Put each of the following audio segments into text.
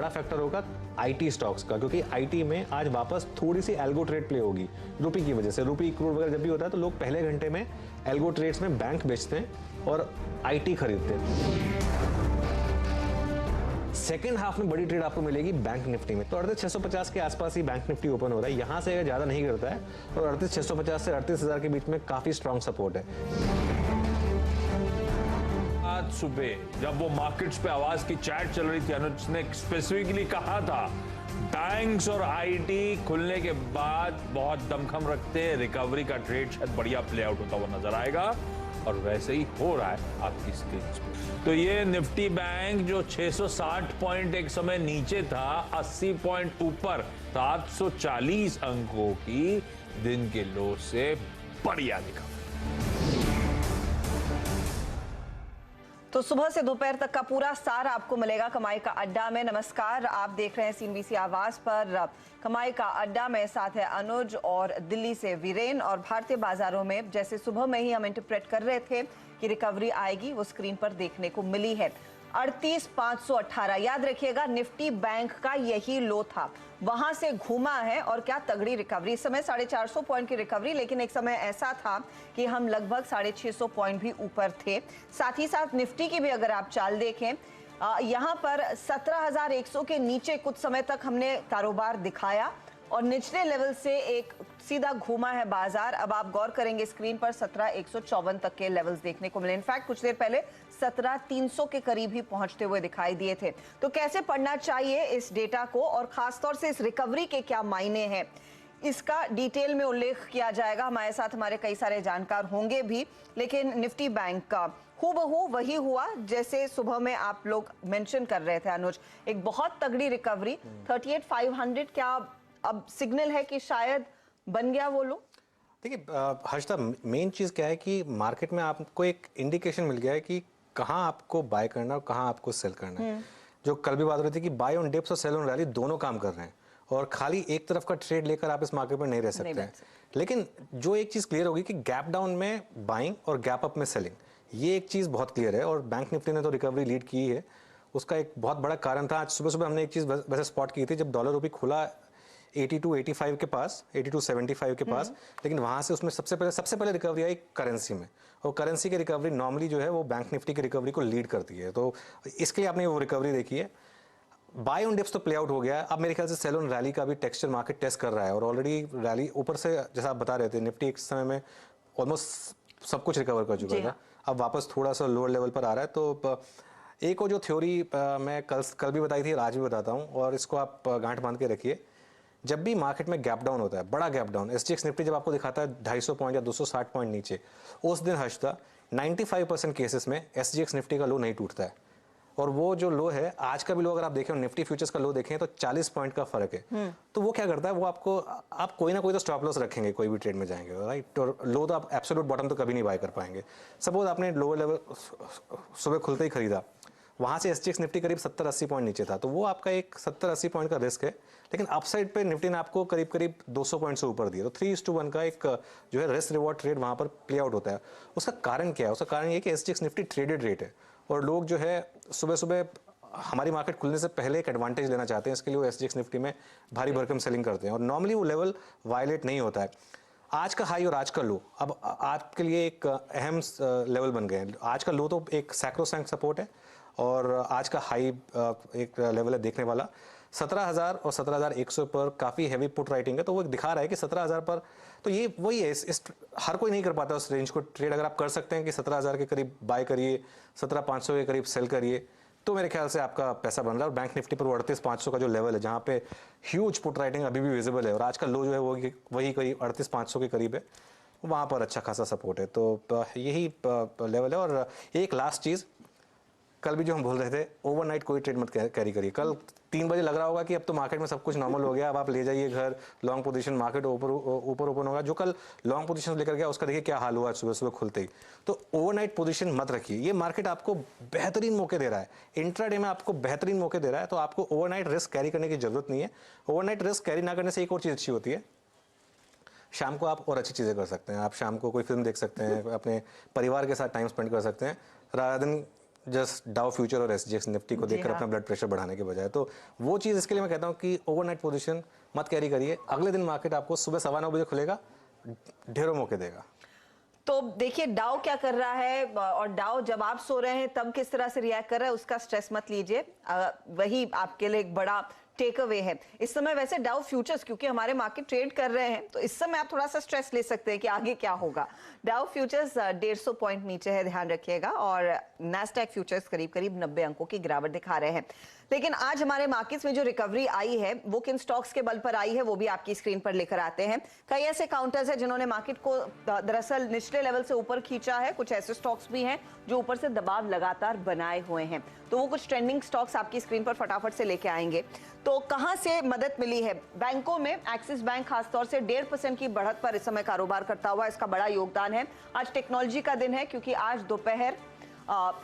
बड़ा फैक्टर होगा IT stocks का, क्योंकि आईटी में आज वापस थोड़ी सी एल्गो ट्रेड प्ले होगी रुपी की वजह से। रुपी क्रूड वगैरह जब भी होता है तो लोग पहले घंटे में एल्गो ट्रेड्स में बैंक बेचते हैं और आईटी खरीदते हैं। सेकेंड हाफ में बड़ी ट्रेड आपको मिलेगी बैंक निफ्टी में। तो 38,650 के आसपास ही बैंक निफ्टी ओपन हो रहा है, यहां से अगर ज्यादा नहीं करता है और 38,650 से 38,000 के बीच में काफी स्ट्रॉन्ग सपोर्ट है। आज सुबह जब वो मार्केट्स पे आवाज की चैट चल रही थी, अनुज ने स्पेसिफिकली कहा था बैंक्स और आईटी खुलने के बाद बहुत दमखम रखते हैं, रिकवरी का ट्रेड शायद बढ़िया प्ले आउट होता हुआ नजर आएगा, और वैसे ही हो रहा है आपकी स्क्रीन पे। तो ये निफ्टी बैंक जो 660 पॉइंट एक समय नीचे था, 80 पॉइंट ऊपर, 740 अंकों की दिन के लो से बढ़िया दिखा। तो सुबह से दोपहर तक का पूरा सार आपको मिलेगा कमाई का अड्डा में। नमस्कार, आप देख रहे हैं CNBC आवाज पर कमाई का अड्डा में, साथ है अनुज और दिल्ली से वीरेन। और भारतीय बाजारों में जैसे सुबह में ही हम इंटरप्रेट कर रहे थे कि रिकवरी आएगी, वो स्क्रीन पर देखने को मिली है। 38,518, याद रखिएगा निफ्टी बैंक का यही लो था, वहां से घूमा है और क्या तगड़ी रिकवरी। इस समय 450 पॉइंट की रिकवरी, लेकिन एक समय ऐसा था कि हम लगभग 650 पॉइंट भी ऊपर थे। साथ ही साथ निफ्टी की भी अगर आप चाल देखें, यहां पर 17,100 के नीचे कुछ समय तक हमने कारोबार दिखाया और निचले लेवल से एक सीधा घूमा है बाजार। अब आप गौर करेंगे स्क्रीन पर 17,154 तक के लेवल्स देखने को मिले। इनफैक्ट कुछ देर पहले 17,300 के करीब ही पहुंचते हुए दिखाई दिए थे। तो कैसे पढ़ना चाहिए इस डेटा को और खासतौर से इस रिकवरी के क्या मायने हैं, इसका डिटेल में उल्लेख किया जाएगा। हमारे साथ हमारे कई सारे जानकार होंगे भी, लेकिन निफ्टी बैंक का हूबहू वही हुआ जैसे सुबह में आप लोग मेंशन कर रहे थे अनुज। एक बहुत तगड़ी रिकवरी, 38,500 क्या अब सिग्नल है कि शायद बन गया वो लो? देखिए हर्षदा, मेन चीज़ क्या है कि मार्केट में आपको एक इंडिकेशन मिल गया है कि कहाँ आपको बाय करना और कहाँ आपको सेल करना है। जो कल भी बात हो रही थी कि बाय ऑन डिप्स और सेल ऑन रैली दोनों काम कर रहे हैं, और खाली एक तरफ का ट्रेड लेकर आप इस मार्केट में नहीं रह सकते हैं। लेकिन जो एक चीज़ क्लियर होगी कि गैप डाउन में बाइंग और गैप अप में सेलिंग, ये एक चीज़ बहुत क्लियर है। और बैंक निफ्टी ने तो रिकवरी लीड की है, उसका एक बहुत बड़ा कारण था। आज सुबह सुबह हमने एक चीज़ वैसे स्पॉट की थी, जब डॉलर रुपये खुला 82-85 के पास, 82-75 के पास, लेकिन वहां से उसमें सबसे पहले रिकवरी आई करेंसी में, और करेंसी की रिकवरी नॉर्मली जो है वो बैंक निफ्टी की रिकवरी को लीड करती है। तो इसके लिए आपने वो रिकवरी देखी है। बाय ऑन डिप्स तो प्ले आउट हो गया है। अब मेरे ख्याल से सेल ऑन रैली का भी टेक्सचर मार्केट टेस्ट कर रहा है, और ऑलरेडी रैली ऊपर से, जैसा आप बता रहे थे, निफ्टी एक समय में ऑलमोस्ट सब कुछ रिकवर कर चुका था, अब वापस थोड़ा सा लोअर लेवल पर आ रहा है। तो एक और जो थ्योरी मैं कल भी बताई थी, आज भी बताता हूँ, और इसको आप गांठ बांध के रखिए। जब भी मार्केट में गैप डाउन होता है, बड़ा गैप डाउन, SGX निफ्टी जब आपको दिखाता है 250 पॉइंट या 260 पॉइंट नीचे, उस दिन हर्षदा 95% केसेस में SGX निफ्टी का लो नहीं टूटता है। और वो जो लो है, आज का भी लो अगर आप देखें, निफ्टी फ्यूचर्स का लो देखें, तो 40 पॉइंट का फर्क है। तो वो क्या करता है, वो आपको, आप कोई ना कोई तो स्टॉप लॉस रखेंगे कोई भी ट्रेड में जाएंगे, राइट। और लो तो आप एब्सोल्यूट बॉटम तो कभी नहीं बाय कर पाएंगे। सपोज आपने लोअर लेवल सुबह खुलते ही खरीदा, वहाँ से SGX निफ्टी करीब 70-80 पॉइंट नीचे था, तो वो आपका एक 70-80 पॉइंट का रिस्क है। लेकिन अपसाइड पे निफ्टी ने आपको करीब करीब 200 पॉइंट से ऊपर दिया, तो 3:1 का एक जो है रिस्क रिवॉर्ड ट्रेड वहाँ पर प्ले आउट होता है। उसका कारण क्या है? उसका कारण ये कि SGX निफ्टी ट्रेडेड रेट है, और लोग जो है सुबह सुबह हमारी मार्केट खुलने से पहले एक एडवांटेज लेना चाहते हैं, इसके लिए वो SGX निफ्टी में भारी भरकम सेलिंग करते हैं, और नॉर्मली वो लेवल वायलेट नहीं होता है। आज का हाई और आज का लो अब आपके लिए एक अहम लेवल बन गए हैं। आज का लो तो एक सैक्रोसैंक्ट सपोर्ट है, और आज का हाई एक लेवल है देखने वाला 17,000 और 17,100 पर। काफ़ी हैवी पुट राइटिंग है, तो वो दिखा रहा है कि 17,000 पर, तो ये वही है, इस हर कोई नहीं कर पाता उस रेंज को ट्रेड। अगर आप कर सकते हैं कि 17,000 के करीब बाय करिए, 17,500 के करीब सेल करिए, तो मेरे ख्याल से आपका पैसा बन रहा है। और बैंक निफ्टी पर 38,500 का जो लेवल है, जहाँ पे ह्यूज पुट राइटिंग अभी भी विजिबल है, और आज का लो जो है वो वही करीब 38,500 के करीब है, वहाँ पर अच्छा खासा सपोर्ट है। तो यही लेवल है। और एक लास्ट चीज़, कल भी जो हम बोल रहे थे, ओवरनाइट कोई ट्रेड मत कैरी करिए। कल 3 बजे लग रहा होगा कि अब तो मार्केट में सब कुछ नॉर्मल हो गया, अब आप ले जाइए घर, लॉन्ग पोजीशन, मार्केट ऊपर ओपन होगा। जो कल लॉन्ग पोजीशन लेकर गया, उसका देखिए क्या हाल हुआ सुबह सुबह खुलते ही। तो ओवरनाइट पोजीशन मत रखिए, ये मार्केट आपको बेहतरीन मौके दे रहा है, इंट्राडे में आपको बेहतरीन मौके दे रहा है, तो आपको ओवरनाइट रिस्क कैरी करने की जरूरत नहीं है। ओवरनाइट रिस्क कैरी ना करने से एक और चीज़ अच्छी होती है, शाम को आप और अच्छी चीज़ें कर सकते हैं। आप शाम को कोई फिल्म देख सकते हैं, अपने परिवार के साथ टाइम स्पेंड कर सकते हैं, रादर देन जस्ट डाउ फ्यूचर और एसजीएक्स निफ्टी को देखकर अपना ब्लड प्रेशर बढ़ाने के बजाय। तो वो चीज़ इसके लिए मैं कहता हूँ कि ओवरनाइट पोजीशन मत कैरी करिए। अगले दिन मार्केट आपको सुबह 9:15 बजे खुलेगा, ढेरों मौके देगा। तो देखिए डाउ क्या कर रहा है, और डाउ जब आप सो रहे हैं तब किस तरह से रिएक्ट कर रहा है उसका स्ट्रेस मत लीजिए, वही आपके लिए एक बड़ा टेक अवे है इस समय। वैसे डाउ फ्यूचर्स क्योंकि हमारे मार्केट ट्रेड कर रहे हैं तो इस समय आप थोड़ा सा स्ट्रेस ले सकते हैं कि आगे क्या होगा। डाउ फ्यूचर्स 150 पॉइंट नीचे है, ध्यान रखिएगा, और नैस्डैक फ्यूचर्स करीब करीब 90 अंकों की गिरावट दिखा रहे हैं। लेकिन आज हमारे मार्केट्स में जो रिकवरी आई है वो किन स्टॉक्स के बल पर आई है वो भी आपकी स्क्रीन पर लेकर आते हैं। कई ऐसे काउंटर्स हैं जिन्होंने मार्केट को दरअसल निचले लेवल से ऊपर खींचा है, कुछ ऐसे स्टॉक्स भी हैं जो ऊपर से दबाव लगातार बनाए हुए हैं। तो वो कुछ ट्रेंडिंग स्टॉक्स आपकी स्क्रीन पर फटाफट से लेके आएंगे। तो कहां से मदद मिली है? बैंकों में एक्सिस बैंक खासतौर से 1.5% की बढ़त पर इस समय कारोबार करता हुआ, इसका बड़ा योगदान है। आज टेक्नोलॉजी का दिन है क्योंकि आज दोपहर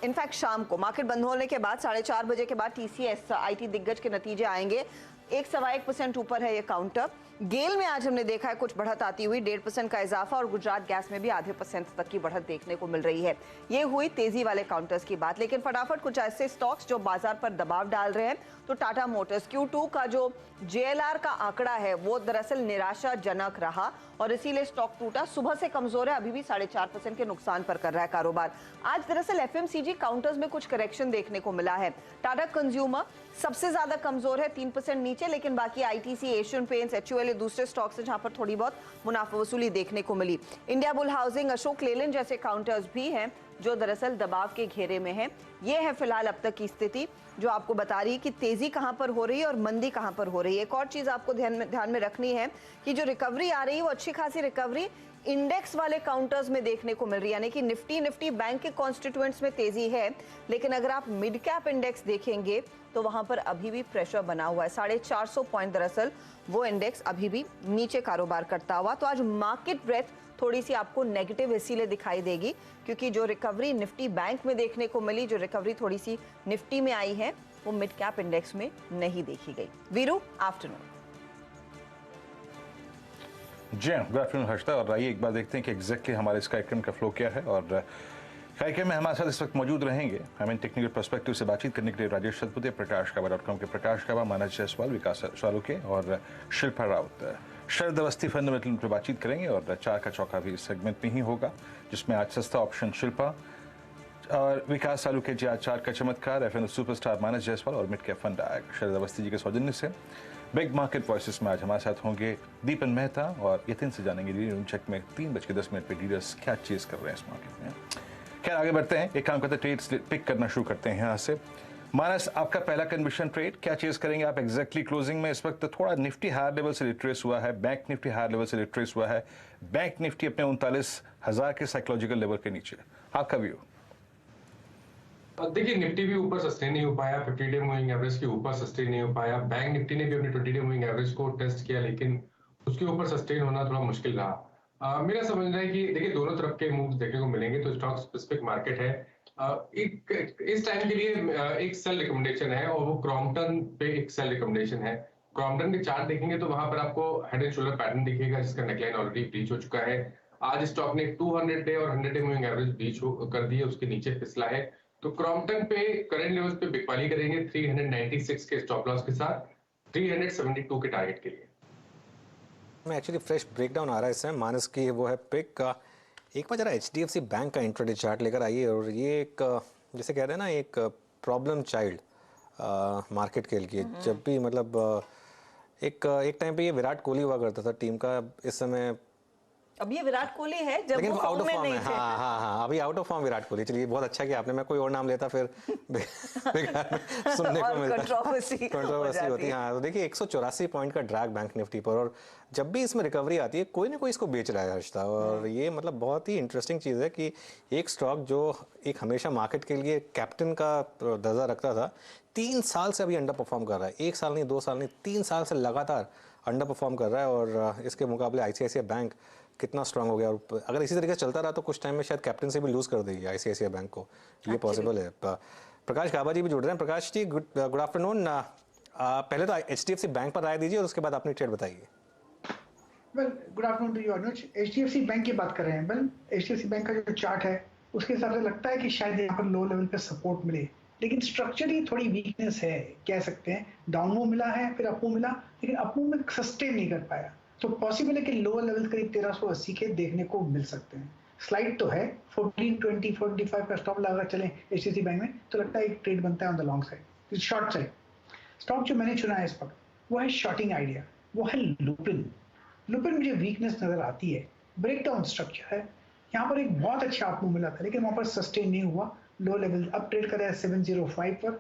इनफैक्ट शाम को मार्केट बंद होने के बाद 4:30 बजे के बाद टीसीएस आईटी दिग्गज के नतीजे आएंगे। 1.25% ऊपर है ये काउंटर। गेल में आज हमने देखा है कुछ बढ़त आती हुई, 1.5% का इजाफा, और गुजरात गैस में भी आधे % तक की बढ़त देखने को मिल रही है। ये हुई तेजी वाले काउंटर्स की बात। लेकिन फटाफट कुछ ऐसे स्टॉक्स जो बाजार पर दबाव डाल रहे हैं, तो टाटा मोटर्स Q2 का जो JLR का आंकड़ा है वो दरअसल निराशाजनक रहा और इसीलिए स्टॉक टूटा। सुबह से कमजोर है, अभी भी 4.5% के नुकसान पर कर रहा है कारोबार। आज दरअसल FMCG काउंटर्स में कुछ करेक्शन देखने को मिला है। टाटा कंज्यूमर सबसे ज्यादा कमजोर है, 3% नीचे, लेकिन बाकी ITC, एशियन पेंट्स, HUL ये दूसरे स्टॉक्स है जहां पर थोड़ी बहुत मुनाफा वसूली देखने को मिली। India Bull Housing, Ashok Leyland जैसे काउंटर्स भी हैं जो दरअसल दबाव के घेरे में हैं। ये है फिलहाल अब तक की स्थिति जो आपको बता रही है कि तेजी कहां पर हो रही है और मंदी कहां पर हो रही है। एक और चीज आपको ध्यान में रखनी है कि जो रिकवरी आ रही है वो अच्छी खासी रिकवरी इंडेक्स वाले काउंटर्स में देखने को मिल रही है, यानी कि निफ्टी बैंक के कॉन्स्टिट्यूएंट्स में तेजी है, लेकिन अगर आप मिड कैप इंडेक्स देखेंगे तो वहां पर अभी भी प्रेशर बना हुआ है। 450 पॉइंट दरअसल वो इंडेक्स अभी भी नीचे कारोबार करता हुआ। तो आज मार्केट ब्रेथ थोड़ी सी आपको नेगेटिव इसीलिए दिखाई देगी क्योंकि जो रिकवरी निफ्टी बैंक में देखने को मिली, जो रिकवरी थोड़ी सी निफ्टी में आई है, वो मिड कैप इंडेक्स में नहीं देखी गई। वीरू, आफ्टरनून। जी गुड आफ्टरनून हर्षिता, और आइए एक बार देखते हैं कि एग्जैक्टली हमारे इस कार्यक्रम का फ्लो क्या है। और कार्यक्रम में हमारे साथ इस वक्त मौजूद रहेंगे टेक्निकल पर्सपेक्टिव से बातचीत करने के लिए राजेश सतपुते, प्रकाशकावा.com के प्रकाश कावा, मानस जायसवाल, विकास सालुके और शिल्पा राउत। शरद अवस्थी फंडामेंटल पर बातचीत करेंगे और चार का चौका भी इस सेगमेंट में ही होगा, जिसमें आज सस्ता ऑप्शन शिल्पा और विकास सालुके जी, आज चार का चमत्कार, FN सुपरस्टार मानस जायसवाल और मिड कैप फंड शरद अवस्थी जी के सौजन्य से। बिग मार्केट वॉइसेस में आज हमारे साथ होंगे दीपन मेहता और यतिन से जानेंगे रीडिंग चेक में 3:10 पे डीलर्स क्या चीज कर रहे हैं इस मार्केट में। खैर आगे बढ़ते हैं, एक काम करते हैं, ट्रेड्स पिक करना शुरू करते हैं यहाँ से। मानस, आपका पहला कन्विक्शन ट्रेड क्या चीज करेंगे आप एग्जैक्टली क्लोजिंग में? इस वक्त थोड़ा निफ्टी हायर लेवल से रिट्रेस हुआ है, बैंक निफ्टी हायर लेवल से रिट्रेस हुआ है, बैंक निफ्टी अपने 39,000 के साइकोलॉजिकल लेवल के नीचे। आपका व्यू? देखिए निफ्टी भी ऊपर सस्टेन नहीं हो पाया, 50 डे मूविंग एवरेज के ऊपर सस्टेन नहीं हो पाया। बैंक निफ्टी ने भी अपने 20 डे मूविंग एवरेज को टेस्ट किया, लेकिन उसके ऊपर सस्टेन होना थोड़ा मुश्किल रहा। मेरा समझना है कि देखिए दोनों तरफ के मूव्स देखने को मिलेंगे, तो स्टॉक स्पेसिफिक मार्केट है। इस टाइम के लिए एक सेल रिकमेंडेशन है और वो क्रॉम्पटन पे एक सेल रिकमेंडेशन है। क्रॉम्पटन के चार्ट देखेंगे तो वहां पर आपको हेड एंड शोल्डर पैटर्न दिखेगा जिसका नेकलाइन ऑलरेडी ब्रीच हो चुका है। आज स्टॉक ने 200 डे और 100 डे मूविंग एवरेज ब्रीच कर दी है, उसके नीचे फिसला है। तो क्रॉम्पटन पे करंट लेवल्स पे बिकवाली करेंगे 396 के स्टॉप लॉस के साथ 372 के टारगेट के लिए। मैं एक्चुअली फ्रेश ब्रेकडाउन आ रहा है इसमें मानस की, वो है पिक का। एक बार जरा HDFC बैंक का इंट्राडे चार्ट लेकर आइए। और ये एक जैसे कह रहे हैं ना, एक प्रॉब्लम चाइल्ड मार्केट के लिए। जब भी मतलब एक टाइम पे ये विराट कोहली हुआ करता था टीम का, इस समय अब ये विराट कोहली है जब लेकिन वो आउट ऑफ फॉर्म में फॉर्म है। नहीं थे। हाँ, अभी out of form Virat Kohli. चलिए बहुत अच्छा किया आपने, मैं कोई और नाम लेता फिर बेकार में सुनने को मिलता, कंट्रोवर्सी होती है। हाँ, तो देखिए 184 पॉइंट का ड्रैग बैंक निफ्टी पर, और जब भी इसमें रिकवरी आती है कोई ना कोई इसको बेच रहा है हर्षिता। और ये मतलब बहुत ही इंटरेस्टिंग चीज़ है कि एक स्टॉक जो एक हमेशा मार्केट के लिए कैप्टन का दर्जा रखता था, 3 साल से अभी अंडर परफॉर्म कर रहा है। 1 साल नहीं, 2 साल नहीं, 3 साल से लगातार अंडर परफॉर्म कर रहा है। और इसके मुकाबले ICICI बैंक कितना स्ट्रांग हो गया। और अगर इसी तरीके से चलता रहा तो कुछ टाइम में शायद कैप्टन से भी लूज कर देगी ICICI बैंक को, ये पॉसिबल है। प्रकाश काबा जी भी जुड़ रहे हैं। Prakash ji good afternoon. पहले तो HDFC बैंक पर राय दीजिए और उसके बाद अपनी ट्रेड बताइए। Well good afternoon to you Anuj. HDFC bank की बात कर रहे हैं। वेल HDFC बैंक का जो चार्ट है उसके हिसाब से लगता है कि शायद यहाँ पर लो लेवल पे सपोर्ट मिले, लेकिन स्ट्रक्चरली थोड़ी वीकनेस है कह सकते हैं। डाउन मूव मिला है, फिर अप मूव मिला, लेकिन अप मूव में सस्टेन नहीं कर पाया, तो पॉसिबल है कि लोअर लेवल करीब 1380 के देखने को मिल सकते हैं। स्लाइड तो है 1420 45 का स्टॉप लगा चले एचडीएफसी बैंक में, तो लगता है एक ट्रेड बनता है on the long side, short side. Stock जो मैंने चुना है इस वक्त वो है शॉर्टिंग आइडिया, वो है लुपिन। लुपिन मुझे वीकनेस नजर आती है, ब्रेकडाउन स्ट्रक्चर है, यहाँ पर एक बहुत अच्छा अप मूव मिला था लेकिन वहां पर सस्टेन नहीं हुआ, लो लेवल अब ट्रेड कर रहा है 705 पर।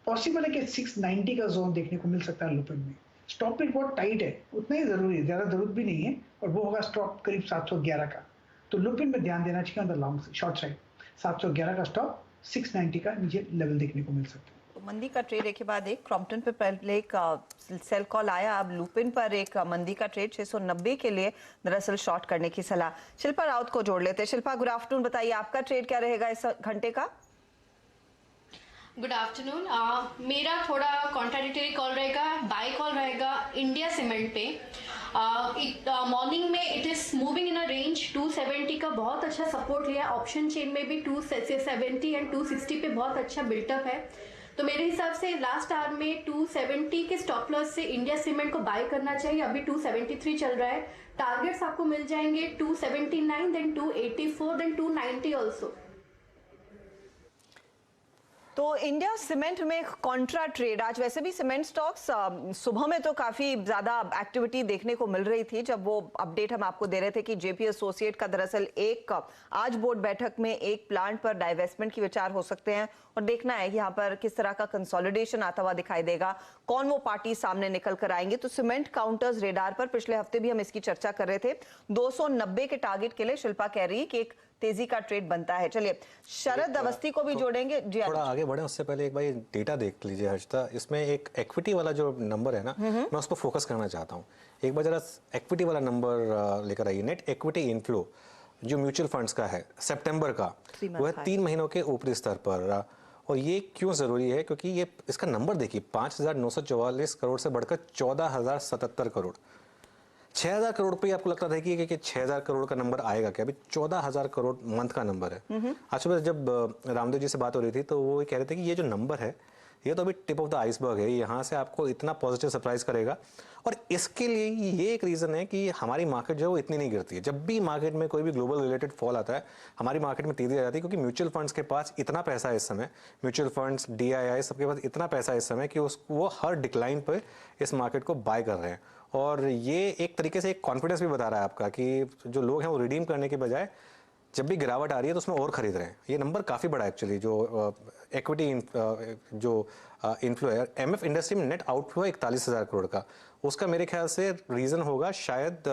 पॉसिबल है कि 690 का जोन देखने को मिल सकता है लुपिन में। स्टॉप पिक बहुत टाइट है, उतना ही जरूरी है, ज्यादा जरूरत भी नहीं है, और वो होगा स्टॉप करीब 711 का। तो लुपिन में ध्यान देना चाहिए on the long short side. 711 का स्टॉप, 690 का नीचे लेवल देखने को मिल सकता है। तो मंदी का ट्रेड एक के बाद एक, क्रॉम्पटन पे पहले एक सेल कॉल आया, अब लुपिन पर एक मंदी का ट्रेड 690 के लिए दरअसल शॉर्ट करने की सलाह। शिल्पा राउत को जोड़ लेते हैं। शिल्पा, गुड आफ्टरनून, बताइए आपका ट्रेड क्या रहेगा इस घंटे का? Good afternoon. मेरा थोड़ा कॉन्ट्राडिक्टरी कॉल रहेगा, बाय कॉल रहेगा इंडिया सीमेंट पे। मॉर्निंग में it is moving in a range 270 का बहुत अच्छा सपोर्ट लिया, ऑप्शन चेन में भी 270 एंड 260 पे बहुत अच्छा बिल्टअप है। तो मेरे हिसाब से लास्ट आवर में 270 के स्टॉप लॉस से इंडिया सीमेंट को बाय करना चाहिए। अभी 273 चल रहा है, टारगेट्स आपको मिल जाएंगे 279, देन 284, देन 290 ऑल्सो। तो इंडिया सीमेंट में कॉन्ट्रा ट्रेड, आज वैसे भी सीमेंट स्टॉक्स सुबह में तो काफी ज्यादा एक्टिविटी देखने को मिल रही थी, जब वो अपडेट हम आपको दे रहे थे कि जेपी एसोसिएट का दरअसल एक आज बोर्ड बैठक में एक प्लांट पर डाइवेस्टमेंट की विचार हो सकते हैं, और देखना है यहाँ पर किस तरह का कंसोलिडेशन आता हुआ दिखाई देगा, कौन वो पार्टी सामने निकल कर आएंगे। तो सीमेंट काउंटर्स रेडार पर, पिछले हफ्ते भी हम इसकी चर्चा कर रहे थे, 290 के टारगेट के लिए शिल्पा कह रही है कि एक तेजी का ट्रेड बनता है। चलिए शरद अवस्थी को भी जोड़ेंगे जी। थोड़ा आगे बढ़े उससे पहले एक बार डेटा देख लीजिए हर्षिता, इसमें एक इक्विटी वाला जो नंबर है ना, मैं उस पर फोकस करना चाहता हूँ। एक बार जरा इक्विटी वाला नंबर लेकर आइए। नेट इक्विटी इनफ्लो जो म्यूचुअल फंड्स का है सितंबर का, वो है 3 महीनों के ऊपरी स्तर पर। और ये क्यों जरूरी है? क्योंकि ये इसका नंबर देखिए, 5,944 करोड़ से बढ़कर 14,077 करोड़। 6,000 करोड़ पे आपको लगता था कि 6,000 करोड़ का नंबर आएगा क्या? अभी 14,000 करोड़ मंथ का नंबर है। आज सुबह जब रामदेव जी से बात हो रही थी तो वो कह रहे थे कि ये जो नंबर है ये तो अभी टिप ऑफ द आइसबर्ग है, यहाँ से आपको इतना पॉजिटिव सरप्राइज करेगा। और इसके लिए ये एक रीजन है कि हमारी मार्केट जो है वो इतनी नहीं गिरती है। जब भी मार्केट में कोई भी ग्लोबल रिलेटेड फॉल आता है, हमारी मार्केट में तेजी आ जाती है, क्योंकि म्यूचुअल फंड्स के पास इतना पैसा है इस समय, म्यूचुअल फंड्स, DII सबके पास इतना पैसा है इस समय कि वो हर डिक्लाइन पर इस मार्केट को बाय कर रहे हैं। और ये एक तरीके से एक कॉन्फिडेंस भी बता रहा है आपका कि जो लोग हैं वो रिडीम करने के बजाय जब भी गिरावट आ रही है तो उसमें और खरीद रहे हैं। ये नंबर काफ़ी बड़ा है एक्चुअली, जो इक्विटी जो इन्फ्लो है। MF इंडस्ट्री में नेट आउटफ्लो है 41,000 करोड़ का। उसका मेरे ख्याल से रीज़न होगा शायद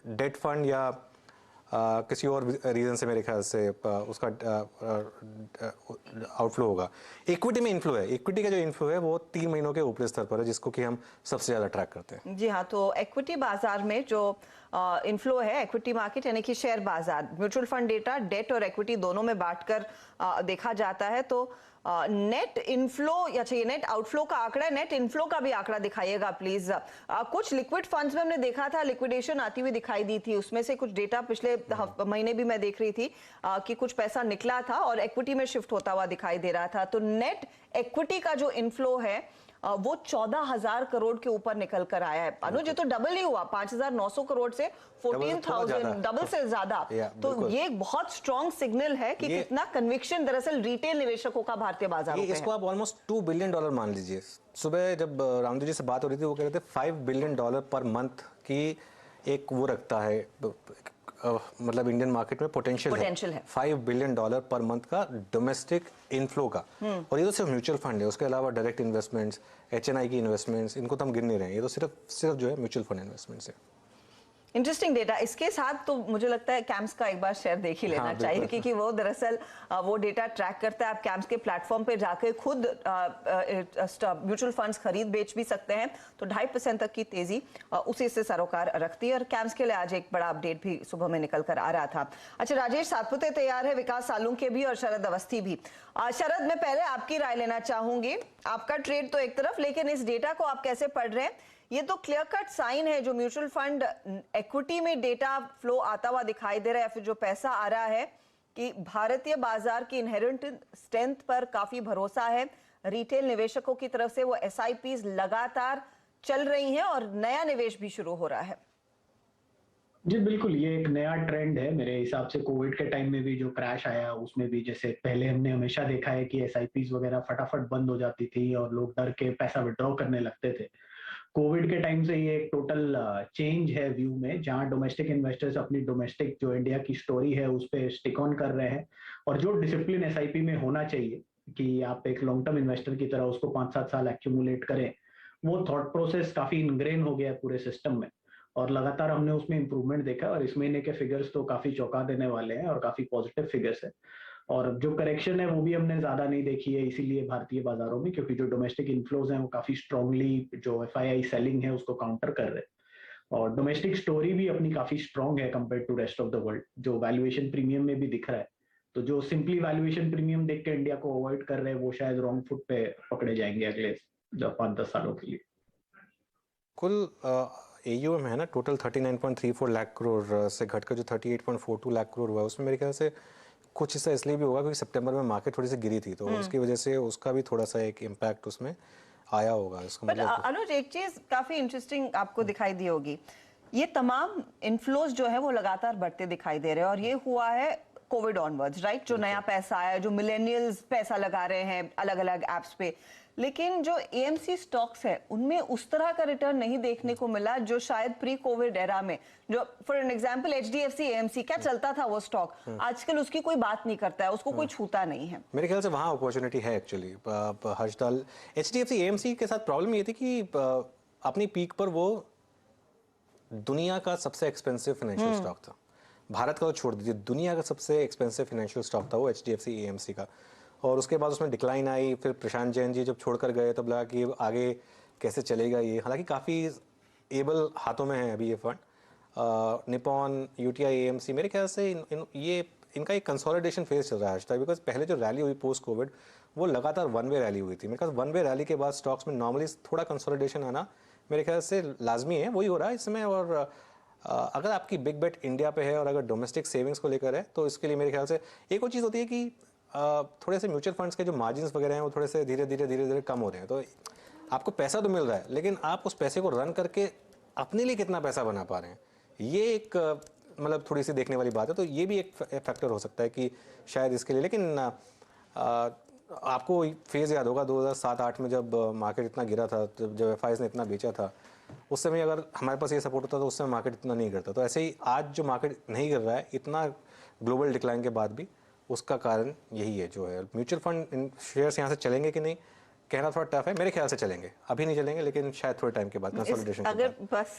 डेट फंड या किसी और रीज़न से मेरे ख्याल से उसका आउटफ्लो होगा। इक्विटी में इन्फ्लो है, इक्विटी का जो इन्फ्लो है वो 3 महीनों के ऊपरी स्तर पर है, जिसको कि हम सबसे ज़्यादा ट्रैक करते हैं। जी हाँ, तो इक्विटी बाजार में जो इन्फ्लो है, इक्विटी मार्केट यानी कि शेयर बाजार, म्यूचुअल फंड डेटा डेट और इक्विटी दोनों में बांटकर देखा जाता है। तो नेट इनफ्लो या चाहिए नेट आउटफ्लो का आंकड़ा है, नेट इनफ्लो का भी आंकड़ा दिखाइएगा प्लीज। कुछ लिक्विड फंड्स में हमने देखा था लिक्विडेशन आती हुई दिखाई दी थी, उसमें से कुछ डेटा पिछले महीने भी मैं देख रही थी कि कुछ पैसा निकला था और इक्विटी में शिफ्ट होता हुआ दिखाई दे रहा था। तो नेट इक्विटी का जो इनफ्लो है वो 14,000 करोड़ के ऊपर निकल कर आया है। अनुज, ये तो डबल ही हुआ, 5,900 करोड़ से 14,000, डबल से ज्यादा। तो ये एक बहुत स्ट्रॉन्ग सिग्नल है कि कितना कन्विक्शन दरअसल रिटेल निवेशकों का भारतीय बाजार में है। इसको आप ऑलमोस्ट $2 बिलियन मान लीजिए। सुबह जब रामदेव जी से बात हो रही थी वो कह रहे थे $5 बिलियन पर मंथ की एक वो रखता है, मतलब इंडियन मार्केट में पोटेंशियल है। $5 बिलियन पर मंथ का डोमेस्टिक इनफ्लो का। और ये तो सिर्फ म्यूचुअल फंड है, उसके अलावा डायरेक्ट इन्वेस्टमेंट्स, HNI की इन्वेस्टमेंट्स, इनको तो हम गिन नहीं रहे हैं, ये तो सिर्फ जो है म्यूचुअल फंड इन्वेस्टमेंट्स है। Interesting data. इसके साथ तो मुझे लगता है कैम्स का एक बार शेयर देख ही लेना चाहिए, क्योंकि वो दरअसल वो डेटा ट्रैक करता है। आप कैम्स के प्लेटफॉर्म पे जाके खुद म्यूचुअल फंड्स खरीद बेच भी सकते हैं। तो 2.5% तक की तेजी उसी से सरोकार रखती है। और कैम्स के लिए आज एक बड़ा अपडेट भी सुबह में निकल कर आ रहा था। अच्छा, राजेश सातपुते तैयार है, विकास सालुंके भी और शरद अवस्थी भी। शरद, मैं पहले आपकी राय लेना चाहूंगी। आपका ट्रेड तो एक तरफ, लेकिन इस डेटा को आप कैसे पढ़ रहे हैं? ये तो क्लियर कट साइन है, जो म्यूचुअल फंड इक्विटी में डेटा फ्लो आता हुआ दिखाई दे रहा है, फिर जो पैसा आ रहा है, कि भारतीय बाजार की इनहेरेंट स्ट्रेंथ पर काफी भरोसा है। रिटेल निवेशकों की तरफ से वो एसआईपीज लगातार चल रही हैं और नया निवेश भी शुरू हो रहा है। जी बिल्कुल, ये एक नया ट्रेंड है मेरे हिसाब से। कोविड के टाइम में भी जो क्रैश आया उसमें भी, जैसे पहले हमने हमेशा देखा है कि एसआईपीज वगैरह फटाफट बंद हो जाती थी और लोग डर के पैसा विड्रॉ करने लगते थे। कोविड के टाइम से ये एक टोटल चेंज है व्यू में, जहां डोमेस्टिक इन्वेस्टर्स अपनी डोमेस्टिक जो इंडिया की स्टोरी है उस पे स्टिक ऑन कर रहे हैं। और जो डिसिप्लिन एसआईपी में होना चाहिए कि आप एक लॉन्ग टर्म इन्वेस्टर की तरह उसको 5-7 साल एक्यूमुलेट करें, वो थॉट प्रोसेस काफी इनग्रेन हो गया है पूरे सिस्टम में। और लगातार हमने उसमें इंप्रूवमेंट देखा और इस महीने के फिगर्स तो काफी चौंका देने वाले हैं और काफी पॉजिटिव फिगर्स है। और जो करेक्शन है वो भी हमने ज्यादा नहीं देखी है इसीलिए भारतीय बाजारों में, क्योंकि जो डोमेस्टिक इनफ्लोज हैं वो काफी स्ट्रांगली जो एफआईआई सेलिंग है उसको काउंटर कर रहे हैं। और डोमेस्टिक स्टोरी भी अपनी काफी स्ट्रांग है compare to rest of the world, जो वैल्यूएशन प्रीमियम में भी दिख रहा है। तो जो सिंपली वैल्यूएशन प्रीमियम देख के इंडिया को अवॉइड कर रहे हैं वो शायद रॉन्ग फुट पे पकड़े जाएंगे अगले 5-10 सालों के लिए। कुल एयूएम है ना टोटल 39.34 लाख करोड़ से घटकर जो 38.42 लाख करोड़ हुआ है, उसमें मेरे ख्याल से कुछ हिस्सा इसलिए भी होगा क्योंकि सितंबर में मार्केट थोड़ी सी गिरी थी, तो उसकी वजह से उसका भी थोड़ा सा एक इम्पैक्ट उसमें आया होगा। इसका मतलब अनुज, एक चीज काफी इंटरेस्टिंग आपको दिखाई दी होगी, ये तमाम इनफ्लोज जो है वो लगातार बढ़ते दिखाई दे रहे हैं और ये हुआ है कोविड ऑनवर्ड्स, राइट? जो नया पैसा आया, जो मिलेनियल्स पैसा लगा रहे हैं अलग अलग एप्स पे, लेकिन जो एएमसी स्टॉक्स है उनमें उस तरह का रिटर्न नहीं देखने को मिला जो शायद प्री कोविड एरा में, जो for an example HDFC AMC क्या चलता था वो स्टॉक, आजकल उसकी कोई बात नहीं करता है, उसको कोई छूता नहीं है। मेरे ख्याल से वहाँ अपॉर्चुनिटी है एक्चुअली। हर्षदाल, एचडीएफसी एएमसी के साथ प्रॉब्लम ये थी कि अपनी पीक पर वो दुनिया का सबसे एक्सपेंसिव फाइनेंशियल स्टॉक था। भारत का तो छोड़ दीजिए, दुनिया का सबसे एक्सपेंसिव फाइनेंशियल स्टॉक था वो एचडीएफसी एएमसी का। और उसके बाद उसमें डिक्लाइन आई, फिर प्रशांत जैन जी जब छोड़कर गए तब लगा कि आगे कैसे चलेगा ये। हालांकि काफ़ी एबल हाथों में है अभी ये फंड। निपॉन, यूटीआई, एएमसी, मेरे ख्याल से इनका एक कंसोलिडेशन फेज चल रहा है आज, बिकॉज पहले जो रैली हुई पोस्ट कोविड वो लगातार वन वे रैली हुई थी। मेरे ख्याल वन वे रैली के बाद स्टॉक्स में नॉर्मली थोड़ा कंसोलिडेशन आना मेरे ख्याल से लाजमी है, वही हो रहा है इस समय। और अगर आपकी बिग बेट इंडिया पे है और अगर डोमेस्टिक सेविंग्स को लेकर है तो इसके लिए मेरे ख्याल से एक और चीज़ होती है कि थोड़े से म्यूचुअल फंड्स के जो मार्जिन्स वगैरह हैं वो थोड़े से धीरे धीरे कम हो रहे हैं। तो आपको पैसा तो मिल रहा है लेकिन आप उस पैसे को रन करके अपने लिए कितना पैसा बना पा रहे हैं, ये एक मतलब थोड़ी सी देखने वाली बात है। तो ये भी एक फैक्टर हो सकता है कि शायद इसके लिए। लेकिन आपको फेज़ याद होगा 2007-8 में जब मार्केट इतना गिरा था, जब एफआईज ने इतना बेचा था, उस समय अगर हमारे पास ये सपोर्ट होता तो उस समय मार्केट इतना नहीं गिरता। तो ऐसे ही आज जो मार्केट नहीं गिर रहा है इतना ग्लोबल डिक्लाइन के बाद भी, उसका कारण यही है जो है। म्यूचुअल फंड शेयर्स यहाँ से चलेंगे कि नहीं कहना थोड़ा टफ है, मेरे ख्याल से चलेंगे, अभी नहीं चलेंगे लेकिन शायद थोड़े टाइम के बाद कंसोलिडेशन के अगर बाद। बस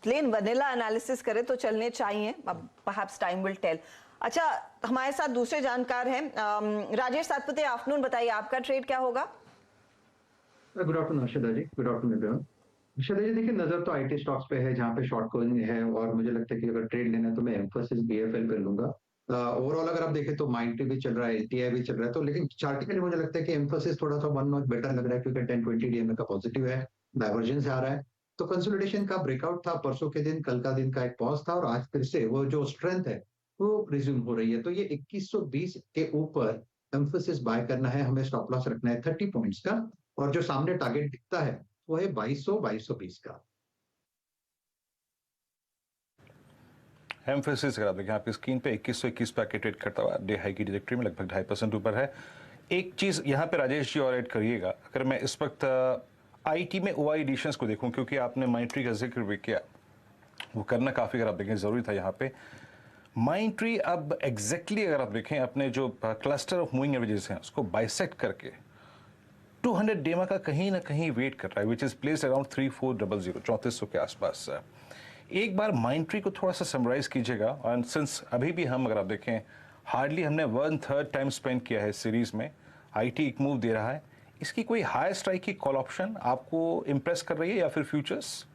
प्लेन वनीला एनालिसिस करें तो चलने चाहिए, अब परहैप्स टाइम विल टेल। अच्छा, हमारे साथ दूसरे जानकार हैं राजेश सातपुते। आफ्टरनून, बताइए आपका ट्रेड क्या होगा? गुड आफ्टरनून हर्षदा जी, गुड आफ्टरनून एवरीवन। हर्षदा जी देखिए, नजर तो आईटी स्टॉक्स पे है जहाँ पे शॉर्ट कवरिंग है और मुझे लगता है कि अगर ट्रेड लेना है तो मैं एम्फोसिस बीएफएल पे लूंगा। ओवरऑल अगर आप देखें तो माइंट्री भी चल रहा है, एलटीआई भी चल रहा है, तो लेकिन चार्टिकली मुझे लगता है कि एम्फोसिस थोड़ा सा वन नॉच बेटर लग रहा है क्योंकि 10-20 डीएमए का पॉजिटिव है, डाइवर्जेंस आ रहा है। तो कंसोलिडेशन का ब्रेकआउट था परसों के दिन, कल का दिन का एक पॉज था और आज फिर से वो जो स्ट्रेंथ है वो रिज्यूम हो रही है। तो ये 2120 के ऊपर एम्फोसिस बाय करना है, हमें स्टॉप लॉस रखना है 30 पॉइंट्स का, और जो सामने टारगेट दिखता है वो है 2200-2220 का। एम्फोसिस अगर आप देखें आपकी स्क्रीन पे 2121 पे ट्रेड करता हुआ डे हाई की डिरेक्टरी में लगभग 2.5% ऊपर है। एक चीज़ यहाँ पे राजेश जी और ऐड करिएगा, अगर मैं इस वक्त आईटी में ओआई एडिशंस को देखूं, क्योंकि आपने माइंट्री का जिक्र भी किया, वो करना काफ़ी अगर आप देखें ज़रूरी था यहाँ पे। माइंट्री अब एग्जैक्टली अगर आप देखें अपने जो क्लस्टर ऑफ मूविंग एवरेजेस हैं उसको बाइसेक्ट करके 200 डेमा का कहीं ना कहीं वेट कर रहा है, विच इज़ प्लेस्ड अराउंड 3400 3400 के आसपास। एक बार माइंट्री को थोड़ा सा समराइज कीजिएगा। और सिंस अभी भी हम अगर आप देखें हार्डली हमने 1/3 टाइम स्पेंड किया है सीरीज में, आईटी एक मूव दे रहा है, इसकी कोई हाई स्ट्राइक की कॉल ऑप्शन आपको इंप्रेस कर रही है या फिर फ्यूचर्स?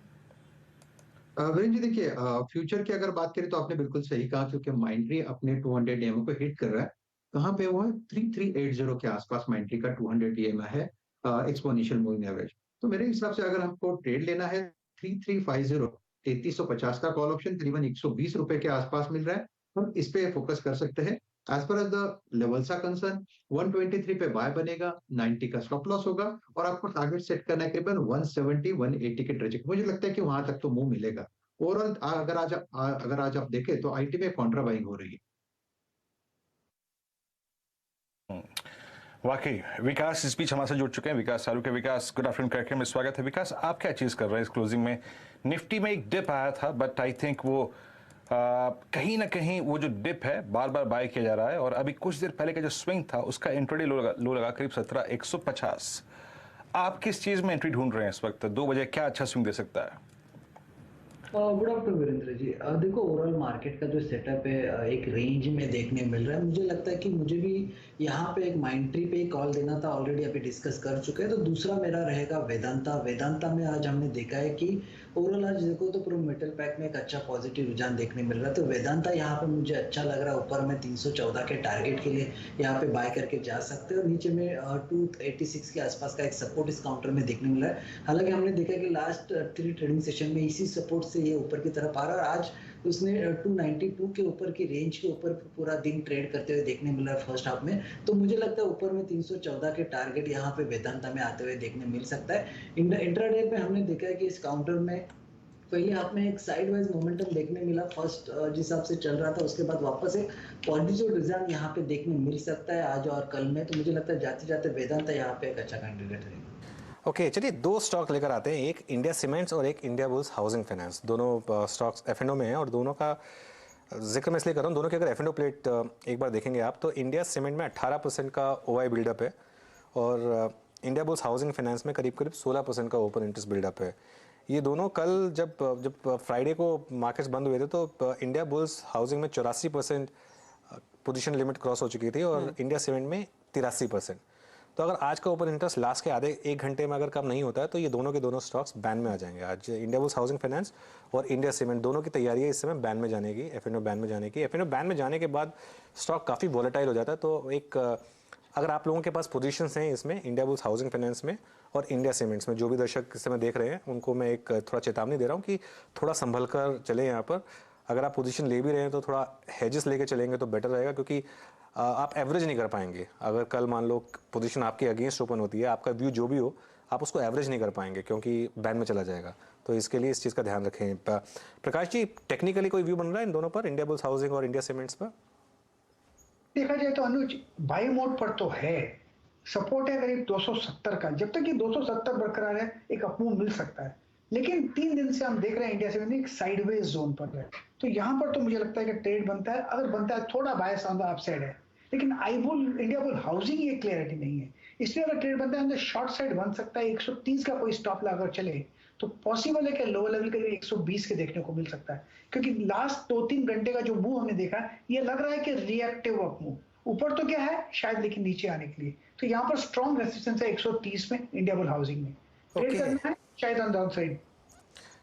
वीरेंद्र जी देखिए, फ्यूचर की अगर बात करें तो आपने बिल्कुल सही कहा, क्योंकि माइंट्री अपने 200 डीएमए को हिट कर रहा है। कहाँ पे वो है? 3380 के आसपास माइंट्री का 200 डीएमए है, एक्सपोनेंशियल मूविंग एवरेज। तो मेरे हिसाब से अगर हमको ट्रेड लेना है 3350 3350 का कॉल ऑप्शन तकरीबन 120 रुपए के आसपास मिल रहा है। हम इस पे फोकस कर सकते हैं। As per as the levels are concern, 123 पे बाय बनेगा, 90 का स्टॉप लॉस होगा और आपको टारगेट सेट करना है करीबन 170 180 के ट्रेजेक्टरी। मुझे लगता है कि वहां तक तो मूव मिलेगा। ओवरऑल अगर आज आप देखें तो आईटी में कॉन्ट्रा बाइंग हो रही है। वाकई विकास इस बीच हमारे साथ जुड़ चुके हैं, विकास सारू के। विकास, गुड आफ्टरनून कार्यक्रम में स्वागत है। विकास, आप क्या चीज कर रहे हैं इस क्लोजिंग में? निफ्टी में एक डिप आया था, बट आई थिंक वो कहीं ना कहीं वो जो डिप है बार बार बाय किया जा रहा है, और अभी कुछ देर पहले का जो स्विंग था उसका इंट्राडे लो लगा करीब 17,150। आप किस चीज में एंट्री ढूंढ रहे हैं इस वक्त? 2 बजे क्या अच्छा स्विंग दे सकता है? Good afternoon Virendra ji. देखो, ओवरऑल मार्केट का जो सेटअप है एक रेंज में देखने मिल रहा है। मुझे लगता है कि मुझे भी यहाँ पे एक माइंड ट्री पे कॉल देना था, ऑलरेडी अभी डिस्कस कर चुके हैं। तो दूसरा मेरा रहेगा वेदांता में आज हमने देखा है कि ओवरऑल आज देखो तो पूरा मेटल पैक में एक अच्छा पॉजिटिव रुझान देखने मिल रहा है। तो वेदांता यहाँ पे मुझे अच्छा लग रहा है। ऊपर में 314 के टारगेट के लिए यहाँ पे बाय करके जा सकते हैं, और नीचे में 286 के आसपास का एक सपोर्ट इस काउंटर में देखने मिल रहा है। हालांकि हमने देखा कि लास्ट 3 ट्रेडिंग सेशन में इसी सपोर्ट से ये ऊपर की तरफ आ रहा है, और आज उसने 292 के ऊपर की रेंज के ऊपर पूरा दिन ट्रेड करते हुए देखने मिल रहा है फर्स्ट हाफ में। तो मुझे लगता है ऊपर में 314 के टारगेट यहाँ पे वेदांता में आते हुए देखने मिल सकता है। इंट्राडे पे हमने देखा है कि इस काउंटर में पहले हाफ में एक साइडवाइज मोमेंटम देखने मिला, फर्स्ट जिस हिसाब से चल रहा था, उसके बाद वापस एक पॉजिटिव रिजल्ट यहाँ पे देखने मिल सकता है आज और कल में। तो मुझे लगता है जाते जाते वेदांता यहाँ पे एक अच्छा कैंडिडेट रहेगा। ओके, चलिए 2 स्टॉक लेकर आते हैं, एक इंडिया सीमेंट्स और एक इंडिया बुल्स हाउसिंग फाइनेंस। दोनों स्टॉक्स एफ&ओ में हैं, और दोनों का जिक्र मैं इसलिए कर रहा हूँ, दोनों की अगर एफ&ओ प्लेट एक बार देखेंगे आप तो इंडिया सीमेंट में 18% का ओआई बिल्डअप है, और इंडिया बुल्स हाउसिंग फाइनेंस में करीब 16% का ओपन इंटरेस्ट बिल्डअप है। ये दोनों कल जब फ्राइडे को मार्केट्स बंद हुए थे तो इंडिया बुल्स हाउसिंग में 84% पोजीशन लिमिट क्रॉस हो चुकी थी, और इंडिया सीमेंट में 83%। तो अगर आज का ओपन इंटरेस्ट लास्ट के आधे 1 घंटे में अगर कम नहीं होता है तो ये दोनों के दोनों स्टॉक्स बैन में आ जाएंगे। आज इंडिया बुल्स हाउसिंग फाइनेंस और इंडिया सीमेंट दोनों की तैयारी है इस समय बैन में जाने की, एफ&ओ बैन में जाने की। एफ&ओ बैन में जाने के बाद स्टॉक काफ़ी वॉलेटाइल हो जाता है। तो एक अगर आप लोगों के पास पोजीशंस हैं इसमें इंडिया बुल्स हाउसिंग फाइनेंस में और इंडिया सीमेंट्स में, जो भी दर्शक इस समय देख रहे हैं उनको मैं एक थोड़ा चेतावनी दे रहा हूँ कि थोड़ा संभल कर चले यहाँ पर। अगर आप पोजीशन ले भी रहे हैं तो थोड़ा हेजेस लेके चलेंगे तो बेटर रहेगा, क्योंकि आप एवरेज नहीं कर पाएंगे। अगर कल मान लो पोजीशन आपकी अगेंस्ट ओपन होती है, आपका व्यू जो भी हो, आप उसको एवरेज नहीं कर पाएंगे क्योंकि बैन में चला जाएगा। तो इसके लिए इस चीज़ का ध्यान रखें। प्रकाश जी, टेक्निकली कोई व्यू बन रहा है इन दोनों पर, इंडिया बुल्स हाउसिंग और इंडिया सीमेंट्स पर? देखा जाए तो अनुज बाई मोड पर तो है, सपोर्ट है करीब 270 का। जब तक ये 270 बरकरार है एक अपमूव मिल सकता है, लेकिन 3 दिन से हम देख रहे हैं इंडिया सीमेंट एक साइडवेज जोन पर है। तो यहाँ पर तो मुझे लगता है कि ट्रेड बनता है, अगर बनता है थोड़ा बायस ऑन द अपसाइड है, लेकिन इंडिया बुल हाउसिंग ये क्लियरिटी नहीं है। इसलिए अगर ट्रेड बनता है तो शॉर्ट साइड बन सकता है। 130 का कोई स्टॉप लगाकर चले तो पॉसिबल है कि लोअर लेवल के 120 के देखने को मिल सकता है, क्योंकि लास्ट 2-3 घंटे का जो मूव हमने देखा ये लग रहा है कि रिएक्टिव अप मूव। ऊपर तो क्या है शायद, लेकिन नीचे आने के लिए तो यहाँ पर स्ट्रॉन्ग रेजिस्टेंस है 130 में इंडिया बुल हाउसिंग में। ट्रेड करना है शायद ऑन डाउन साइड।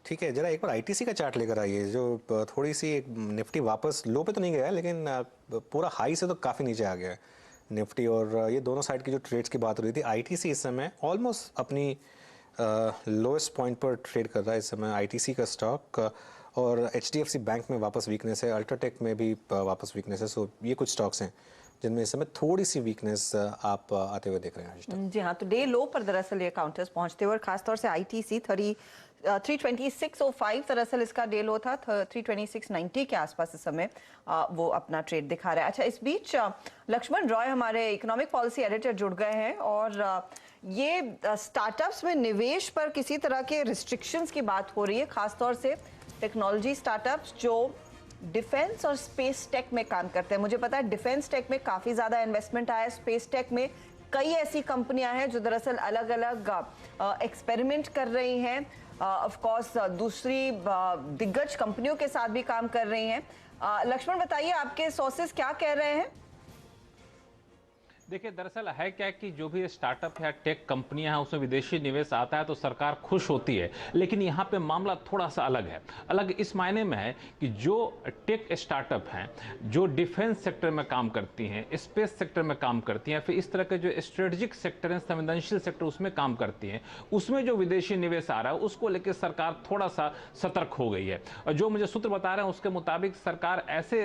ठीक है, जरा एक बार आईटीसी का चार्ट लेकर आइए, जो थोड़ी सी निफ्टी वापस लो पे तो नहीं गया है, लेकिन पूरा हाई से तो काफ़ी नीचे आ गया है निफ्टी। और ये दोनों साइड की जो ट्रेड्स की बात हो रही थी, आईटीसी इस समय ऑलमोस्ट अपनी लोएस्ट पॉइंट पर ट्रेड कर रहा है इस समय आईटीसी का स्टॉक। और एचडीएफसी बैंक में वापस वीकनेस है, अल्ट्राटेक में भी वापस वीकनेस है। सो ये कुछ स्टॉक्स हैं जिनमें इस समय थोड़ी सी वीकनेस आप आते हुए देख रहे हैं। जी हाँ, तो डे लो पर दरअसल ये काउंटर्स पहुंचते हुए, और खासतौर से आईटीसी 32605 दरअसल इसका डे लो था, 32690 के आसपास इस समय वो अपना ट्रेड दिखा रहा है। अच्छा, इस बीच लक्ष्मण रॉय हमारे इकोनॉमिक पॉलिसी एडिटर जुड़ गए हैं, और ये स्टार्टअप्स में निवेश पर किसी तरह के रिस्ट्रिक्शंस की बात हो रही है, खासतौर से टेक्नोलॉजी स्टार्टअप्स जो डिफेंस और स्पेस टेक में काम करते हैं। मुझे पता है डिफेंस टेक में काफ़ी ज़्यादा इन्वेस्टमेंट आया है, स्पेस टेक में कई ऐसी कंपनियां हैं जो दरअसल अलग अलग एक्सपेरिमेंट कर रही हैं, ऑफ कोर्स दूसरी दिग्गज कंपनियों के साथ भी काम कर रही हैं। लक्ष्मण बताइए, आपके सोर्सेज क्या कह रहे हैं? देखिए दरअसल है क्या कि जो भी स्टार्टअप या टेक कंपनियां हैं उसमें विदेशी निवेश आता है तो सरकार खुश होती है, लेकिन यहाँ पे मामला थोड़ा सा अलग है। अलग इस मायने में है कि जो टेक स्टार्टअप हैं, जो डिफेंस सेक्टर में काम करती हैं, स्पेस सेक्टर में काम करती हैं, फिर इस तरह के जो स्ट्रेटेजिक सेक्टर हैं, संवेदनशील सेक्टर, उसमें काम करती हैं, उसमें जो विदेशी निवेश आ रहा है उसको लेकर सरकार थोड़ा सा सतर्क हो गई है। और जो मुझे सूत्र बता रहे हैं उसके मुताबिक सरकार ऐसे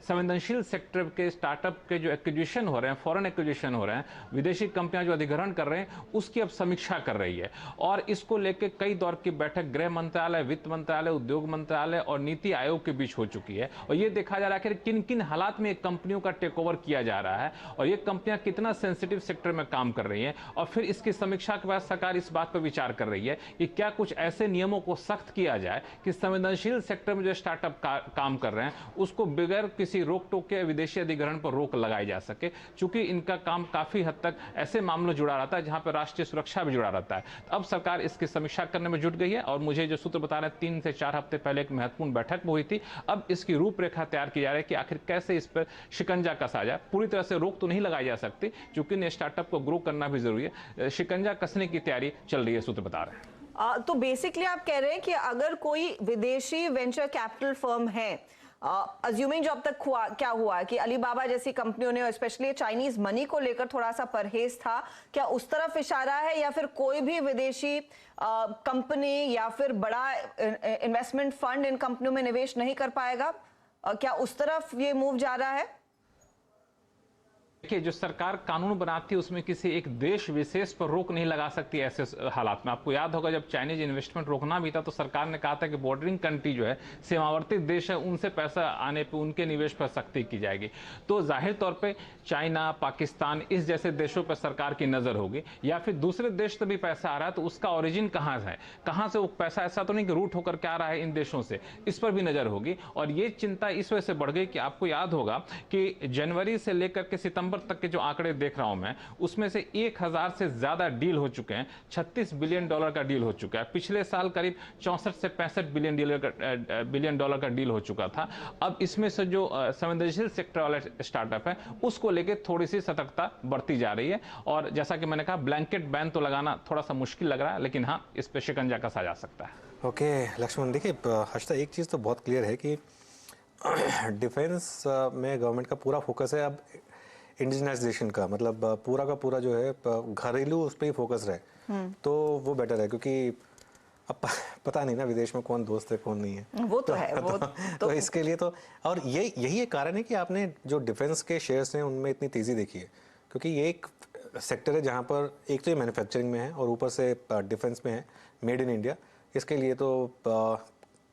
संवेदनशील सेक्टर के स्टार्टअप के जो एक्विजिशन हो रहे हैं, फॉरेन एक्विजिशन हो रहे हैं, विदेशी कंपनियां जो अधिग्रहण कर रहे हैं, उसकी अब समीक्षा कर रही है। और इसको लेकर कई दौर की बैठक गृह मंत्रालय, वित्त मंत्रालय, उद्योग मंत्रालय और नीति आयोग के बीच हो चुकी है। और ये देखा जा रहा है कि किन किन हालात में कंपनियों का टेक ओवर किया जा रहा है और ये कंपनियां कितना सेंसिटिव सेक्टर में काम कर रही हैं। और फिर इसकी समीक्षा के बाद सरकार इस बात पर विचार कर रही है कि क्या कुछ ऐसे नियमों को सख्त किया जाए कि संवेदनशील सेक्टर में जो स्टार्टअप काम कर रहे हैं उसको बगैर किसी रोक टोक के विदेशी अधिग्रहण पर रोक लगाई जा सके, चूंकि इनका काम काफी हद तक ऐसे मामलों जुड़ा रहता है जहां पर राष्ट्रीय सुरक्षा भी जुड़ा रहता है। अब सरकार इसकी समीक्षा करने में जुट गई है और मुझे जो सूत्र बता रहे हैं 3 से 4 हफ्ते पहले एक महत्वपूर्ण बैठक हुई थी। अब इसकी रूपरेखा तैयार की जा रही है कि आखिर कैसे इस पर शिकंजा कसा जाए। पूरी तरह से रोक तो नहीं लगाई जा सकती, क्योंकि इन स्टार्टअप को ग्रो करना भी जरूरी है। शिकंजा कसने की तैयारी चल रही है, सूत्र बता रहे हैं। तो बेसिकली आप कह रहे हैं कि अगर कोई विदेशी वेंचर कैपिटल फर्म है, अज्यूमिंग जो अब तक क्या हुआ कि अलीबाबा जैसी कंपनियों ने स्पेशली चाइनीज मनी को लेकर थोड़ा सा परहेज था, क्या उस तरफ इशारा है या फिर कोई भी विदेशी कंपनी या फिर बड़ा इन्वेस्टमेंट फंड इन कंपनियों में निवेश नहीं कर पाएगा? क्या उस तरफ ये मूव जा रहा है? देखिए, जो सरकार कानून बनाती है उसमें किसी एक देश विशेष पर रोक नहीं लगा सकती ऐसे हालात में। आपको याद होगा जब चाइनीज इन्वेस्टमेंट रोकना भी था तो सरकार ने कहा था कि बॉर्डरिंग कंट्री जो है, सीमावर्ती देश है, उनसे पैसा आने पे, उनके निवेश पर सख्ती की जाएगी। तो जाहिर तौर पे चाइना, पाकिस्तान, इस जैसे देशों पर सरकार की नजर होगी। या फिर दूसरे देश से भी पैसा आ रहा है तो उसका ओरिजिन कहाँ है, कहाँ से वो पैसा, ऐसा तो नहीं कि रूट होकर क्या आ रहा है इन देशों से, इस पर भी नजर होगी। और ये चिंता इस वजह से बढ़ गई कि आपको याद होगा कि जनवरी से लेकर के सितंबर तक के जो आंकड़े देख रहा हूं मैं, उसमें से 1000 से ज्यादा डील हो चुके हैं। $36 बिलियन का डील हो चुका है। पिछले साल करीब 64 से 65 बिलियन डॉलर का डील हो चुका था। अब इसमें से जो संवेदनशील सेक्टर वाले स्टार्टअप है उसको लेकर थोड़ी सी सतर्कता बढ़ती जा रही है। और जैसा कि मैंने कहा, ब्लैंकेट बैन तो लगाना थोड़ा सा मुश्किल लग रहा है, लेकिन हाँ, इस पर शिकंजा कसा जा सकता है। ओके लक्ष्मण, देखिए हर्षदा, एक चीज़ तो बहुत क्लियर है कि डिफेंस में गवर्नमेंट का पूरा फोकस है अब इंडिजिनाइजेशन का, मतलब पूरा का पूरा जो है घरेलू उस पर ही फोकस रहे तो वो बेटर है, क्योंकि अब पता नहीं ना विदेश में कौन दोस्त है कौन नहीं है। वो तो है, वो तो इसके लिए तो, और यही एक कारण है कि आपने जो डिफेंस के शेयर्स हैं उनमें इतनी तेज़ी देखी है, क्योंकि ये एक सेक्टर है जहाँ पर एक तो ये मैन्युफैक्चरिंग में है और ऊपर से डिफेंस में है, मेड इन इंडिया। इसके लिए तो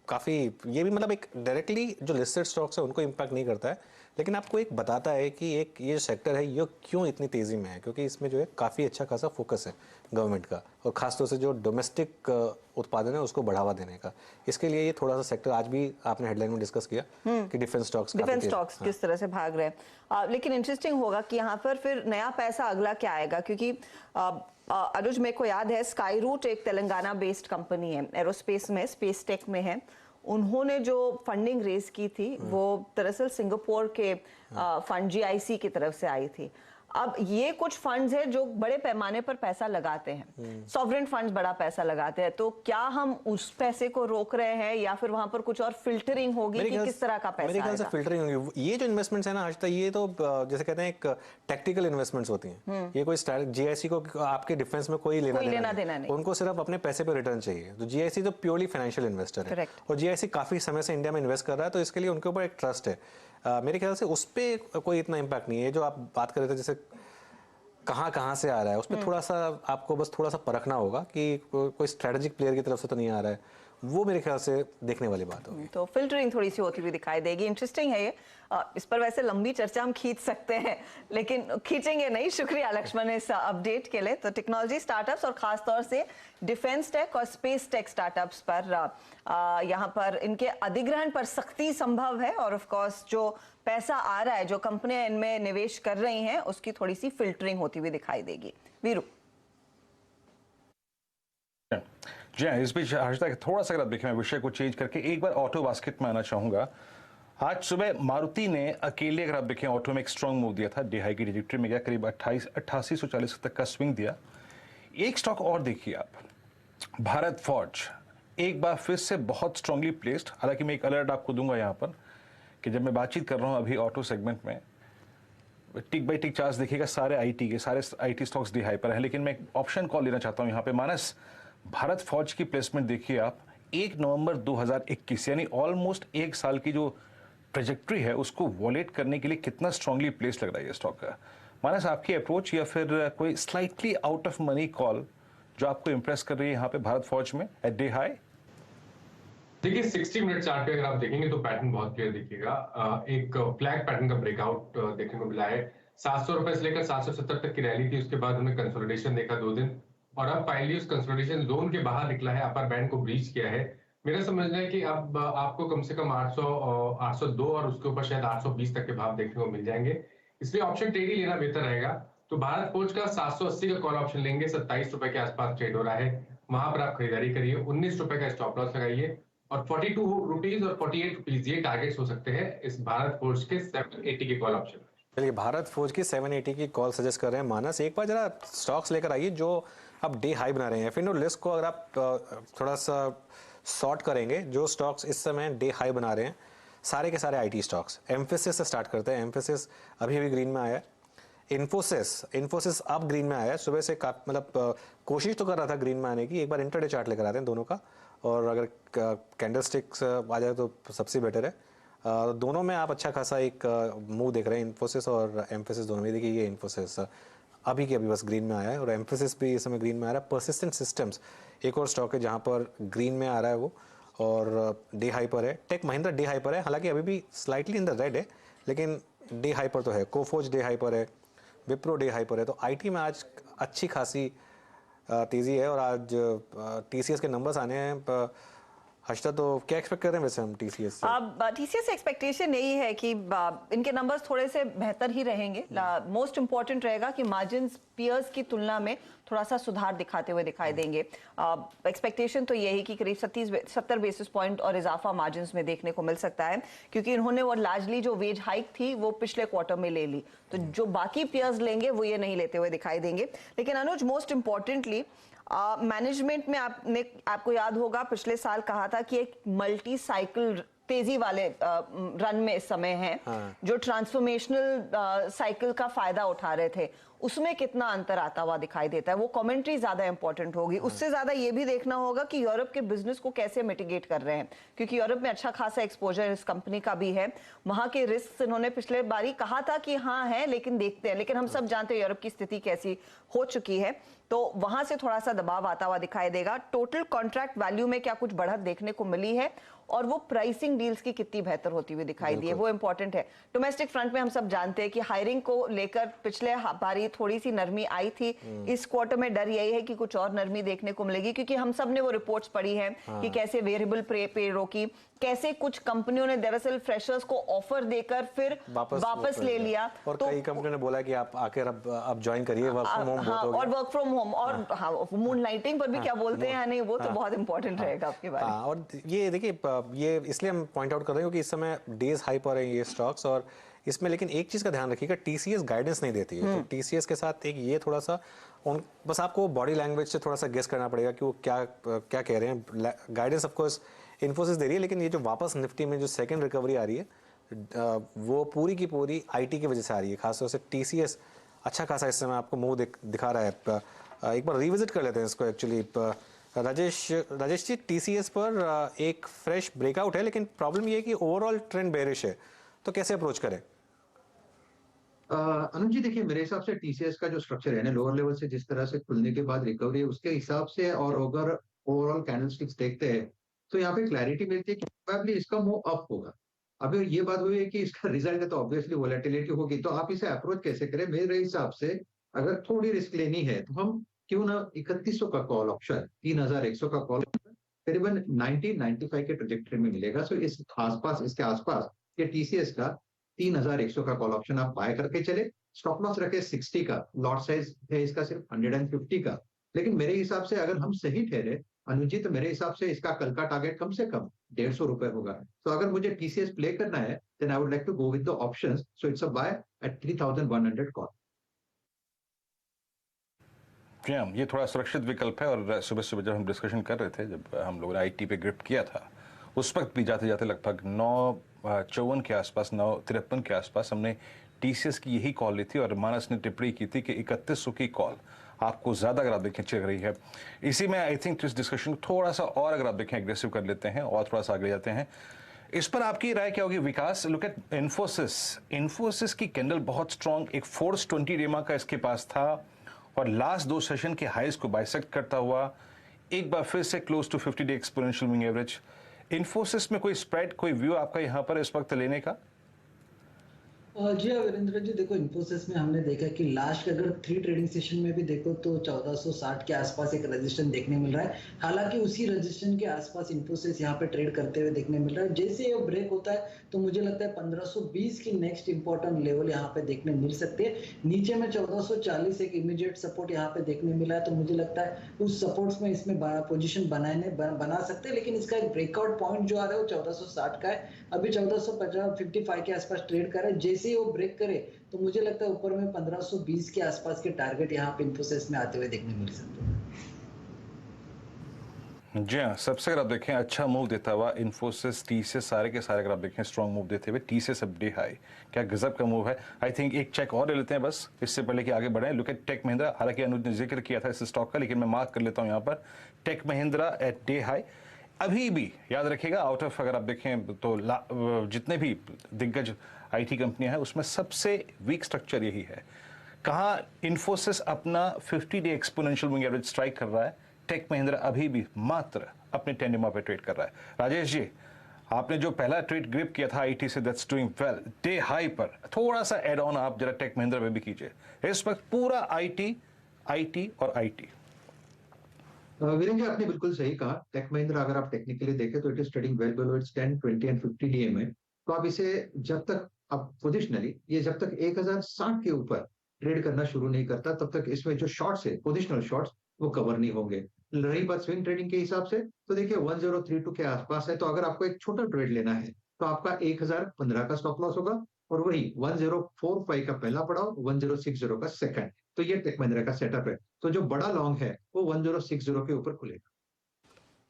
काफ़ी ये भी मतलब एक डायरेक्टली जो लिस्टेड स्टॉक्स है उनको इम्पैक्ट नहीं करता है, लेकिन आपको एक बताता है कि एक ये सेक्टर है ये क्यों इतनी तेज़ी में है, क्योंकि इसमें जो है काफ़ी अच्छा खासा फोकस है गवर्नमेंट का, और ख़ासतौर से जो डोमेस्टिक उत्पादन है उसको बढ़ावा देने का। इसके लिए ये थोड़ा सा सेक्टर आज भी आपने हेडलाइन में डिस्कस किया कि डिफेंस स्टॉक्स किस तरह से भाग रहे हैं। लेकिन इंटरेस्टिंग होगा कि यहाँ पर फिर नया पैसा अगला क्या आएगा, क्योंकि अनुज, मेरे को याद है स्काई रूट एक तेलंगाना बेस्ड कंपनी है, एरोस्पेस में, स्पेस टेक में है। उन्होंने जो फंडिंग रेज की थी वो दरअसल सिंगापुर के फंड GIC की तरफ से आई थी। अब ये कुछ फंड्स हैं जो बड़े पैमाने पर पैसा लगाते हैं, सॉवरेन फंड्स बड़ा पैसा लगाते हैं, तो क्या हम उस पैसे को रोक रहे हैं या फिर वहां पर कुछ और फिल्टरिंग होगी कि किस तरह का पैसा? मेरे ख्याल से फिल्टरिंग होगी। ये जो इन्वेस्टमेंट्स है ना आज तक, ये तो जैसे कहते हैं एक टैक्टिकल इन्वेस्टमेंट्स होती हैं। ये कोई GIC को आपके डिफेंस में कोई लेना देना नहीं, उनको सिर्फ अपने पैसे पे रिटर्न चाहिए। तो GIC तो प्योरली फाइनेंशियल इन्वेस्टर है और GIC काफी समय से इंडिया में इन्वेस्ट कर रहा है, तो इसके लिए उनके ऊपर एक ट्रस्ट है। मेरे ख्याल से उस पर कोई इतना इम्पैक्ट नहीं है। जो आप बात कर रहे थे जैसे कहाँ से आ रहा है, उस पर थोड़ा सा आपको बस थोड़ा सा परखना होगा कि कोई स्ट्रेटेजिक प्लेयर की तरफ से तो नहीं आ रहा है, वो मेरे ख्याल से देखने वाली बात होगी। तो फिल्टरिंग थोड़ी सी होती हुई दिखाई देगी। इंटरेस्टिंग है ये, इस पर वैसे लंबी चर्चा हम खींच सकते हैं लेकिन खींचेंगे नहीं। शुक्रिया लक्ष्मण इस अपडेट के लिए। तो टेक्नोलॉजी स्टार्टअप्स और खासतौर से डिफेंस टेक और स्पेस टेक स्टार्टअप्स पर यहाँ पर इनके अधिग्रहण पर सख्ती संभव है, और ऑफ कोर्स जो पैसा आ रहा है, जो कंपनियां इनमें निवेश कर रही हैं, उसकी थोड़ी सी फिल्टरिंग होती हुई दिखाई देगी। वीरू जी हाँ, इस बीच हर्षदा थोड़ा सा अगर आप देखें, मैं विषय को चेंज करके एक बार ऑटो बास्केट में आना चाहूंगा। आज सुबह मारुति ने अकेले अगर आप देखें ऑटो में एक स्ट्रांग मूव दिया था, डे हाई की ट्रैजेक्टरी में गया, करीब 8840 तक का स्विंग दिया। एक स्टॉक और देखिए आप, भारत फॉर्ज, एक बार फिर से बहुत स्ट्रांगली प्लेस्ड। हालांकि मैं एक अलर्ट आपको दूंगा यहाँ पर कि जब मैं बातचीत कर रहा हूँ अभी ऑटो सेगमेंट में, टिक बाई टिक चार्ज देखिएगा, सारे आईटी स्टॉक्स डी हाई पर है। लेकिन मैं ऑप्शन कॉल लेना चाहता हूँ यहाँ पे मानस, भारत फौज की प्लेसमेंट देखिए आप, 1 नवंबर 2021 यानी ऑलमोस्ट 1 साल की जो ट्रेजेक्ट्री है उसको वॉलेट करने के लिए कितना स्ट्रांगली प्लेस लग रहा है ये स्टॉक का। मानस, आपकी अप्रोच या फिर कोई slightly out of money call जो आपको इंप्रेस कर रही है यहाँ पे भारत फौज में एट डे हाई? देखिए 60 मिनट चार्ट पे अगर आप देखेंगे तो पैटर्न बहुत क्लियर दिखेगा। एक फ्लैग पैटर्न का ब्रेकआउट देखने को मिला है। 700 रुपए से लेकर 770 तक की रैली थी, उसके बाद हमने कंसोलिडेशन देखा 2 दिन, और अब फाइनली उस कंसोलिडेशन जोन के बाहर निकला है, अपर बैंड को ब्रीच किया है। मेरा समझना है कि अब आपको कम से कम 802 और उसके ऊपर शायद 820 तक के भाव देखने को मिल जाएंगे, इसलिए ऑप्शन ट्रेड ही लेना बेहतर रहेगा। तो भारत फौज का 780 का कॉल ऑप्शन लेंगे, 27 रुपए के आसपास ट्रेड हो रहा है, वहां पर आप खरीदारी करिए। 19 रुपए का स्टॉप लॉस लगाइए और 42 रुपीज और 48 रुपीज ये टारगेट्स हो सकते हैं इस भारत फौज के 780 के कॉल ऑप्शन। चलिए, भारत फौज की 780 की कॉल सजेस्ट कर रहे हैं मानस। एक बार जरा स्टॉक्स लेकर आइए जो अब डे हाई बना रहे हैं। फिर लिस्ट को अगर आप थोड़ा सा सॉर्ट करेंगे, जो स्टॉक्स इस समय डे हाई बना रहे हैं सारे के सारे आईटी स्टॉक्स। एम्फेसिस से स्टार्ट करते हैं। एम्फेसिस अभी अभी ग्रीन में आया है। इन्फोसिस अब ग्रीन में आया है। सुबह से मतलब कोशिश तो कर रहा था ग्रीन में आने की। एक बार इंटरडे चार्ट लेकर आते हैं दोनों का, और अगर कैंडल स्टिक्स आ जाए तो सबसे बेटर है। दोनों में आप अच्छा खासा एक मूव देख रहे हैं, इन्फोसिस और एम्फेसिस दोनों में। देखिए ये इन्फोसिस अभी के अभी बस ग्रीन में आया है और एम्फेसिस भी इस समय ग्रीन में आ रहा है। परसिस्टेंट सिस्टम्स एक और स्टॉक है जहाँ पर ग्रीन में आ रहा है वो, और डे हाई पर है। टेक महिंद्रा डे हाई पर है, हालांकि अभी भी स्लाइटली इन द रेड है, लेकिन डे हाई पर तो है। कोफोज डे हाई पर है, विप्रो डे हाई पर है। तो आईटी में आज अच्छी खासी तेज़ी है। और आज टीसीएस के नंबर्स आने हैं। हर्षिता, तो क्या एक्सपेक्ट कर रहे हैं वैसे हम टीसीएस से? अब टीसीएस एक्सपेक्टेशन यही है कि इनके नंबर्स थोड़े से बेहतर ही रहेंगे। मोस्ट इंपॉर्टेंट रहेगा कि मार्जिन्स पीयर्स की तुलना में थोड़ा सा सुधार दिखाते हुए दिखाई देंगे। एक्सपेक्टेशन तो यही कि करीब 70 बेसिस पॉइंट और इजाफा मार्जिन्स में देखने को मिल सकता है, क्योंकि इन्होंने वो लार्जली जो वेज हाइक थी वो पिछले क्वार्टर में ले ली। तो जो बाकी पीयर्स लेंगे वो ये नहीं लेते हुए दिखाई देंगे। लेकिन अनुज, मोस्ट इंपॉर्टेंटली मैनेजमेंट में आपको याद होगा पिछले साल कहा था कि एक मल्टी साइकिल तेजी वाले रन में इस समय है। हाँ। जो ट्रांसफॉर्मेशनल साइकिल का फायदा उठा रहे थे, उसमें कितना अंतर आता हुआ दिखाई देता है, वो कमेंट्री ज्यादा इंपॉर्टेंट होगी। हाँ। उससे ज्यादा ये भी देखना होगा कि यूरोप के बिजनेस को कैसे मिटिगेट कर रहे हैं, क्योंकि यूरोप में अच्छा खासा एक्सपोजर इस कंपनी का भी है। वहां के रिस्क इन्होंने पिछले बारी कहा था कि हाँ है, लेकिन देखते हैं। लेकिन हम सब जानते हैं यूरोप की स्थिति कैसी हो चुकी है, तो वहां से थोड़ा सा दबाव आता हुआ दिखाई देगा। टोटल कॉन्ट्रैक्ट वैल्यू में क्या कुछ बढ़त देखने को मिली है, और वो प्राइसिंग डील्स की कितनी बेहतर होती हुई दिखाई दी है, वो इंपॉर्टेंट है। डोमेस्टिक फ्रंट में हम सब जानते हैं कि हायरिंग को लेकर पिछले बारी थोड़ी सी नरमी आई थी। इस क्वार्टर में डर यही है कि कुछ और नरमी देखने को मिलेगी, क्योंकि हम सब ने वो रिपोर्ट्स पढ़ी है कि कैसे वेरिएबल पे रोकी, कैसे कुछ कंपनियों ने दरअसल फ्रेशर्स को ऑफर देकर फिर वापस ले लिया। और तो कई कंपनियों ने बोला कि आप आकर अब ज्वाइन करिए, वर्क फ्रॉम होम। हाँ, और वर्क फ्रॉम होम और मून लाइटिंग पर भी क्या बोलते हैं, नहीं वो तो बहुत इंपॉर्टेंट रहेगा आपके बारे में। और ये देखिए, ये इसलिए हम पॉइंट आउट कर रहे हैं क्योंकि इस समय डेज हाई पर है ये स्टॉक्स। और इसमें लेकिन एक चीज का ध्यान रखिएगा, टीसीएस गाइडेंस नहीं देती है। तो टीसीएस के साथ एक ये थोड़ा सा बस आपको बॉडी लैंग्वेज से थोड़ा सा गेस करना पड़ेगा कि वो क्या कह रहे हैं। गाइडेंस ऑफ कोर्स इन्फोसिस दे रही है, लेकिन ये जो वापस निफ्टी में जो सेकंड रिकवरी आ रही है वो पूरी की पूरी आईटी की वजह से आ रही है। खासतौर से टीसीएस अच्छा खासा इस समय आपको मुंह दिखा रहा है। एक बार रिविजिट कर लेते हैं इसको। एक्चुअली राजेश जी, टीसीएस पर एक फ्रेश ब्रेकआउट है, लेकिन प्रॉब्लम ये है कि ओवरऑल ट्रेंड बेरिश है, तो कैसे अप्रोच करें? अनुज जी, देखिए मेरे हिसाब से टीसीएस का जो स्ट्रक्चर है ना, लोअर लेवल से जिस तरह से खुलने के बाद रिकवरी है उसके हिसाब से, और अगर ओवरऑल कैंडलस्टिक्स देखते हैं तो यहाँ पे क्लैरिटी मिलती है कि प्रोबेबली इसका मूव अप होगा। अभी ये बात हुई है कि इसका रिजल्ट है तो ऑब्वियसली वोलेटिलिटी होगी। तो आप इसे अप्रोच कैसे करें? मेरे हिसाब से अगर थोड़ी रिस्क लेनी है तो हम क्यों ना 3100 का कॉल ऑप्शन, 3100 का कॉल करीबन 90-95 के ट्रेजेक्टरी में मिलेगा। सो इस आसपास, इसके आसपास ये टीसीएस का 3100 का कॉल ऑप्शन आप बाय करके चले। स्टॉप लॉस रखे 60 का, लॉट साइज है इसका सिर्फ 150 का। लेकिन मेरे हिसाब से अगर हम सही ठहरे अनुचित, मेरे हिसाब से इसका कल का टारगेट कम से कम 150 रुपए होगा। तो अगर मुझे टीसीएस प्ले करना है then I would like to go with the options. So it's a buy at 3,100 call. जी हाँ, ये थोड़ा सुरक्षित विकल्प है और सुबह सुबह जब हम डिस्कशन कर रहे थे, जब हम लोगों ने आईटी पे ग्रिप किया था, उस वक्त भी जाते जाते लगभग 9:54 के आसपास, 9:53 के आसपास हमने टीसीएस की यही कॉल ली थी और मानस ने टिप्पणी की थी कि 3100 की कॉल आपको ज़्यादा अगर आप देखें चल रही है। इसी में आई थिंक इस डिस्कशन को थोड़ा सा और अगर आप देखें एग्रेसिव कर लेते हैं और थोड़ा सा आगे जाते हैं। इस पर आपकी राय क्या होगी विकास? लुक एट इन्फोसिस की कैंडल बहुत स्ट्रॉन्ग, एक फोर्स 20 डेमा का इसके पास था और लास्ट 2 सेशन के हाईज को बाइसेक्ट करता हुआ एक बार फिर से close to 50 day exponential moving average. Infosys में कोई स्प्रेड, कोई व्यू आपका यहाँ पर इस वक्त लेने का? जी हाँ वीरेंद्र जी, देखो इन्फोसिस में हमने देखा कि लास्ट अगर 3 ट्रेडिंग सेशन में भी देखो तो 1460 के आसपास एक रेजिस्टेंस देखने मिल रहा है। हालांकि उसी रेजिस्टेंस के आसपास इन्फोसिस यहाँ पे ट्रेड करते हुए देखने मिल रहा है। जैसे ये ब्रेक होता है तो मुझे लगता है 1520 की नेक्स्ट इंपॉर्टेंट लेवल यहाँ पे देखने मिल सकते हैं। नीचे में 1440 एक इमीडिएट सपोर्ट यहाँ पे देखने मिला है, तो मुझे लगता है उस सपोर्ट्स में इसमें पोजिशन बना सकते हैं। लेकिन इसका एक ब्रेकआउट पॉइंट जो आ रहा है वो 1460 का है। अभी 1455 के आसपास ट्रेड कर रहा है। जैसे ही वो ब्रेक करे तो मुझे लगता है ऊपर में 1520 के आसपास के टारगेट यहाँ पे इन्फोसिस में आते हुए देखने मिल सकते हैं। जी हाँ, सबसे अगर आप देखें अच्छा मूव देता हुआ इन्फोसिस, टीसीएस, सारे के सारे अगर आप देखें स्ट्रॉन्ग मूव देते हुए, टीसीएस अब डे हाई, क्या गजब का मूव है। आई थिंक एक चेक और ले लेते हैं बस इससे पहले कि आगे बढ़े। लुक एट टेक महिंद्रा, हालांकि अनुज ने जिक्र किया था इस स्टॉक का, लेकिन मैं मार्क कर लेता हूँ यहाँ पर Tech Mahindra at day high. अभी भी याद रखिएगा आउट ऑफ अगर आप देखें तो जितने भी दिग्गज आईटी कंपनियां हैं उसमें सबसे वीक स्ट्रक्चर यही है। कहाँ इन्फोसिस अपना 50 day exponential moving average strike कर रहा है, टेक महिंद्रा अभी भी मात्र अपने 10 डेमा पे ट्रेड कर रहा है। राजेश जी, आपने जो पहला ट्रेड ग्रिप किया था आईटी से, that's doing well, day high पर थोड़ा सा एड ऑन आप जरा टेक महिंद्रा में भी कीजिए। इस वक्त पूरा आईटी और आईटी। वीरेंद्र जी, आपने बिल्कुल सही कहा। टेक महिंद्रा अगर आप टेक्निकली देखें तो it is trading well below it's 10, 20 and 50 DMA. तो आप इसे जब तक आप पोजिशनली ये जब तक 1060 के ऊपर ट्रेड करना शुरू नहीं करता तब तक इसमें जो शॉर्ट्स है, पोजिशनल शॉर्ट्स, वो कवर नहीं होंगे। रही बात स्विंग ट्रेडिंग के हिसाब से तो देखिए 1032 के आसपास है, तो अगर आपको एक छोटा ट्रेड लेना है तो आपका 1015 का स्टॉप लॉस होगा और वही 1045 का पहला पड़ाव, 1060 का सेकंड। तो ये टेक महिंद्रा का सेटअप है। तो जो बड़ा लॉन्ग है वो 1060 के ऊपर खुलेगा।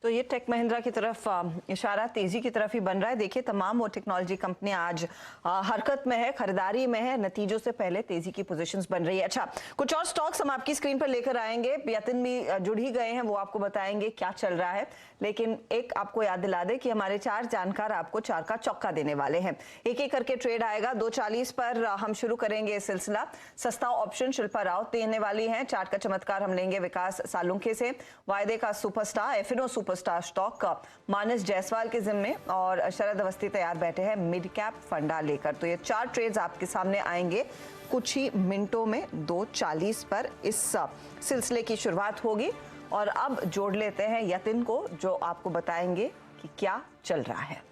तो ये टेक महिंद्रा की तरफ इशारा तेजी की तरफ ही बन रहा है। देखिए तमाम वो टेक्नोलॉजी कंपनियां आज हरकत में है, खरीदारी में है, नतीजों से पहले तेजी की पोजीशंस बन रही है। अच्छा, कुछ और स्टॉक्स हम आपकी स्क्रीन पर लेकर आएंगे। यतिन भी जुड़ ही गए हैं, वो आपको बताएंगे क्या चल रहा है। लेकिन एक आपको याद दिला दे कि हमारे 4 जानकार आपको 4 का चौका देने वाले हैं। एक एक करके ट्रेड आएगा। 2:40 पर हम शुरू करेंगे सिलसिला। सस्ता ऑप्शन शिल्पा राव देने वाली हैं। चार्ट का चमत्कार हम लेंगे विकास सालुंखे से। वायदे का सुपरस्टार एफिनो सुपरस्टार स्टॉक का मानस जायसवाल के जिम्मे और शरद अवस्थी तैयार बैठे हैं मिड कैप फंडा लेकर। तो ये 4 ट्रेड्स आपके सामने आएंगे कुछ ही मिनटों में। 2:40 पर इस सिलसिले की शुरुआत होगी और अब जोड़ लेते हैं यतिन को, जो आपको बताएंगे कि क्या चल रहा है।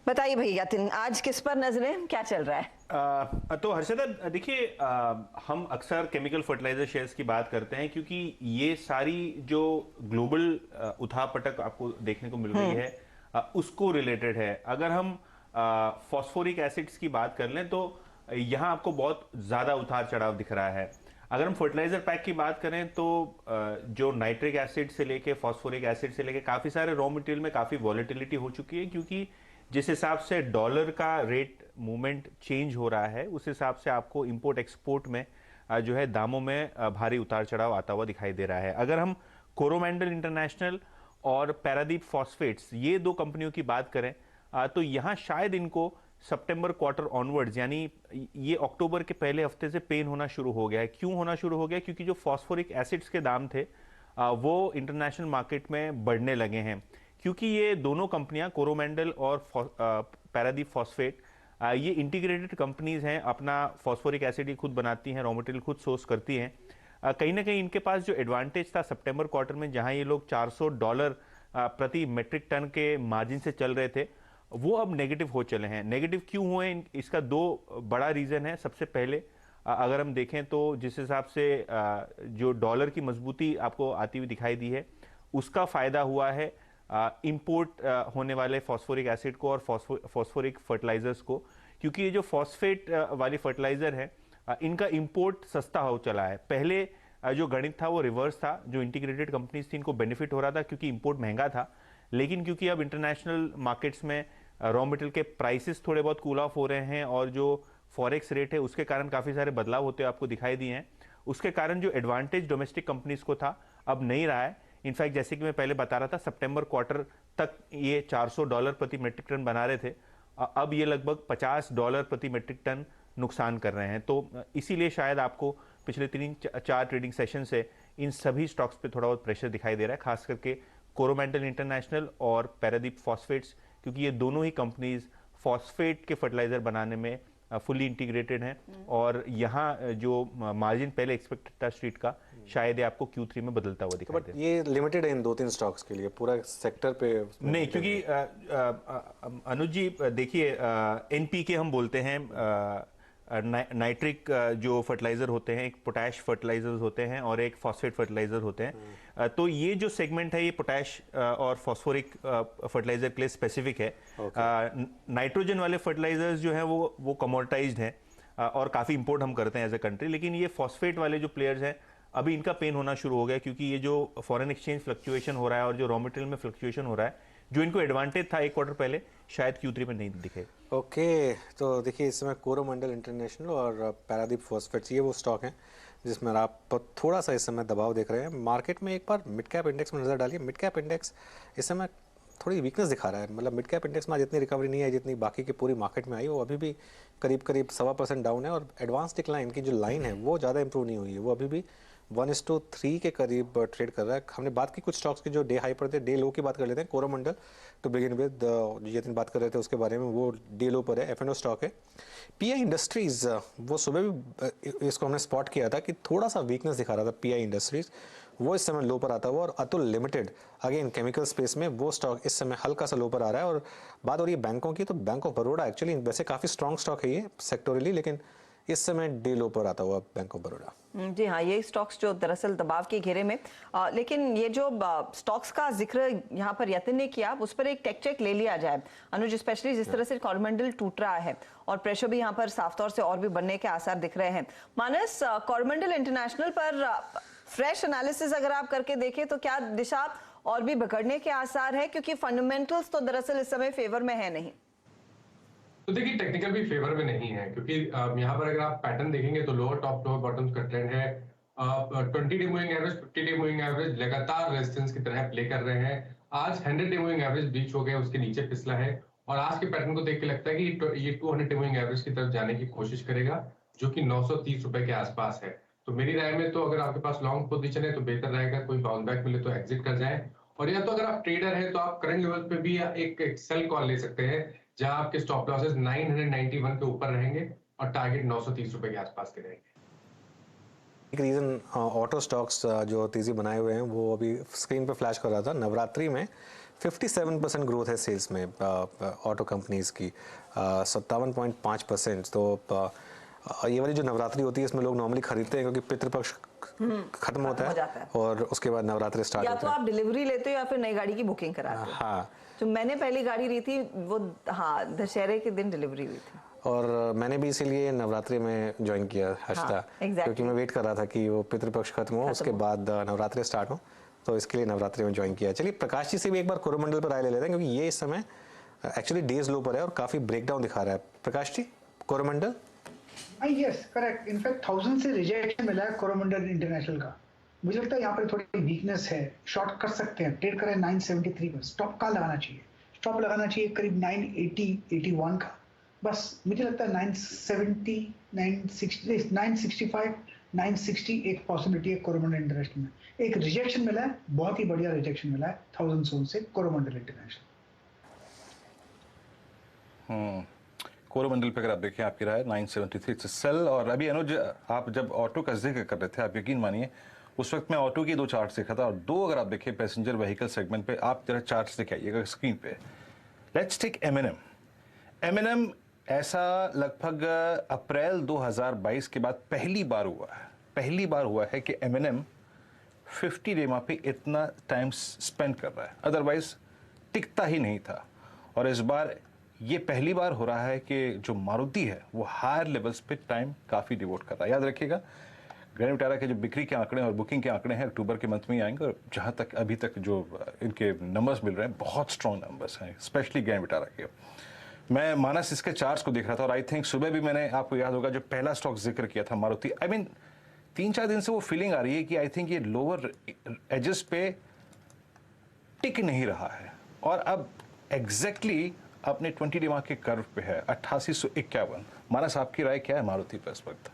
बताइए भैया यतिन, आज किस पर नजरें, क्या चल रहा है? तो हर्षदा देखिए, हम अक्सर केमिकल फर्टिलाइजर शेयर्स की बात करते हैं क्योंकि ये सारी जो ग्लोबल उठापटक आपको देखने को मिल रही है उसको रिलेटेड है। अगर हम फॉस्फोरिक एसिड्स की बात कर लें तो यहाँ आपको बहुत ज्यादा उतार चढ़ाव दिख रहा है। अगर हम फर्टिलाइजर पैक की बात करें तो जो नाइट्रिक एसिड से लेके फॉस्फोरिक एसिड से लेके काफी सारे रॉ मटेरियल में काफी वॉलेटिलिटी हो चुकी है, क्योंकि जिस हिसाब से डॉलर का रेट मूवमेंट चेंज हो रहा है उस हिसाब से आपको इंपोर्ट एक्सपोर्ट में जो है दामों में भारी उतार चढ़ाव आता हुआ दिखाई दे रहा है। अगर हम कोरोमंडल इंटरनेशनल और पैरादीप फॉस्फेट्स, ये 2 कंपनियों की बात करें तो यहाँ शायद इनको सितंबर क्वार्टर ऑनवर्ड्स, यानी ये अक्टूबर के पहले हफ्ते से पेन होना शुरू हो गया है। क्यों होना शुरू हो गया? क्योंकि जो फॉस्फोरिक एसिड्स के दाम थे वो इंटरनेशनल मार्केट में बढ़ने लगे हैं, क्योंकि ये दोनों कंपनियां कोरोमंडल और पैरादीप फॉस्फेट ये इंटीग्रेटेड कंपनीज हैं। अपना फॉस्फोरिक एसिड ही खुद बनाती हैं, रॉ मटेरियल खुद सोर्स करती हैं। कहीं ना कहीं इनके पास जो एडवांटेज था सितंबर क्वार्टर में, जहां ये लोग $400 प्रति मेट्रिक टन के मार्जिन से चल रहे थे, वो अब नेगेटिव हो चले हैं। नेगेटिव क्यों हुए? इसका 2 बड़ा रीजन है। सबसे पहले अगर हम देखें तो जिस हिसाब से जो डॉलर की मजबूती आपको आती हुई दिखाई दी है, उसका फायदा हुआ है इंपोर्ट होने वाले फॉस्फोरिक एसिड को और फॉस्फोरिक फर्टिलाइजर्स को, क्योंकि ये जो फॉस्फेट वाली फर्टिलाइजर है इनका इंपोर्ट सस्ता हो चला है। पहले जो गणित था वो रिवर्स था, जो इंटीग्रेटेड कंपनीज थी इनको बेनिफिट हो रहा था क्योंकि इंपोर्ट महंगा था, लेकिन क्योंकि अब इंटरनेशनल मार्केट्स में रॉ मटेरियल के प्राइसेस थोड़े बहुत कूल ऑफ हो रहे हैं और जो फॉरेक्स रेट है उसके कारण काफ़ी सारे बदलाव होते हुए आपको दिखाई दिए हैं, उसके कारण जो एडवांटेज डोमेस्टिक कंपनीज को था अब नहीं रहा है। इनफैक्ट जैसे कि मैं पहले बता रहा था, सितंबर क्वार्टर तक ये $400 प्रति मेट्रिक टन बना रहे थे, अब ये लगभग $50 प्रति मेट्रिक टन नुकसान कर रहे हैं। तो इसीलिए शायद आपको पिछले 3-4 ट्रेडिंग सेशन से इन सभी स्टॉक्स पे थोड़ा बहुत प्रेशर दिखाई दे रहा है, खास करके कोरोमंडल इंटरनेशनल और पैरादीप फॉस्फेट्स, क्योंकि ये दोनों ही कंपनीज फॉस्फेट के फर्टिलाइजर बनाने में फुली इंटीग्रेटेड हैं और यहाँ जो मार्जिन पहले एक्सपेक्टेड था स्ट्रीट का, शायद ये आपको Q3 में बदलता हुआ दिखाई दे। ये लिमिटेड है इन 2-3 स्टॉक्स के लिए, पूरा सेक्टर पे नहीं, क्योंकि अनुज जी देखिए, NPK हम बोलते हैं, नाइट्रिक जो फर्टिलाइजर होते हैं, एक पोटैश फर्टिलाइजर्स होते हैं और एक फॉस्फेट फर्टिलाइजर होते हैं। तो ये जो सेगमेंट है ये पोटैश और फॉस्फोरिक फर्टिलाइजर के लिए स्पेसिफिक है। नाइट्रोजन वाले फर्टिलाइजर्स जो हैं वो कमोडिटाइज्ड हैं और काफ़ी इंपोर्ट हम करते हैं एज ए कंट्री, लेकिन ये फॉस्फेट वाले जो प्लेयर्स हैं अभी इनका पेन होना शुरू हो गया, क्योंकि ये जो फॉरेन एक्सचेंज फ्लक्चुएशन हो रहा है और जो रॉ मटेरियल में फ्लक्चुएशन हो रहा है, जो इनको एडवांटेज था एक क्वार्टर पहले, शायद Q3 में नहीं दिखे। ओके, तो देखिए इस समय कोरोमंडल इंटरनेशनल और पैरादीप फॉस्फेट्स ये वो स्टॉक हैं जिसमें आप थोड़ा सा इस समय दबाव देख रहे हैं। मार्केट में एक बार मिड कैप इंडेक्स में नज़र डालिए। मिड कैप इंडेक्स इस समय थोड़ी वीकनेस दिखा रहा है, मतलब मिड कैप इंडेक्स में आज इतनी रिकवरी नहीं है जितनी बाकी की पूरी मार्केट में आई। वो अभी भी करीब 1.25% डाउन है और एडवांस डिक्लाइन की जो लाइन है वो ज़्यादा इंप्रूव नहीं हुई है, वो अभी भी 1:3 के करीब ट्रेड कर रहा है। हमने बात की कुछ स्टॉक्स की जो डे हाई पर थे, डे लो की बात कर लेते हैं। कोरोमंडल टू बिगिन विद, जितनी बात कर रहे थे उसके बारे में, वो डे लो पर है। F&O स्टॉक है। PI इंडस्ट्रीज, वो सुबह भी इसको हमने स्पॉट किया था कि थोड़ा सा वीकनेस दिखा रहा था PI इंडस्ट्रीज, वो इस समय लो पर आता हुआ। और Atul limited again chemical space में, वो स्टॉक इस समय हल्का सा लो पर आ रहा है। और बात हो रही है बैंकों की, तो बैंक ऑफ बड़ौदा एक्चुअली वैसे काफ़ी स्ट्रॉन्ग स्टॉक है ये सेक्टोरली, लेकिन इस समय डे लो पर आता हुआ बैंक ऑफ बड़ौदा। जी हाँ, ये स्टॉक्स जो दरअसल दबाव के घेरे में, लेकिन ये जो स्टॉक्स का जिक्र यहाँ पर यतिन ने किया, उस पर एक टेक चेक ले लिया जाए अनुज, स्पेशली जिस तरह से कोरोमंडल टूट रहा है और प्रेशर भी यहाँ पर साफ तौर से और भी बढ़ने के आसार दिख रहे हैं। मानस, कोरोमंडल इंटरनेशनल पर फ्रेश एनालिसिस अगर आप करके देखें तो क्या दिशा और भी बिगड़ने के आसार है, क्योंकि फंडामेंटल्स तो दरअसल इस समय फेवर में है नहीं? तो देखिए टेक्निकल भी फेवर में नहीं है, क्योंकि यहाँ पर अगर आप पैटर्न देखेंगे तो लोअर टॉप लोअर बॉटम्स का ट्रेंड है। 20 day moving average, 50 day moving average लगातार रेजिस्टेंस की तरह प्ले कर रहे हैं। आज 100 डे मूविंग एवरेज ब्रीच हो गया, उसके नीचे फिसला है और आज के पैटर्न को देख के लगता है कि ये 200 डे मूविंग एवरेज की तरफ जाने की कोशिश करेगा, जो कि 930 रुपए के आसपास है। तो मेरी राय में तो अगर आपके पास लॉन्ग पोजीशन है तो बेहतर रहेगा कोई बाउंस बैक मिले तो एग्जिट कर जाए, और या तो अगर आप ट्रेडर हैं तो आप करंट लेवल पे भी एक सेल कॉल ले सकते हैं, जहां आपके स्टॉप लॉसेस 991 के ऊपर रहेंगे और टारगेट 930 रुपए के आसपास के रहेंगे। एक रीज़न ऑटो स्टॉक्स जो तेज़ी बनाए हुए हैं वो अभी स्क्रीन पे फ्लैश कर रहा था। नवरात्रि में 57% ग्रोथ है सेल्स में ऑटो कंपनीज की, 57.5%। तो ये वाली जो नवरात्रि होती है इसमें लोग नॉर्मली खरीदते हैं क्योंकि पितृपक्ष खत्म होता है और उसके बाद नवरात्रि स्टार्ट होता है। या तो आप डिलीवरी लेते हो या फिर नई गाड़ी की बुकिंग कराते हो। हाँ, जो मैंने पहली गाड़ी ली थी वो दशहरे के दिन डिलीवरी हुई थी, और मैंने भी इसीलिए नवरात्रि में ज्वाइन किया हर्षदा, क्योंकि मैं वेट कर रहा था कि वो पितृपक्ष खत्म हो उसके बाद नवरात्रि स्टार्ट हो, तो इसके लिए नवरात्रि में ज्वाइन किया। चलिए प्रकाश जी से भी एक बार कोरोमंडल पर राय ले लेते हैं, क्योंकि ये इस समय एक्चुअली डेज लो पर है और काफी ब्रेकडाउन दिखा रहा है। Prakash ji, Coromandel? Yes correct, in fact 1000 से रिजेक्शन मिला है कोरोमंडल इंटरनेशनल का। मुझे लगता है यहाँ पर थोड़ी वीकनेस है, शॉर्ट कर सकते हैं, ट्रेड करें 973 पर। स्टॉप कहाँ लगाना चाहिए? स्टॉप लगाना चाहिए करीब 980-81 का, बस मुझे लगता है 970, 960, 965, 960 एक पॉसिबिलिटी है कोरोमंडल इंटरनेशनल में। एक रिजेक्शन मिला है, बहुत ही बढ़िया रिजेक्शन मिला है 1000 जोन से कोरोमंडल इंटरनेशनल। कोरोमंडल पे अगर आप देखें, आपकी राय 973 से सेल। और अभी अनुज, आप जब ऑटो का जिक्र कर रहे थे, आप यकीन मानिए उस वक्त मैं ऑटो की 2 चार्ट्स देखा था, और 2 अगर आप देखें पैसेंजर व्हीकल सेगमेंट पे, आप जरा चार्ट्स दिखाइएगा स्क्रीन पे। Let's take M&M। ऐसा लगभग अप्रैल 2022 के बाद पहली बार हुआ है कि M&M 50 डेमा पे इतना टाइम स्पेंड कर रहा है, अदरवाइज टिकता ही नहीं था। और इस बार ये पहली बार हो रहा है कि जो मारुति है वो हायर लेवल्स पे टाइम काफ़ी डिवोट कर रहा है। याद रखिएगा, ग्रैंड विटारा के जो बिक्री के आंकड़े और बुकिंग के आंकड़े हैं अक्टूबर के मंथ में ही आएंगे, और जहाँ तक अभी तक जो इनके नंबर्स मिल रहे हैं बहुत स्ट्रॉन्ग नंबर्स हैं, स्पेशली ग्रैंड विटारा के। मैं मानस इसके चार्ट्स को देख रहा था और आई थिंक सुबह भी मैंने, आपको याद होगा, जो पहला स्टॉक जिक्र किया था मारुति, आई मीन 3-4 दिन से वो फीलिंग आ रही है कि आई थिंक ये लोअर एजेस पे टिक नहीं रहा है, और अब एग्जैक्टली अपने 20 डे के कर्व पे है 8851। मानस, आपकी राय क्या है मारुति पर इस वक्त?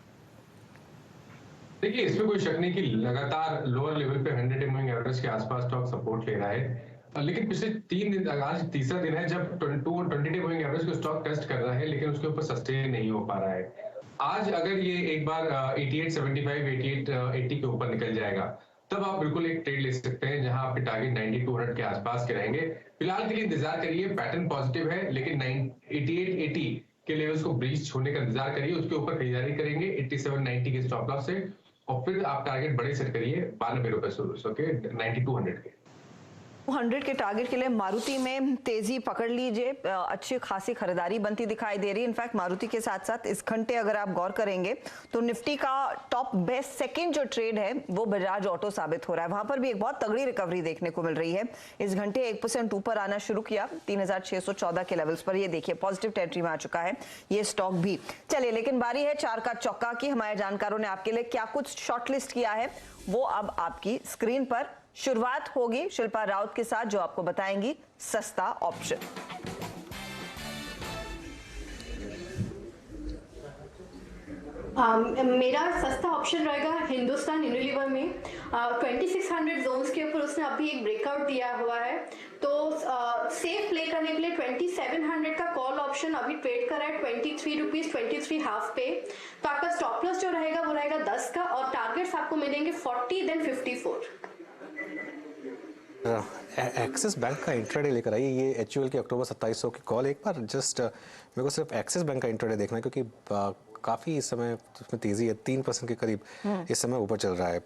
देखिए, इसमें कोई शक नहीं कि लगातार लोअर लेवल पे 100 डे मूविंग एवरेज के आसपास स्टॉक सपोर्ट ले रहा है, लेकिन पिछले 3 दिन, आज तीसरा दिन है जब 20 डे मूविंग एवरेज को स्टॉक टेस्ट कर रहा है, लेकिन उसके ऊपर सस्टेन नहीं हो पा रहा है। आज अगर ये एक बार 8875, 8880 के ऊपर निकल जाएगा, तब आप बिल्कुल एक ट्रेड ले सकते हैं जहां आपके टारगेट 9200 के आसपास के रहेंगे। फिलहाल के लिए इंतजार करिए, पैटर्न पॉजिटिव है, लेकिन 8880 के लेवल्स को ब्रीच होने का इंतजार करिए, उसके ऊपर खरीदारी करेंगे 8790 के स्टॉप लॉस से, और फिर आप टारगेट बड़े सेट करिए 92 रुपए से के 9200 के 100 के टारगेट के लिए मारुति में तेजी पकड़ लीजिए, अच्छी खासी खरीदारी बनती दिखाई दे रही है। इनफैक्ट मारुति के साथ साथ इस घंटे अगर आप गौर करेंगे तो निफ्टी का टॉप बेस्ट सेकंड जो ट्रेड है वो बजाज ऑटो साबित हो रहा है, वहां पर भी एक बहुत तगड़ी रिकवरी देखने को मिल रही है। इस घंटे 1% ऊपर आना शुरू किया 3614 के लेवल्स पर, ये देखिए पॉजिटिव टेरिटरी में आ चुका है ये स्टॉक भी। चलिए, लेकिन बारी है 4 का चौका की। हमारे जानकारों ने आपके लिए क्या कुछ शॉर्टलिस्ट किया है वो अब आपकी स्क्रीन पर। शुरुआत होगी शिल्पा राउत के साथ जो आपको बताएंगी सस्ता ऑप्शन। मेरा सस्ता ऑप्शन रहेगा हिंदुस्तान यूनिलीवर में। 2600 जोन्स के ऊपर उसने अभी एक ब्रेकआउट दिया हुआ है, तो सेफ प्ले करने के लिए 2700 का कॉल ऑप्शन अभी ट्रेड कर रहा है 23 रुपीज 23 हाफ पे। तो आपका स्टॉप लॉस जो रहेगा वो रहेगा 10 का, और टारगेट्स आपको मिलेंगे 40 देन 54। एक्सिस बैंक का इंट्राडे लेकर आइए, ये एचयूएल की अक्टूबर 2700 की कॉल। एक बार जस्ट मेरे को सिर्फ एक्सिस बैंक का इंट्राडे देखना है, क्योंकि काफ़ी इस समय उसमें तेज़ी है, 3% के करीब इस समय ऊपर चल रहा है।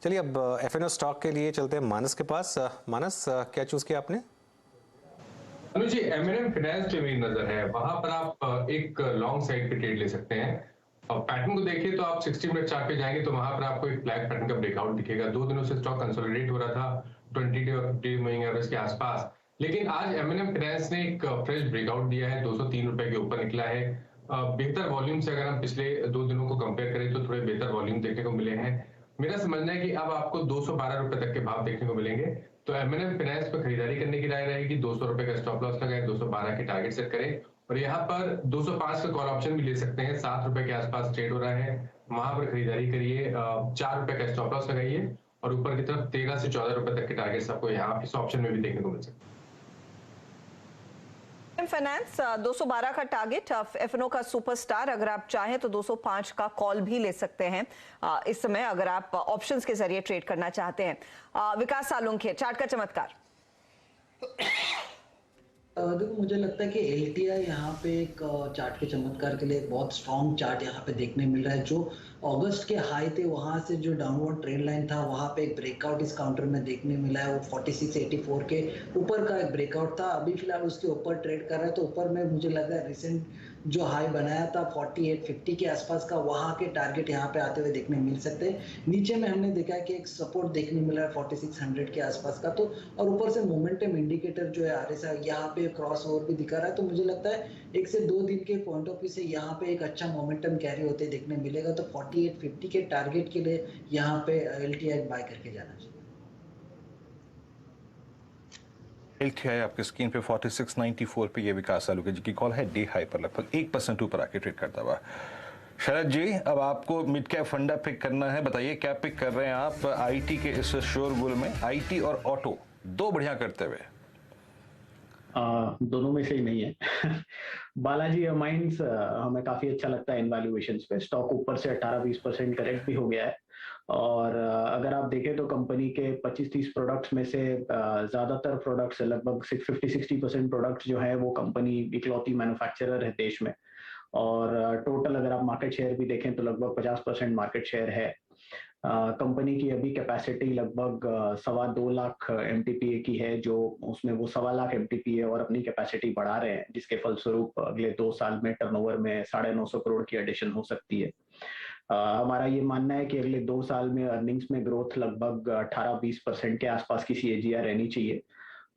चलिए, अब एफएनओ स्टॉक के लिए चलते हैं मानस के पास। मानस, क्या चूज़ किया आपने? अनुज जी, M&M फाइनेंस पे मेरी नजर है, वहां पर आप एक लॉन्ग साइड पे ट्रेड ले सकते हैं। और पैटर्न को देखिए तो आप 60 मिनट चार्ट पे जाएंगे तो वहां पर आपको एक फ्लैग पैटर्न का ब्रेकआउट दिखेगा। 2 दिनों से स्टॉक कंसोलिडेट हो रहा था 20 डे मूविंग एवरेज के आसपास, लेकिन आज M&M फाइनेंस ने एक फ्रेश ब्रेकआउट दिया है, 203 रुपए के ऊपर निकला है। बेहतर वॉल्यूम से अगर हम पिछले 2 दिनों को कंपेयर करें तो थोड़े बेहतर वॉल्यूम देखने को मिले हैं। मेरा समझना है कि अब आपको 212 रुपए तक के भाव देखने को मिलेंगे, तो M&M फाइनेंस पर खरीदारी करने की राय रहेगी। 200 रुपए का स्टॉप लॉस लगाए, 212 के टारगेट सेट करें, और यहाँ पर 205 का कॉल ऑप्शन भी ले सकते हैं। 7 रुपए के आसपास ट्रेड हो रहा है, वहां पर खरीदारी करिए। 4 रुपए का स्टॉप लॉस लगाइए, और ऊपर की तरफ 13 से 14 रुपए तक के टारगेट्स आपको यहाँ इस ऑप्शन में भी देखने को मिल सकते हैं। फाइनेंस 212 का टारगेट, एफएनओ का सुपरस्टार, अगर आप चाहें तो 205 का कॉल भी ले सकते हैं इस समय, अगर आप ऑप्शंस के जरिए ट्रेड करना चाहते हैं। विकास सालुंखे, चार्ट का चमत्कार। देखो, मुझे लगता है कि एलटीआई यहाँ पे एक चार्ट के चमत्कार के लिए एक बहुत स्ट्रॉन्ग चार्ट यहाँ पे देखने मिल रहा है। जो अगस्त के हाई थे वहां से जो डाउनवर्ड ट्रेंड लाइन था, वहां पे एक ब्रेकआउट इस काउंटर में देखने मिला है। वो 4684 के ऊपर का एक ब्रेकआउट था, अभी फिलहाल उसके ऊपर ट्रेड कर रहा है। तो ऊपर में मुझे लग रहा है रिसेंट जो हाई बनाया था 4850 के आसपास का, वहां के टारगेट यहाँ पे आते हुए देखने मिल सकते हैं। नीचे में हमने देखा है कि एक सपोर्ट देखने मिला है 4600 के आसपास का, तो और ऊपर से मोमेंटम इंडिकेटर जो है आरएसआई यहाँ पे क्रॉस ओवर भी दिखा रहा है। तो मुझे लगता है 1 से 2 दिन के पॉइंट ऑफ व्यू से यहाँ पे एक अच्छा मोमेंटम कैरी होते देखने मिलेगा। तो 4850 के टारगेट के लिए यहाँ पे एलटीआई बाय करके जाना चाहिए। एलटीआई आपके स्क्रीन पे 4694 पे ये विकास सालुंखे जी की कॉल है, डे हाई पर लगभग 1% ऊपर आके ट्रेड करता हुआ। शरद जी, अब आपको मिड कैप फंडा पिक करना है, बताइए क्या पिक कर रहे हैं आप आईटी के इस शोरगुल में? आईटी और ऑटो दो बढ़िया करते हुए। दोनों में से ही नहीं है। बालाजी माइंस हमें काफी अच्छा लगता है इन वैल्यूएशंस पे। स्टॉक ऊपर से 18-20% करेक्ट भी हो गया है, और अगर आप देखें तो कंपनी के 25-30 प्रोडक्ट्स में से ज़्यादातर प्रोडक्ट्स, लगभग 50-60% प्रोडक्ट्स जो है वो कंपनी इकलौती मैन्युफैक्चरर है देश में। और टोटल अगर आप मार्केट शेयर भी देखें तो लगभग 50% मार्केट शेयर है। कंपनी की अभी कैपेसिटी लगभग 2.25 लाख MTPA की है, जो उसमें वो 2.25 लाख MTPA और अपनी कैपेसिटी बढ़ा रहे हैं, जिसके फलस्वरूप अगले 2 साल में टर्नओवर में 950 करोड़ की एडिशन हो सकती है। हमारा ये मानना है कि अगले 2 साल में अर्निंग्स में ग्रोथ लगभग 18-20% के आसपास की CAGR रहनी चाहिए,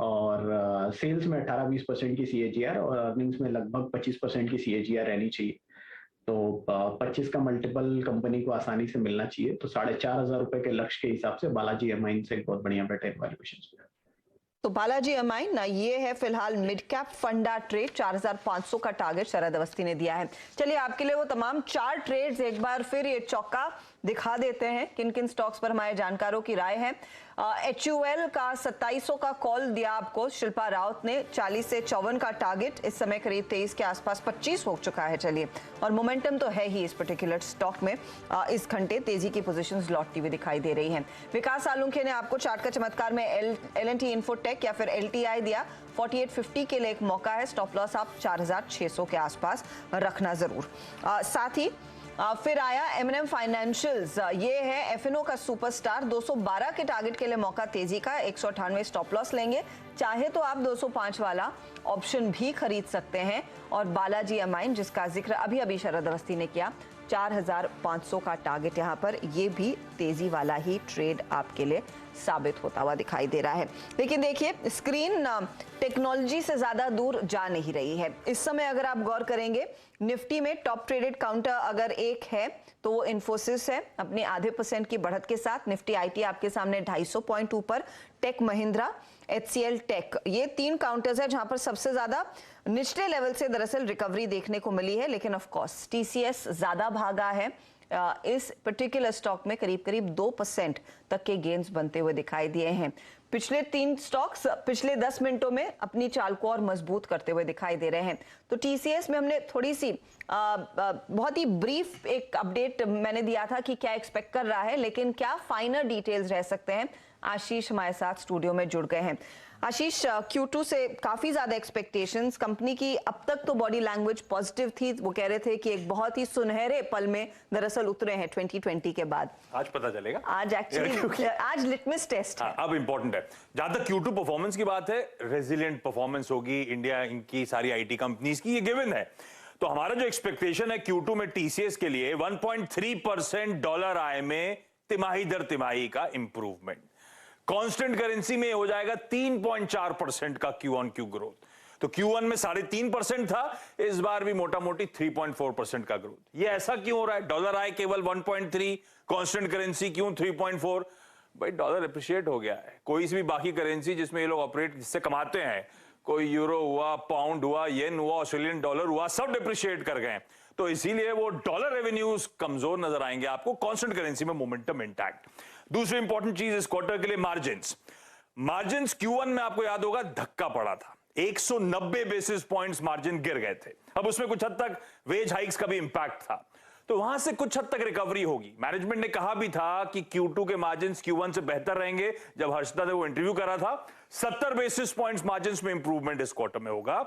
और सेल्स में 18-20% की CAGR और अर्निंग्स में लगभग 25% की CAGR रहनी चाहिए। तो 25 का मल्टीपल कंपनी को आसानी से मिलना चाहिए। तो 4,500 रुपए के लक्ष्य के हिसाब से बालाजी अमाइन से एक बहुत बढ़िया बेटर वैल्यूएशन। तो बालाजी अमाइन ना, ये है फिलहाल मिड कैप फंडा ट्रेड, 4,500 का टारगेट शरद अवस्थी ने दिया है। चलिए आपके लिए वो तमाम 4 ट्रेड्स एक बार फिर ये चौका दिखा देते हैं, किन किन स्टॉक्स पर हमारे जानकारों की राय है। HUL का 2700 का कॉल दिया आपको शिल्पा राउत ने, 40 से 54 का टारगेट, इस समय करीब 23 के आसपास 25 हो चुका है। चलिए, और मोमेंटम तो है ही इस पर्टिकुलर स्टॉक में, इस घंटे तेजी की पोजीशंस लौटती हुई दिखाई दे रही हैं। विकास सालुंखे ने आपको चार्ट का चमत्कार में L&T इन्फोटेक या फिर LTI दिया, 4850 के लिए एक मौका है। स्टॉप लॉस आप 4600 के आसपास रखना जरूर। साथ ही फिर आया M&M फाइनेंशियल्स, ये है F&O का सुपरस्टार, 212 के टारगेट के लिए मौका तेजी का, 198 स्टॉप लॉस लेंगे। चाहे तो आप 205 वाला ऑप्शन भी खरीद सकते हैं। और बालाजी अमाइन, जिसका जिक्र अभी अभी शरद अवस्थी ने किया, 4,500 का टारगेट यहाँ पर, ये भी तेजी वाला ही ट्रेड आपके लिए साबित होता हुआ दिखाई दे रहा है। लेकिन देखिए, स्क्रीन टेक्नोलॉजी से ज्यादा दूर जा नहीं रही है। इस समय अगर आप गौर करेंगे, निफ्टी में टॉप ट्रेडेड काउंटर अगर एक है तो वो इन्फोसिस है, अपने आधे % की बढ़त के साथ। निफ्टी IT आपके सामने 250 पॉइंट ऊपर। टेक महिंद्रा, HCL टेक, ये 3 काउंटर्स है जहां पर सबसे ज्यादा निचले लेवल से दरअसल रिकवरी देखने को मिली है। लेकिन ऑफ कोर्स TCS ज्यादा भागा है, इस पर्टिकुलर स्टॉक में करीब 2% तक के गेन्स बनते हुए दिखाई दिए हैं। पिछले 3 स्टॉक्स पिछले 10 मिनटों में अपनी चाल को और मजबूत करते हुए दिखाई दे रहे हैं। तो TCS में हमने थोड़ी सी बहुत ही ब्रीफ एक अपडेट मैंने दिया था कि क्या एक्सपेक्ट कर रहा है, लेकिन क्या फाइनल डिटेल्स रह सकते हैं। आशीष हमारे साथ स्टूडियो में जुड़ गए हैं। आशीष, Q2 से काफी ज्यादा एक्सपेक्टेशंस, कंपनी की अब तक तो बॉडी लैंग्वेज पॉजिटिव थी, वो कह रहे थे कि एक बहुत ही सुनहरे पल में दरअसल उतरे हैं 2020 के बाद। आज पता चलेगा, आज एक्चुअली आज लिटमस टेस्ट है। अब इंपॉर्टेंट है, जहां तक Q2 परफॉर्मेंस की बात है, रेजिलिएंट परफॉर्मेंस होगी इंडिया की सारी IT कंपनीज की, ये गिवन है। तो हमारा जो एक्सपेक्टेशन है Q2 में TCS के लिए 1.3% डॉलर आय में तिमाही दर तिमाही का इंप्रूवमेंट, कांस्टेंट करेंसी में हो जाएगा 3.4% का Q-on-Q ग्रोथ। तो Q1 में 3.5% था, इस बार भी मोटा मोटी 3.4% का ग्रोथ। ये ऐसा क्यों हो रहा है? डॉलर आय केवल 1.3, कांस्टेंट करेंसी क्यों 3.4? भाई डॉलर अप्रिशिएट हो गया है। कोई सी भी बाकी करेंसी जिसमें ये लोग ऑपरेट, जिससे कमाते हैं, कोई यूरो हुआ, पाउंड हुआ, येन हुआ, ऑस्ट्रेलियन डॉलर हुआ, सब डिप्रिशिएट कर गए। तो इसीलिए वो डॉलर रेवेन्यूज कमजोर नजर आएंगे आपको, कांस्टेंट करेंसी में मोमेंटम इंटैक्ट। दूसरी इंपॉर्टेंट चीज इस क्वार्टर के लिए मार्जिन्स Q1 में आपको याद होगा धक्का पड़ा था, 190 बेसिस पॉइंट्स मार्जिन गिर गए थे। अब उसमें कुछ हद तक वेज हाइक्स का भी इंपैक्ट था, तो वहां से कुछ हद तक रिकवरी होगी। मैनेजमेंट ने कहा भी था कि Q2 के मार्जिन्स Q1 से बेहतर रहेंगे। जब हर्षदा ने वो इंटरव्यू करा था, 70 बेसिस पॉइंट्स मार्जिन्स में इंप्रूवमेंट इस क्वार्टर में होगा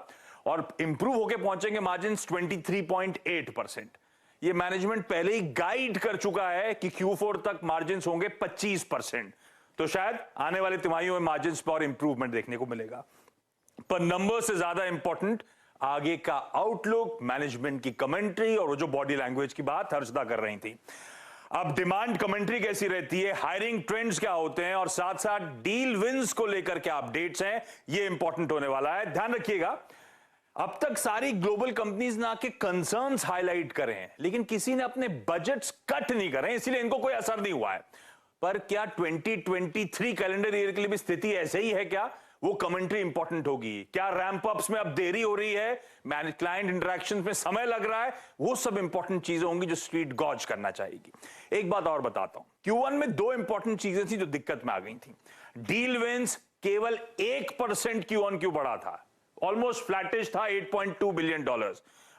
और इंप्रूव होकर पहुंचेंगे मार्जिन्स 23.8%। ये मैनेजमेंट पहले ही गाइड कर चुका है कि Q4 तक मार्जिन्स होंगे 25%, तो शायद आने वाले तिमाहियों में मार्जिन्स पर इंप्रूवमेंट देखने को मिलेगा। पर नंबर से ज्यादा इंपॉर्टेंट आगे का आउटलुक, मैनेजमेंट की कमेंट्री और वो जो बॉडी लैंग्वेज की बात हर्षदा कर रही थी। अब डिमांड कमेंट्री कैसी रहती है, हायरिंग ट्रेंड्स क्या होते हैं और साथ साथ डील विंस को लेकर क्या अपडेट्स हैं, ये इंपॉर्टेंट होने वाला है। ध्यान रखिएगा, अब तक सारी ग्लोबल कंपनीज ना के कंसर्न्स हाईलाइट करे हैं, लेकिन किसी ने अपने बजट्स कट नहीं करे, इसलिए इनको कोई असर नहीं हुआ है। पर क्या 2023 कैलेंडर ईयर के लिए भी स्थिति ऐसे ही है क्या? वो कमेंट्री इंपॉर्टेंट होगी। क्या रैंप अप्स में अब देरी हो रही है, क्लाइंट इंटरेक्शंस में समय लग रहा है, वो सब इंपॉर्टेंट चीजें होंगी जो स्ट्रीट गॉज करना चाहेगी। एक बात और बताता हूं, Q1 में 2 इंपॉर्टेंट चीजें थी जो दिक्कत में आ गई थी। डील विंस केवल 1% Q-on-Q बढ़ा था, ऑलमोस्ट फ्लैटिश था, $8.2 बिलियन।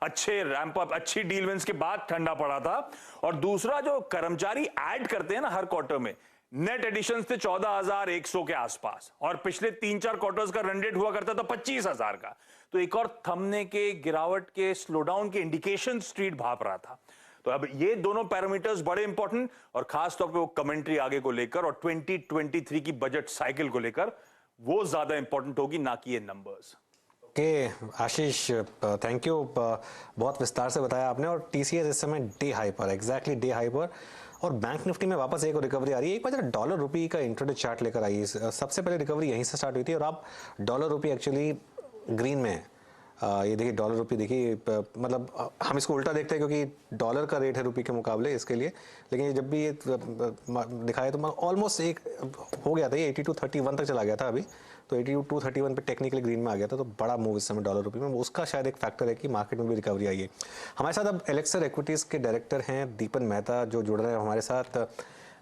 अच्छे रैंप अप, अच्छी डील विंस के बाद ठंडा पड़ा था। और दूसरा, जो कर्मचारी ऐड करते हैं ना हर क्वार्टर में, नेट एडिशन थे 14,100 के आसपास, और पिछले 3-4 क्वार्टर्स का रन रेट हुआ करता था 25,000 का। तो एक और थमने के, गिरावट के, स्लोडाउन के इंडिकेशन स्ट्रीट भाप रहा था। तो अब ये दोनों पैरामीटर्स बड़े इंपॉर्टेंट, और खास तौर पे वो कमेंट्री आगे को लेकर और 2023 की बजट साइकिल को लेकर, वो ज्यादा इंपॉर्टेंट होगी, ना कि ये numbers. Okay Ashish, thank you, बहुत विस्तार से बताया आपने। और टीसीएस इस समय डे हाई पर, एग्जैक्टली डे हाई पर, और बैंक निफ्टी में वापस एक रिकवरी आ रही है। एक बार जरा डॉलर रुपी का इंट्राडे चार्ट लेकर आई। सबसे पहले रिकवरी यहीं से स्टार्ट हुई थी, और अब डॉलर रुपी एक्चुअली ग्रीन में है। ये देखिए डॉलर रुपी, देखिए मतलब हम इसको उल्टा देखते हैं क्योंकि डॉलर का रेट है रुपी के मुकाबले, इसके लिए। लेकिन जब भी ये दिखाए तो ऑलमोस्ट एक हो गया था, ये 82.31 तक चला गया था अभी, तो 82.31 पे टेक्निकली ग्रीन में आ गया था। तो बड़ा मूव इस समय डॉलर रुपी में, उसका शायद एक फैक्टर है कि मार्केट में भी रिकवरी आई है। हमारे साथ अब एलेक्सर इक्विटीज़ के डायरेक्टर हैं दीपन मेहता, जो जुड़ रहे हैं हमारे साथ।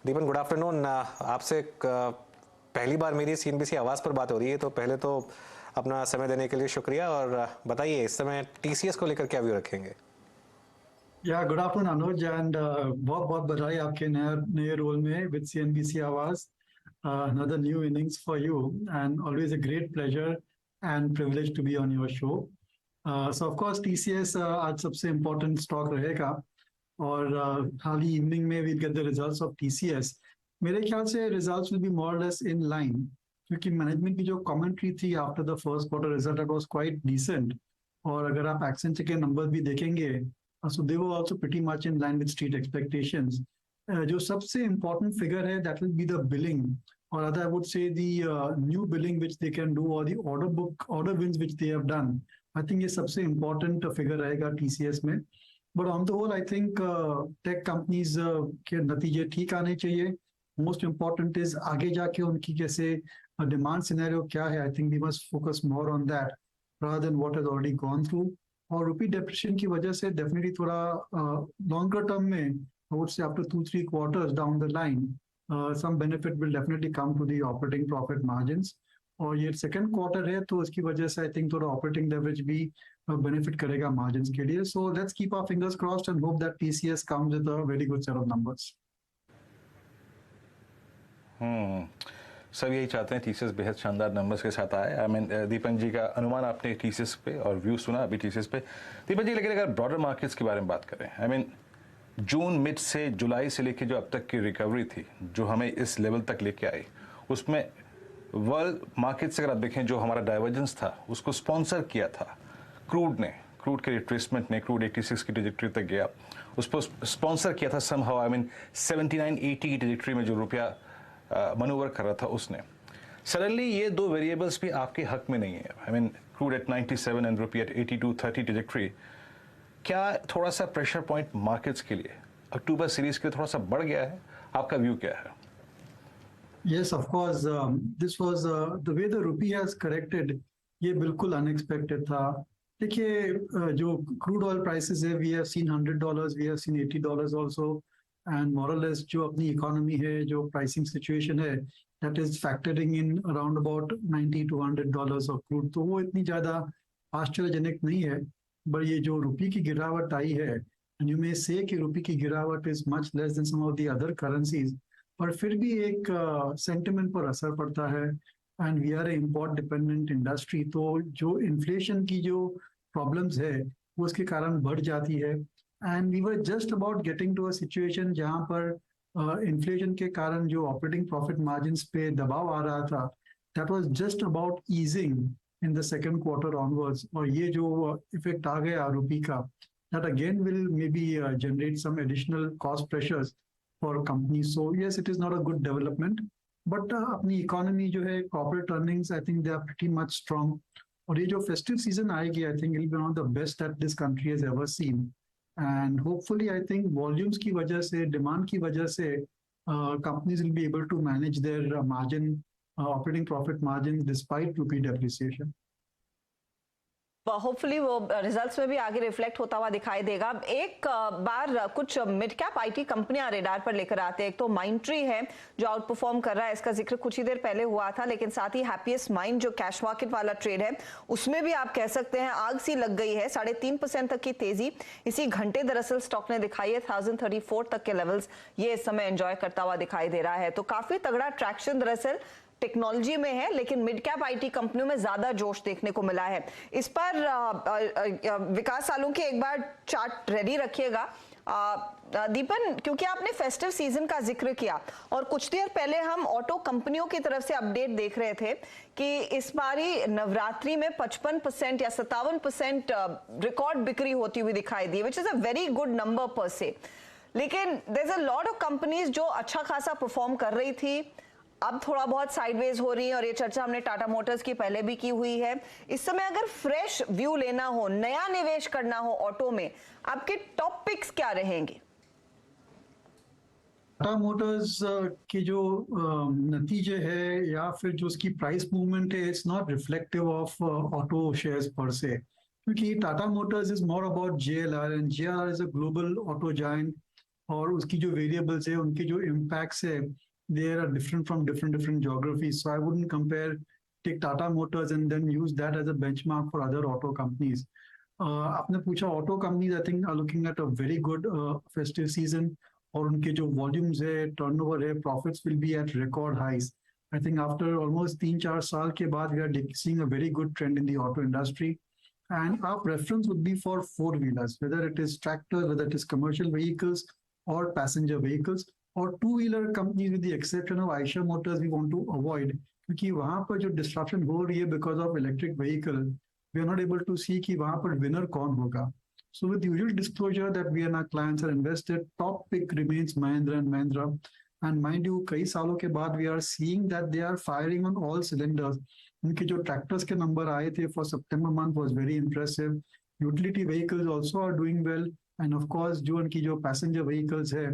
दीपन, गुड आफ्टरनून। आपसे पहली बार मेरी CNBC आवाज़ पर बात हो रही है, तो पहले तो अपना समय देने के लिए शुक्रिया, और बताइए इस समय TCS को लेकर क्या व्यू रखेंगे? या गुड आफ्टरनून अनुज, एंड बहुत बहुत बधाई आपके नए रोल में विद CNBC आवाज। Another new innings for you, and always a great pleasure and privilege to be on your show. So of course TCS आज सबसे important stock रहेगा, और हाल ही इवनिंग में we'll get the results of TCS. मेरे ख्याल से results will be more or less in line, क्योंकि management की जो कमेंट्री थी after the first quarter result, that was quite decent. और अगर आप एक्सेंचर के नंबर भी देखेंगे, so they were also pretty much in line with street expectations. जो सबसे इंपॉर्टेंट फिगर है that will be the billing, और other I would say the new billing which they can do, और the order wins which they have done. I think ये सबसे important figure रहेगा TCS में। But on the whole I think tech companies के नतीजे ठीक आने चाहिए। मोस्ट इम्पॉर्टेंट इज आगे जाके उनकी कैसे डिमांड सिनेरियो क्या है। I think we must focus more on that rather than what has already gone through. और रुपी डेप्रिसिएशन की वजह से डेफिनेटली थोड़ा लॉन्गर टर्म में, I would say after 2-3 quarters down the line, some benefit will definitely come to the operating profit margins. और ये second quarter है, तो इसकी वजह से आई थिंक थोड़ा ऑपरेटिंग लेवरेज भी बेनिफिट करेगा मार्जिन्स के लिए। So let's keep our fingers crossed and hope that TCS comes with a very good set of numbers. सब यही चाहते हैं TCS बेहद शानदार नंबर्स के साथ आए। आई मीन दीपन जी का अनुमान आपने TCS पे और व्यू सुना अभी TCS पे। दीपन जी, लेकिन अगर ब्रॉडर मार्केट्स के बारे में बात करें, आई मीन जून मिड से जुलाई से लेके जो अब तक की रिकवरी थी, जो हमें इस लेवल तक लेके आई, उसमें वर्ल्ड मार्केट से अगर आप देखें, जो हमारा डाइवर्जेंस था उसको स्पॉन्सर किया था क्रूड ने, क्रूड के रिट्रेसमेंट ने, क्रूड 86 की ट्रेजेक्टरी तक गया, उसको स्पॉन्सर किया था समहाउ। आई मीन 79-80 की ट्रेजेक्टरी में जो रुपया मनूवर कर रहा था उसने। सडनली ये दो वेरिएबल्स भी आपके हक में नहीं है। I mean crude at 97 and rupee at 82-30 trajectory. क्या थोड़ा सा प्रेशर पॉइंट मार्केट्स के लिए अक्टूबर सीरीज के लिए थोड़ा सा बढ़ गया है? आपका व्यू क्या है? Yes, of course. This was the way the rupee has corrected. ये बिल्कुल अनएक्सपेक्टेड था। देखिए जो क्रूड ऑयल प्राइसेस है, we have seen $100, we have seen $80 also, and more or less जो अपनी इकोनॉमी है, जो प्राइसिंग सिचुएशन है, that is factoring in around about $90 to $100 of crude. तो वो इतनी ज़्यादा आश्चर्यजनक नहीं है। बट ये जो रुपये की गिरावट आई है, एंड यू मे से कि रुपये की गिरावट is much less than some of the other currencies, पर फिर भी एक सेंटिमेंट पर असर पड़ता है। And we are a import dependent industry, तो जो इन्फ्लेशन की जो प्रॉब्लम्स है वो उसके कारण बढ़ जाती है। And we were just about getting to a situation जहाँ पर इन्फ्लेशन के कारण जो ऑपरेटिंग प्रॉफिट मार्जिन्स पे दबाव आ रहा था, that was just about easing in the second quarter onwards. और ये जो इफेक्ट आ गया रुपये का, that again will may be generate some additional cost pressures for companies. So yes, it is not a good development, but अपनी economy जो है, corporate earnings, I think they are pretty much strong. और ये जो festive season आएगी, I think it will be one of the best that this country has ever seen. And hopefully I think volumes की वजह से, demand की वजह से, companies will be able to manage their margin, operating profit margin despite rupee depreciation. Hopefully वो results में भी आगे रिफ्लेक्ट होता हुआ दिखाई देगा। एक बार कुछ मिड कैप आईटी कंपनियां रेडार पर लेकर आते हैं। एक तो माइंडट्री है जो आउट परफॉर्म कर रहा है, इसका जिक्र कुछ ही देर पहले हुआ था, लेकिन साथ ही हैप्पीएस्ट माइंड जो कैश मार्केट वाला ट्रेड है उसमें भी आप कह सकते हैं आग सी लग गई है। 3.5% तक की तेजी इसी घंटे दरअसल स्टॉक ने दिखाई है। 1034 तक के लेवल्स ये इस समय एंजॉय करता हुआ दिखाई दे रहा है। तो काफी तगड़ा ट्रैक्शन दरअसल टेक्नोलॉजी में है, लेकिन मिड कैप आईटी कंपनियों में ज्यादा जोश देखने को मिला है। इस पर विकास सालुंके एक बार चार्ट रेडी रखिएगा। दीपन, क्योंकि आपने फेस्टिव सीजन का जिक्र किया और कुछ देर पहले हम ऑटो कंपनियों की तरफ से अपडेट देख रहे थे कि इस बारी नवरात्रि में 55% या 57% रिकॉर्ड बिक्री होती हुई दिखाई दी, which is a very good number per se. लेकिन there is a lot of companies जो अच्छा खासा परफॉर्म कर रही थी, अब थोड़ा बहुत साइडवेज हो रही है, और ये चर्चा हमने टाटा मोटर्स की पहले भी की हुई है। इस समय अगर फ्रेश व्यू लेना हो, नया निवेश करना हो ऑटो में, आपके टॉप पिक्स क्या रहेंगे? टाटा मोटर्स के जो नतीजे है या फिर जो उसकी प्राइस मूवमेंट है, it's not reflective of auto shares पर से, क्योंकि Tata Motors is more about JLR, and JLR is a global auto giant, और उसकी जो वेरिएबल्स है, उनके जो इम्पैक्ट्स है, they are different from different geographies. So I wouldn't take Tata Motors and then use that as a benchmark for other auto companies. आपने पूछा auto companies, I think are looking at a very good festive season, और उनके जो volumes है, turnover है, profits will be at record highs. I think after almost 3-4 साल के बाद we are seeing a very good trend in the auto industry. And our preference would be for four-wheelers, whether it is tractors, whether it is commercial vehicles or passenger vehicles. और two wheeler companies with the exception of Eicher Motors we want to avoid, क्योंकि वहां पर जो disruption हो रही है because of electric vehicle, we are not able to see कि वहां पर विनर कौन होगा. So with usual disclosure that we and our clients are invested, top pick remains Mahindra and Mahindra. And mind you, कई सालों के बाद we are seeing that they are firing on all cylinders. उनके जो ट्रैक्टर्स के नंबर आए थे for September month was very impressive. Utility vehicles also are doing well, and of course जो उनकी जो पैसेंजर व्हीकल्स है,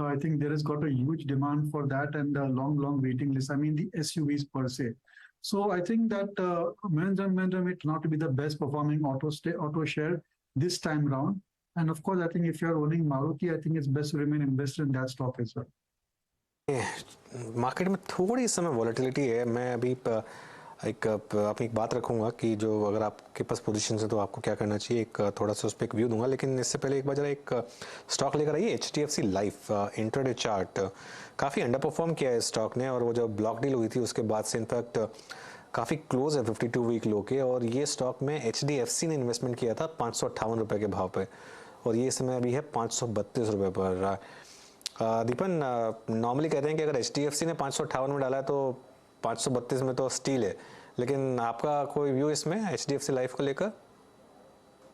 I think there has got a huge demand for that, and a long waiting list. I mean the SUVs per se. So I think that Mahindra may turn out to be the best performing auto share this time round. And of course, I think if you are owning Maruti, I think it's best to remain invested in that stock as well. Market में थोड़ी इस समय volatility है। मैं अभी अपनी एक बात रखूंगा कि जो अगर आपके पास पोजीशन है तो आपको क्या करना चाहिए, एक थोड़ा सा उस पर एक व्यू दूंगा। लेकिन इससे पहले एक बार जरा एक स्टॉक लेकर आइए, HDFC लाइफ। इंट्राडे चार्ट काफ़ी अंडर परफॉर्म किया है स्टॉक ने, और वो जब ब्लॉक डील हुई थी उसके बाद से इनफैक्ट काफ़ी क्लोज है 52 वीक लो के। और ये स्टॉक में HDFC ने इन्वेस्टमेंट किया था 558 रुपये के भाव पे, और ये समय अभी है 532 रुपये पर। दीपन, नॉर्मली कहते हैं कि अगर HDFC ने 558 में डाला है तो 532 में तो स्टील है, लेकिन आपका कोई व्यू इसमें HDFC लाइफ को लेकर?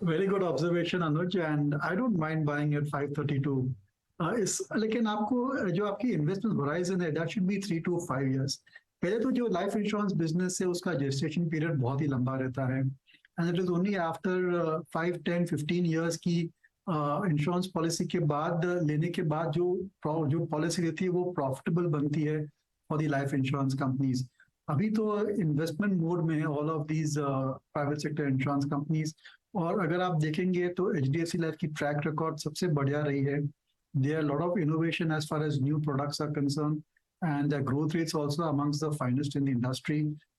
Very good observation Anuj, and I don't mind buying eight 532. लेकिन आपको जो आपकी इन्वेस्टमेंट होराइजन है, that should be 3 to 5 years. पहले तो जो लाइफ इंश्योरेंस बिजनेस है उसका जेस्टेशन पीरियड बहुत ही लंबा रहता है, and it is only after 5, 10, 15 years की इंश्योरेंस पॉलिसी के बाद लेने के बाद जो पॉलिसी रहती है वो प्रॉफिटेबल बनती है for the life insurance companies. अभी तो इन्वेस्टमेंट मोड में है all of these private sector insurance companies, और अगर आप देखेंगे तो HDFC लाइफ की ट्रैक रिकॉर्ड सबसे बढ़िया रही है. There are lot of innovation as far as new products are concern, and the growth rates also amongst the finest in the industry.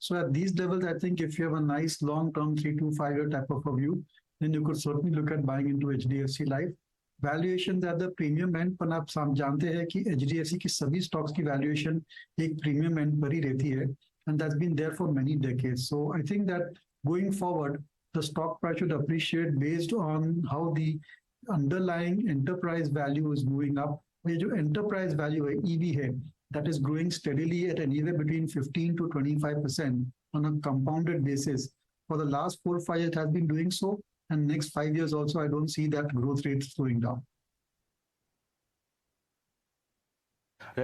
So at these levels, I think if you have a nice long-term 3 to 5 year type of a view, then you could certainly look at buying into HDFC Life. Valuation at the premium end, पर आप जानते हैं कि HDFC की सभी stocks की valuation एक premium end पर ही रहती है, and that's been there for many decades. So I think that going forward, the stock price should appreciate based on how the underlying enterprise value is moving up. ये जो enterprise value है, EV है, that is growing steadily at anywhere between 15 to 25% on a compounded basis. For the last 4 or 5 years, it has been doing so, and next 5 years also, I don't see that growth rate slowing down.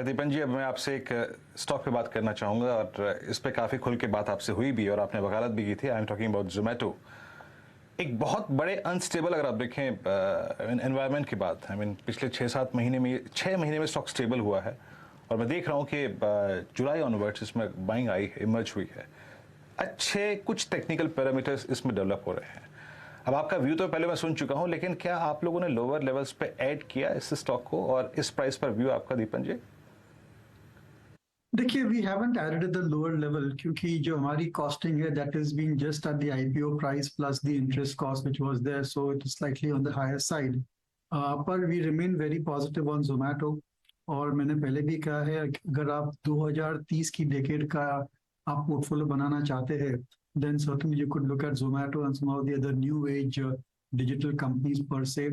दीपन जी, अब मैं आपसे एक stock पे बात करना चाहूँगा, और इस पे काफ़ी खुल के बात आपसे हुई भी और आपने वकालत भी की थी. I am talking about Zomato. एक बहुत बड़े अनस्टेबल, अगर आप देखें एनवायरनमेंट की बात, आई मीन पिछले 6 महीने में स्टॉक स्टेबल हुआ है, और मैं देख रहा हूँ कि जुलाई ऑनवर्ड्स इसमें बाइंग आई इमर्ज हुई है. अच्छे कुछ टेक्निकल पैरामीटर्स इसमें डेवलप हो रहे हैं. अब आपका व्यू तो पहले मैं सुन चुका हूं, लेकिन क्या आप लोगों ने लोअर लेवल्स पे ऐड किया इस स्टॉक को, और इस प्राइस पर व्यू आपका दीपन जी? देखिए, we haven't added at the lower level क्योंकि जो हमारी कॉस्टिंग है that is being just at the IPO price plus the interest cost which was there, so it is slightly on the higher side. पर we remain very positive on Zomato. और मैंने पहले भी कहा है, अगर आप 2030 की डेकेड का आप पोर्टफोलियो बनाना चाहते हैं, then certainly you could look at Zomato and some of the other new age digital companies per se.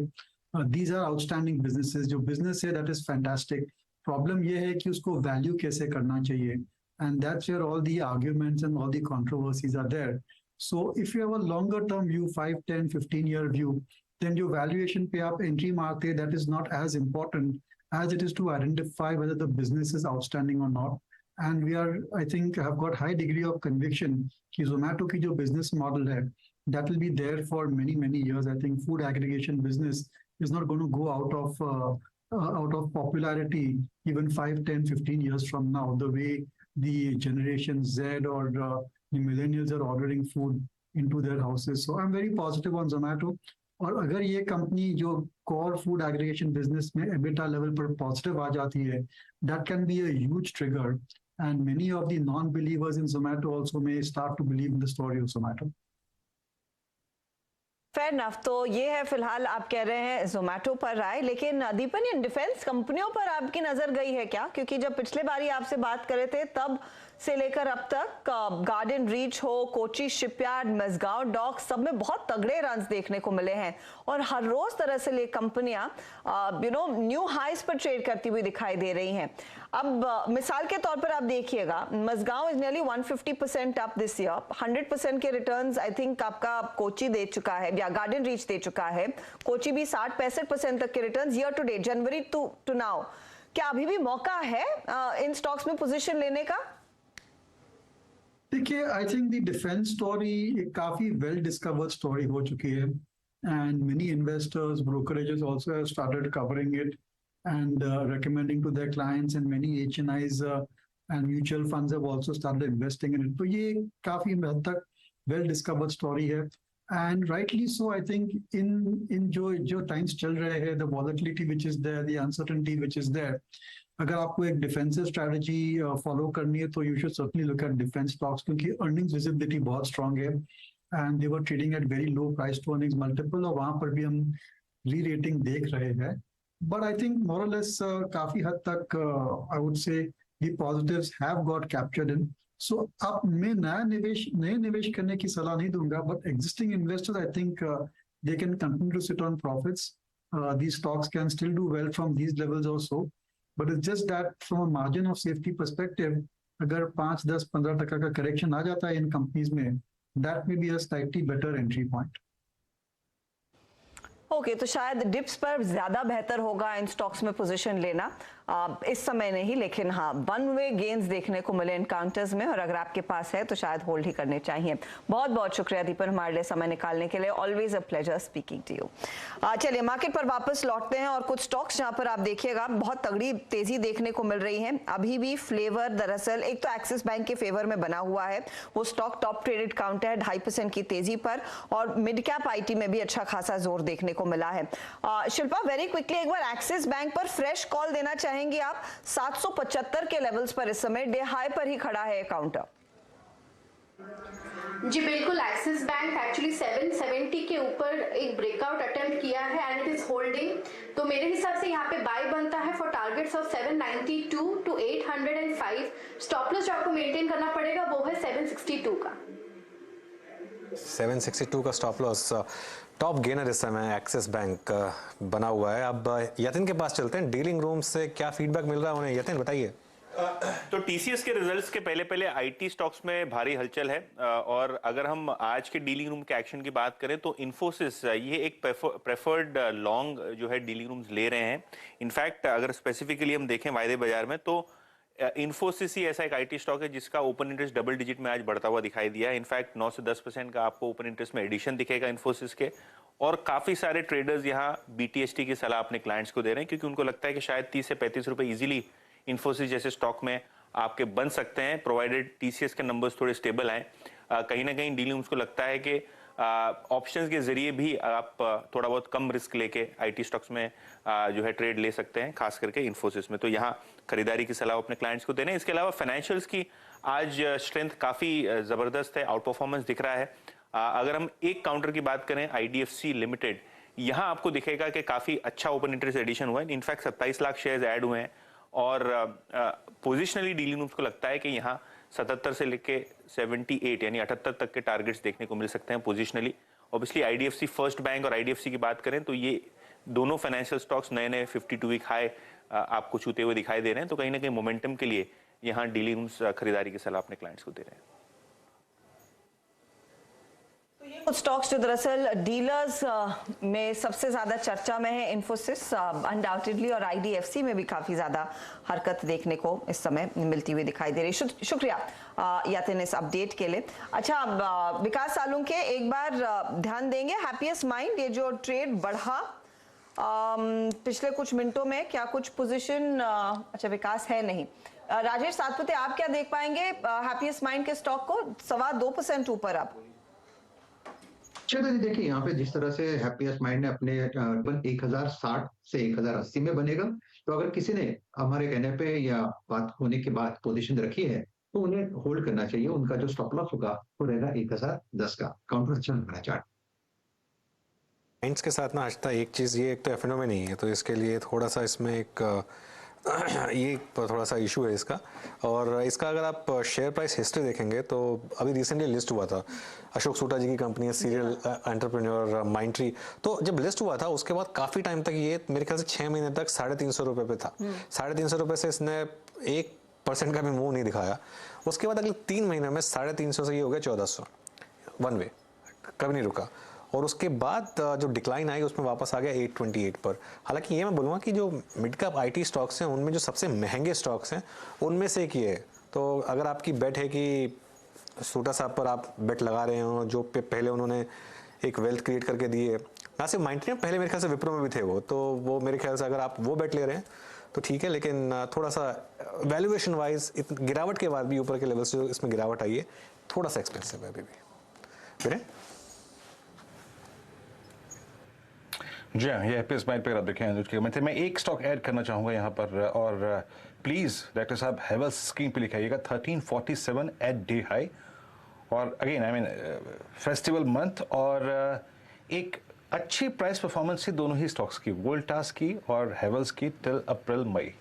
These are outstanding businesses. जो business है that is fantastic. Problem ये है कि उसको value कैसे करना चाहिए, and that's where all the arguments and all the controversies are there. So if you have a longer term view, 5, 10, 15-year view, then your valuation पे आप entry मारते, that is not as important as it is to identify whether the business is outstanding or not. And we are, I think, have got high degree of conviction कि Zomato की जो business model है, that will be there for many, many years. I think food aggregation business is not going to go out of popularity even 5, 10, 15 years from now, the way the Generation Z or the millennials are ordering food into their houses. So I'm very positive on Zomato. और अगर ये company जो core food aggregation business में EBITDA level पर positive आ जाती है, that can be a huge trigger. And many of the non-believers in Zomato also may start to believe in the story of Zomato. Fair enough. तो ये है फिलहाल आप कह रहे हैं जोमेटो पर राय, लेकिन दीपन ये डिफेंस कंपनियों पर आपकी नजर गई है क्या? क्योंकि जब पिछले बारी आपसे बात करे थे तब से लेकर अब तक गार्डन रीच हो, कोची शिपयार्ड, मझगांव डॉक, सब में बहुत तगड़े रन्स देखने को मिले हैं और हर रोज दरअसल ये कंपनियां न्यू हाइस पर ट्रेड करती हुई दिखाई दे रही हैं। अब मिसाल के तौर पर आप देखिएगा, Mazagon is nearly 150% up this year, 100% के रिटर्न्स आई थिंक आपका कोची दे चुका है या गार्डन रीच दे चुका है। कोची भी 60-65% तक के returns year to date, January to now. क्या अभी भी मौका है इन स्टॉक्स में पोजीशन लेने का? देखिए, I think the defence story एक काफी वेल डिस्कवर्ड स्टोरी हो चुकी है, and many investors, brokerages also have started covering it and recommending to their clients, and many HNIs and mutual funds have also started investing in it. तो ये काफी हद तक well discovered story है, and rightly so. I think in जो times चल रहे हैं, the volatility which is there, the uncertainty which is there, अगर आपको एक defensive strategy follow करनी है तो you should certainly look at defense stocks क्योंकि earnings visibility बहुत strong है, and they were trading at very low price to earnings multiple, और वहाँ पर भी हम re-rating देख रहे हैं। But I think more or less काफी हद तक I would say the positives have got captured in. So अब मैं नए निवेश करने की सलाह नहीं दूंगा, but existing investors I think they can continue to sit on profits. These stocks can still do well from these levels also, but it's just that from a margin of safety perspective, अगर 5, 10, 15% का correction आ जाता है इन companies में, that may be a slightly better entry point. Okay तो शायद dips पर ज्यादा बेहतर होगा इन स्टॉक्स में पोजीशन लेना इस समय नहीं, लेकिन हाँ वन वे गेन्स देखने को मिले इन काउंटर्स में, और अगर आपके पास है तो शायद होल्ड ही करने चाहिए। बहुत बहुत शुक्रिया दीपन हमारे लिए समय निकालने के लिए, always a pleasure speaking to you. चलिए मार्केट पर वापस लौटते हैं और कुछ स्टॉक्स जहां पर आप देखिएगा बहुत तगड़ी तेजी देखने को मिल रही है। अभी भी फ्लेवर दरअसल एक तो एक्सिस बैंक के फेवर में बना हुआ है, वो स्टॉक टॉप ट्रेडेड काउंटर है 2.5% की तेजी पर, और मिड कैप आईटी में भी अच्छा खासा जोर देखने को मिला है। शिल्पा वेरी क्विकली एक बार एक्सिस बैंक पर फ्रेश कॉल देना चाहेंगे आप? 775 के लेवल्स पर इस समय डे हाई पर ही खड़ा है काउंटर। जी बिल्कुल, एक्सिस बैंक एक्चुअली 770 के ऊपर एक ब्रेकआउट अटेम्प्ट किया है एंड इट इज होल्डिंग, तो मेरे हिसाब से यहाँ पे बाय बनता है for targets of 792 to 805। Stop loss जो आपको मेंटेन करना पड़ेगा वो है 762 का। 762 का स्टॉप लॉस। टॉप गेनर इस समय एक्सिस बैंक बना हुआ है। अब यतिन के पास चलते हैं, डीलिंग रूम से क्या फीडबैक मिल रहा है उन्हें, यतिन बताइए। तो टीसीएस के रिजल्ट्स के पहले आईटी स्टॉक्स में भारी हलचल है, और अगर हम आज के डीलिंग रूम के एक्शन की बात करें तो इन्फोसिस ये एक प्रेफर्ड लॉन्ग जो है डीलिंग रूम्स ले रहे हैं। इनफैक्ट अगर स्पेसिफिकली हम देखें वायदे बाजार में तो इन्फोसिस ही ऐसा एक आईटी स्टॉक है जिसका ओपन इंटरेस्ट डबल डिजिट में आज बढ़ता हुआ दिखाई दिया है। इनफैक्ट 9 से 10% का आपको ओपन इंटरेस्ट में एडिशन दिखेगा इन्फोसिस के, और काफी सारे ट्रेडर्स यहाँ बीटीएसटी की सलाह अपने क्लाइंट्स को दे रहे हैं क्योंकि उनको लगता है कि शायद 30 से 35 रुपए इजीली इन्फोसिस जैसे स्टॉक में आपके बन सकते हैं, प्रोवाइडेड टीसीएस के नंबर्स थोड़े स्टेबल आए। कहीं ना कहीं डीलिंग को लगता है कि ऑप्शंस के जरिए भी आप थोड़ा बहुत कम रिस्क लेके आईटी स्टॉक्स में जो है ट्रेड ले सकते हैं, खास करके इन्फोसिस में। तो यहाँ खरीदारी की सलाह अपने क्लाइंट्स को देने। इसके अलावा फाइनेंशियल्स की आज स्ट्रेंथ काफी जबरदस्त है, आउट परफॉर्मेंस दिख रहा है। अगर हम एक काउंटर की बात करें IDFC लिमिटेड, यहाँ आपको दिखेगा कि काफी अच्छा ओपन इंटरेस्ट एडिशन हुआ है। इनफैक्ट 27 लाख शेयर्स ऐड हुए हैं और पोजिशनली डीलिंग को लगता है कि यहाँ 77 से लेके 78 यानी 78 तक के टारगेट्स देखने को मिल सकते हैं positionally. Obviously IDFC first bank और IDFC की बात करें तो ये दोनों फाइनेंशियल स्टॉक्स नए नए 52 वीक हाई आपको छूते हुए दिखाई दे रहे हैं। तो कहीं ना कहीं मोमेंटम के लिए यहाँ डीलिंग खरीदारी की सलाह अपने क्लाइंट्स को दे रहे हैं। कुछ स्टॉक्स जो दरअसल डीलर्स में सबसे ज्यादा चर्चा में है, इन्फोसिस अनडाउटेडली और IDFC में भी काफी ज्यादा हरकत देखने को इस समय मिलती हुई दिखाई दे रही है। शुक्रिया यातिन इस अपडेट के लिए। अच्छा विकास सालुंके, एक बार ध्यान देंगे हैप्पीएस्ट माइंड, ये जो ट्रेड बढ़ा पिछले कुछ मिनटों में, क्या कुछ पोजीशन अच्छा विकास है नहीं। राजेश सातपुते, आप क्या देख पाएंगे हैप्पीएस्ट माइंड के स्टॉक को 2.25% ऊपर अब? चलो जी, देखिए यहाँ पे जिस तरह से हैप्पीएस्ट माइंड ने अपने 1060 से 1080 में बनेगा, तो अगर किसी ने हमारे कहने पे या बात होने के बाद पोजीशन रखी है तो उन्हें होल्ड करना चाहिए। उनका जो स्टॉप लॉस होगा वो रहेगा 1010 का। काउंटर अच्छा लग रहा है चार्ट। पॉइंट्स के साथ ना हर्षदा एक चीज़ ये, एक तो एफएनओ में नहीं है तो इसके लिए थोड़ा सा इसमें एक ये थोड़ा सा इशू है इसका। और इसका अगर आप शेयर प्राइस हिस्ट्री देखेंगे तो अभी रिसेंटली लिस्ट हुआ था, अशोक सूटा जी की कंपनी है सीरियल एंटरप्रेन्योर माइंडट्री। तो जब लिस्ट हुआ था उसके बाद काफ़ी टाइम तक ये मेरे ख्याल से 6 महीने तक 350 रुपये पे था। 350 रुपये से इसने 1% का भी मुंह नहीं दिखाया। उसके बाद अगले 3 महीने में 350 से ये हो गया 1400, वन वे, कभी नहीं रुका। और उसके बाद जो डिक्लाइन आई उसमें वापस आ गया 828 पर। हालांकि ये मैं बोलूँगा कि जो मिड कैप IT स्टॉक्स हैं उनमें जो सबसे महंगे स्टॉक्स हैं उनमें से एक ये है। तो अगर आपकी बेट है कि सूटा साहब पर आप बेट लगा रहे हो, जो पहले उन्होंने एक वेल्थ क्रिएट करके दी है, ना सिर्फ माइंडट्री में, पहले मेरे ख्याल से विप्रो में भी थे वो, तो वो मेरे ख्याल से अगर आप वो बेट ले रहे हैं तो ठीक है। लेकिन थोड़ा सा वैल्यूएशन वाइज गिरावट के बाद भी ऊपर के लेवल से जो इसमें गिरावट आई है, थोड़ा सा एक्सपेंसिव है अभी भी। जी हाँ, ये हैप्पीएस्ट माइंड पे आप देखें अनुज के मैं एक स्टॉक ऐड करना चाहूँगा यहाँ पर, और प्लीज़ डायरेक्टर साहब हेवल्स स्क्रीन पे लिखाइएगा 1347 एट डे हाई। और again I mean festival month और एक अच्छी प्राइस परफॉर्मेंस थी दोनों ही स्टॉक्स की, वोल्टास की और हेवल्स की टिल अप्रैल मई।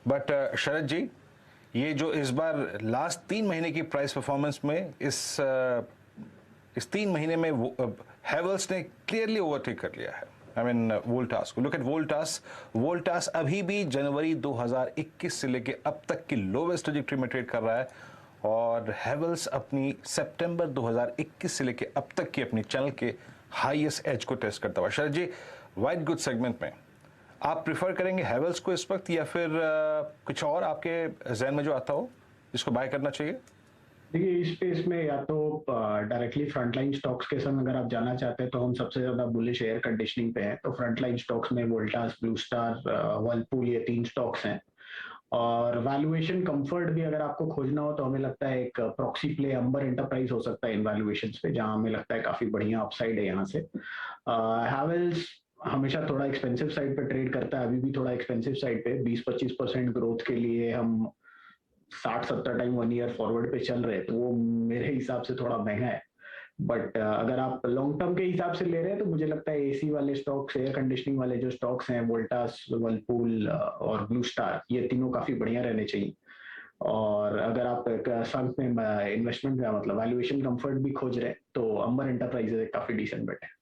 बट शरद जी, ये जो इस बार लास्ट 3 महीने की प्राइस परफॉर्मेंस में इस 3 महीने में हेवल्स ने क्लियरली ओवरटेक कर लिया है। आई मीन वोल्टास को लुक एट वोल्टास अभी भी जनवरी 2021 से लेके अब तक की लोवेस्ट ट्रैजेक्टरी में ट्रेड कर रहा है, और हेवल्स अपनी सितंबर 2021 से लेके अब तक की अपनी चैनल के हाईएस्ट एज को टेस्ट करता हुआ। शरद जी, वाइट गुड सेगमेंट में आप प्रिफर करेंगे हेवल्स को इस वक्त, या फिर कुछ और आपके जहन में जो आता हो जिसको बाय करना चाहिए? देखिए इस स्पेस में या तो डायरेक्टली फ्रंटलाइन स्टॉक्स के संग अगर आप जाना चाहते हैं तो हम सबसे ज्यादा बुलिश एयर कंडीशनिंग पे हैं। तो फ्रंटलाइन स्टॉक्स में वोल्टास, ब्लू स्टार, वर्लपूल, ये 3 स्टॉक्स हैं। और वैल्यूएशन कंफर्ट भी अगर आपको खोजना हो तो हमें लगता है एक प्रॉक्सी प्ले अंबर एंटरप्राइज हो सकता है इन वैल्यूएशंस पे, जहां हमें लगता है काफी बढ़िया अपसाइड है यहाँ से। हैवेल्स हमेशा थोड़ा एक्सपेंसिव साइड पे ट्रेड करता है, अभी भी थोड़ा एक्सपेंसिव साइड पे 20-25% ग्रोथ के लिए हम 60-70 टाइम 1 ईयर फॉरवर्ड पे चल रहे हैं, तो वो मेरे हिसाब से थोड़ा महंगा है। बट अगर आप लॉन्ग टर्म के हिसाब से ले रहे हैं तो मुझे लगता है एसी वाले स्टॉक्स, एयर कंडीशनिंग वाले जो स्टॉक्स हैं, वोल्टास, वर्लपूल और ब्लू स्टार, ये तीनों काफी बढ़िया रहने चाहिए। और अगर आप संघ में इन्वेस्टमेंट का मतलब वैल्यूएशन कंफर्ट भी खोज रहे हैं तो अंबर एंटरप्राइजेज काफी डिसेंट बेट है।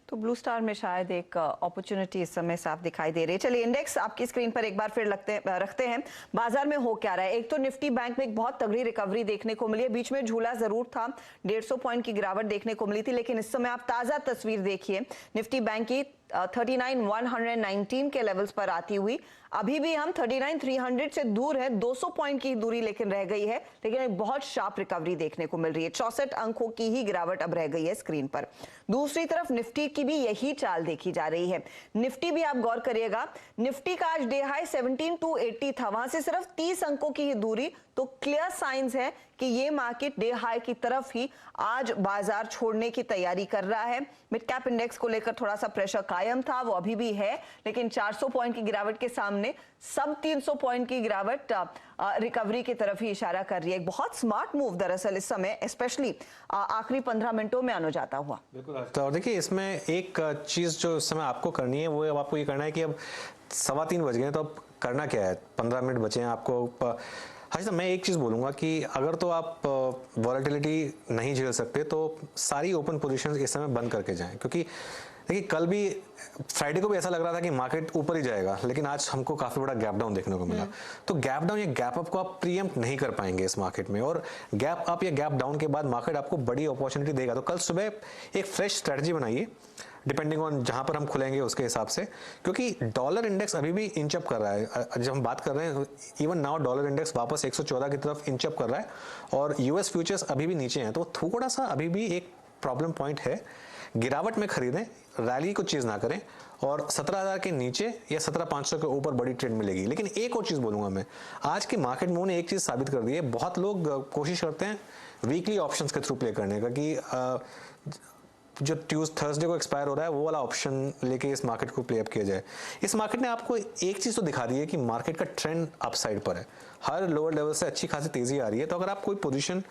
तो ब्लू स्टार में शायद एक अपॉर्चुनिटी इस समय साफ दिखाई दे रही है। चलिए इंडेक्स आपकी स्क्रीन पर एक बार फिर रखते हैं। बाजार में हो क्या रहा है? एक तो निफ्टी बैंक में एक बहुत तगड़ी रिकवरी देखने को मिली है, बीच में झूला जरूर था, 150 पॉइंट की गिरावट देखने को मिली थी, लेकिन इस समय आप ताजा तस्वीर देखिए निफ्टी बैंक की 39,119 के लेवल्स पर आती हुई। अभी भी हम 39,300 से दूर है, 200 पॉइंट की दूरी लेकिन रह गई है, लेकिन एक बहुत शार्प रिकवरी देखने को मिल रही है। 64 अंकों की ही गिरावट अब रह गई है स्क्रीन पर। दूसरी तरफ निफ्टी की भी यही चाल देखी जा रही है। निफ्टी भी आप गौर करिएगा, निफ्टी का आज डे हाई 17,280 था, वहां से सिर्फ 30 अंकों की ही दूरी, तो तो क्लियर साइंस है कि ये मार्केट डे हाई की तरफ ही आज बाजार छोड़ने की तैयारी कर रहा है। मिड कैप इंडेक्स को लेकर थोड़ा सा प्रेशर कायम था, वो अभी भी है, लेकिन 400 पॉइंट की गिरावट के सामने सब 300 पॉइंट की गिरावट रिकवरी की तरफ ही इशारा कर रही है। एक बहुत स्मार्ट मूव दरअसल इस समय, स्पेशली आखिरी 15 मिनटों में अनुज आता हुआ। बिल्कुल। तो देखिए, इसमें एक चीज जो इस समय आपको करनी है वो अब आपको ये करना है कि अब 3:15 बज गए हैं, तो अब करना क्या है, 15 मिनट बचे हैं आपको। हाँ जी, मैं एक चीज़ बोलूँगा कि अगर तो आप वॉलेटिलिटी नहीं झेल सकते तो सारी ओपन पोजीशंस इस समय बंद करके जाएं, क्योंकि देखिए कल भी फ्राइडे को भी ऐसा लग रहा था कि मार्केट ऊपर ही जाएगा, लेकिन आज हमको काफ़ी बड़ा गैप डाउन देखने को मिला। तो गैप डाउन या गैप अप को आप प्रीएम्प्ट नहीं कर पाएंगे इस मार्केट में, और गैप अप या गैप डाउन के बाद मार्केट आपको बड़ी अपॉर्चुनिटी देगा। तो कल सुबह एक फ्रेश स्ट्रेटजी बनाइए, डिपेंडिंग ऑन जहां पर हम खुलेंगे उसके हिसाब से, क्योंकि डॉलर इंडेक्स अभी भी इंच अप कर रहा है। जब हम बात कर रहे हैं इवन नाउ डॉलर इंडेक्स वापस 114 की तरफ इंच अप कर रहा है, और यूएस फ्यूचर्स अभी भी नीचे हैं। तो थोड़ा सा अभी भी एक प्रॉब्लम पॉइंट है। गिरावट में खरीदें, रैली को चीज ना करें, और 17,000 के नीचे या 17,500 के ऊपर बड़ी ट्रेंड मिलेगी। लेकिन एक और चीज बोलूंगा मैं, आज के मार्केट मूव ने एक चीज साबित कर दी है। बहुत लोग कोशिश करते हैं वीकली ऑप्शंस के थ्रू प्ले करने का, कि जो थर्सडे को एक्सपायर हो रहा है वो वाला ऑप्शन लेके इस मार्केट को प्ले अप किया जाए। इस मार्केट ने आपको एक चीज तो दिखा दी है कि मार्केट का ट्रेंड अपसाइड पर है, हर लोअर लेवल से अच्छी खासी तेजी आ रही है। तो अगर आप कोई पोजीशन,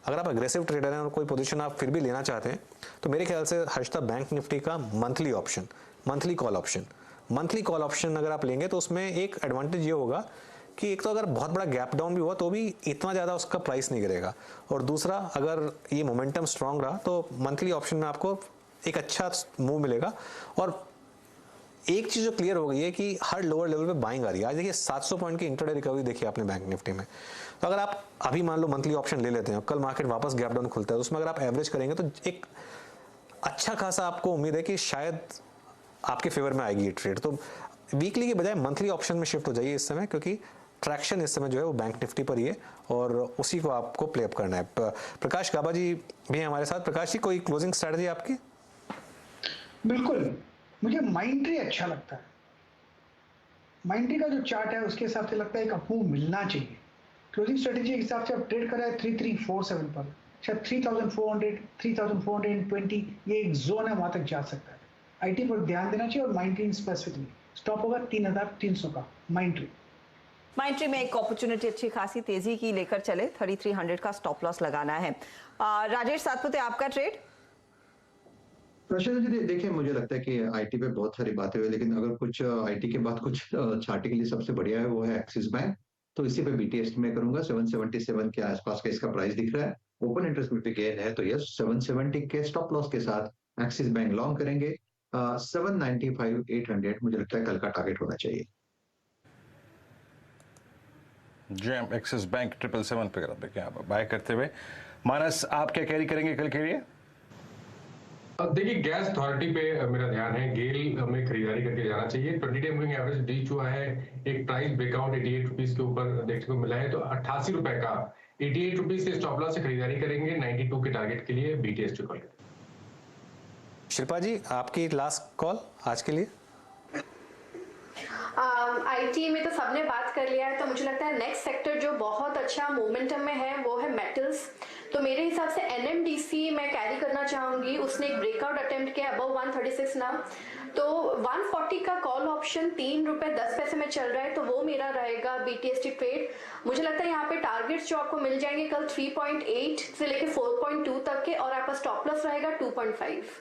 अगर आप अग्रेसिव ट्रेडर हैं और कोई पोजीशन आप फिर भी लेना चाहते हैं, तो मेरे ख्याल से हर्षदा बैंक निफ्टी का monthly option, monthly call option अगर आप लेंगे तो उसमें एक एडवांटेज ये होगा कि एक तो अगर बहुत बड़ा गैप डाउन भी हुआ तो भी इतना ज़्यादा उसका प्राइस नहीं गिरेगा, और दूसरा अगर ये मोमेंटम स्ट्रांग रहा तो मंथली ऑप्शन में आपको एक अच्छा मूव मिलेगा। और एक चीज़ जो क्लियर हो गई है कि हर लोअर लेवल पे बाइंग आ रही है। आज देखिए 700 पॉइंट की इंट्राडे रिकवरी देखी आपने बैंक निफ्टी में। तो अगर आप अभी मान लो मंथली ऑप्शन ले लेते हैं, कल मार्केट वापस गैप डाउन खुलता है, तो उसमें अगर आप एवरेज करेंगे तो एक अच्छा खासा आपको उम्मीद है कि शायद आपके फेवर में आएगी ये ट्रेड। तो वीकली के बजाय मंथली ऑप्शन में शिफ्ट हो जाइए इस समय, क्योंकि ट्रैक्शन इस समय जो है वो बैंक निफ्टी पर ही है और उसी को आपको प्ले अप करना है। प्रकाश गाबा जी भी हैं हमारे साथ। प्रकाश जी, कोई क्लोजिंग स्ट्रैटेजी आपकी? बिल्कुल, मुझे माइंट्री अच्छा लगता है। माइंट्री का जो चार्ट है उसके हिसाब से लगता है एक अपमूव मिलना चाहिए। क्लोजिंग स्ट्रेटेजी के हिसाब से आप ट्रेड कर रहा है 3347 पर, शायद 3400, 3420 ये एक जोन है, वहां तक जा सकता है। आईटी पर ध्यान देना चाहिए, और माइंट्री स्पेसिफिकली स्टॉप होगा 3300 का माइंट्री में एक अपॉर्चुनिटी अच्छी खासी तेजी की लेकर चले, 3300 का स्टॉप लॉस लगाना है। राजेश सातपुते, आपका ट्रेड? प्रशांत जी देखिए, मुझे लगता है कि आईटी पे बहुत सारी बातें हुई, लेकिन अगर कुछ आईटी के बाद कुछ छाटे के लिए सबसे बढ़िया है वो है एक्सिस बैंक। तो इसी पे बीटी एस्टिमेट करूंगा, 777 के आसपास का इसका प्राइस दिख रहा है। ओपन इंटरेस्ट में भी गेन है, तो यस 770 के स्टॉप लॉस के साथ एक्सिस बैंक लॉन्ग करेंगे। 795 800 मुझे लगता है कल का टारगेट होना चाहिए। जेम एक्सिस बैंक 777 पे कर देखिए आप बाय करते हुए। मानस, आप क्या कैरी करेंगे कल के लिए? देखिए, गैस अथॉरिटी पे मेरा ध्यान है, गेल में खरीदारी करके जाना चाहिए। 20 डे मूविंग एवरेज ब्रीच हुआ है, एक प्राइस ब्रेकआउट 88 रुपीज के ऊपर देखने को मिला है, तो 88 रुपए का 88 रुपीज से स्टॉप लॉस से खरीदारी करेंगे 92 के टारगेट के लिए। बीटीएस कॉल करें। शिल्पा जी, आपकी लास्ट कॉल आज के लिए? आईटी में तो सबने बात कर लिया है, तो मुझे लगता है नेक्स्ट सेक्टर जो बहुत अच्छा मोमेंटम में है वो है मेटल्स। तो मेरे हिसाब से एनएमडीसी मैं कैरी करना चाहूंगी। उसने एक ब्रेकआउट अटेम्प्ट किया अबव 136 नाउ, तो 140 का कॉल ऑप्शन 3 रुपए 10 पैसे में चल रहा है, तो वो मेरा रहेगा बीटीएसटी ट्रेड। मुझे लगता है यहाँ पे टारगेट्स जो आपको मिल जाएंगे कल 3.8 से लेके 4.2 तक के, और आपका स्टॉप लॉस रहेगा 2.5।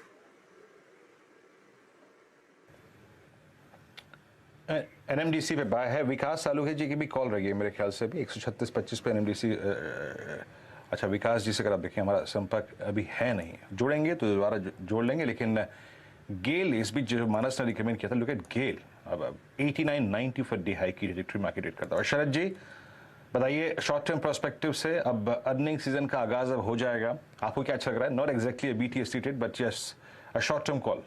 एनएमडीसी पे बाय है। विकास सालूहे जी की भी कॉल रही है मेरे ख्याल से भी 136.25 पे एनएमडीसी। अच्छा, विकास जी से अगर आप देखें, हमारा संपर्क अभी है नहीं, जुड़ेंगे तो दोबारा जोड़ लेंगे। लेकिन गेल इस बीच जो मानस ने रिकमेंड किया था, लुक एट गेल, अब 89.90 फॉर डे हाई की ट्रिजेक्टरी मार्केट रेट करता है। और शरद जी बताइए, शॉर्ट टर्म पर्सपेक्टिव से अब अर्निंग सीजन का आगाज अब हो जाएगा, आपको क्या अच्छा लग रहा है? Not exactly BTST trade but yes a short term call.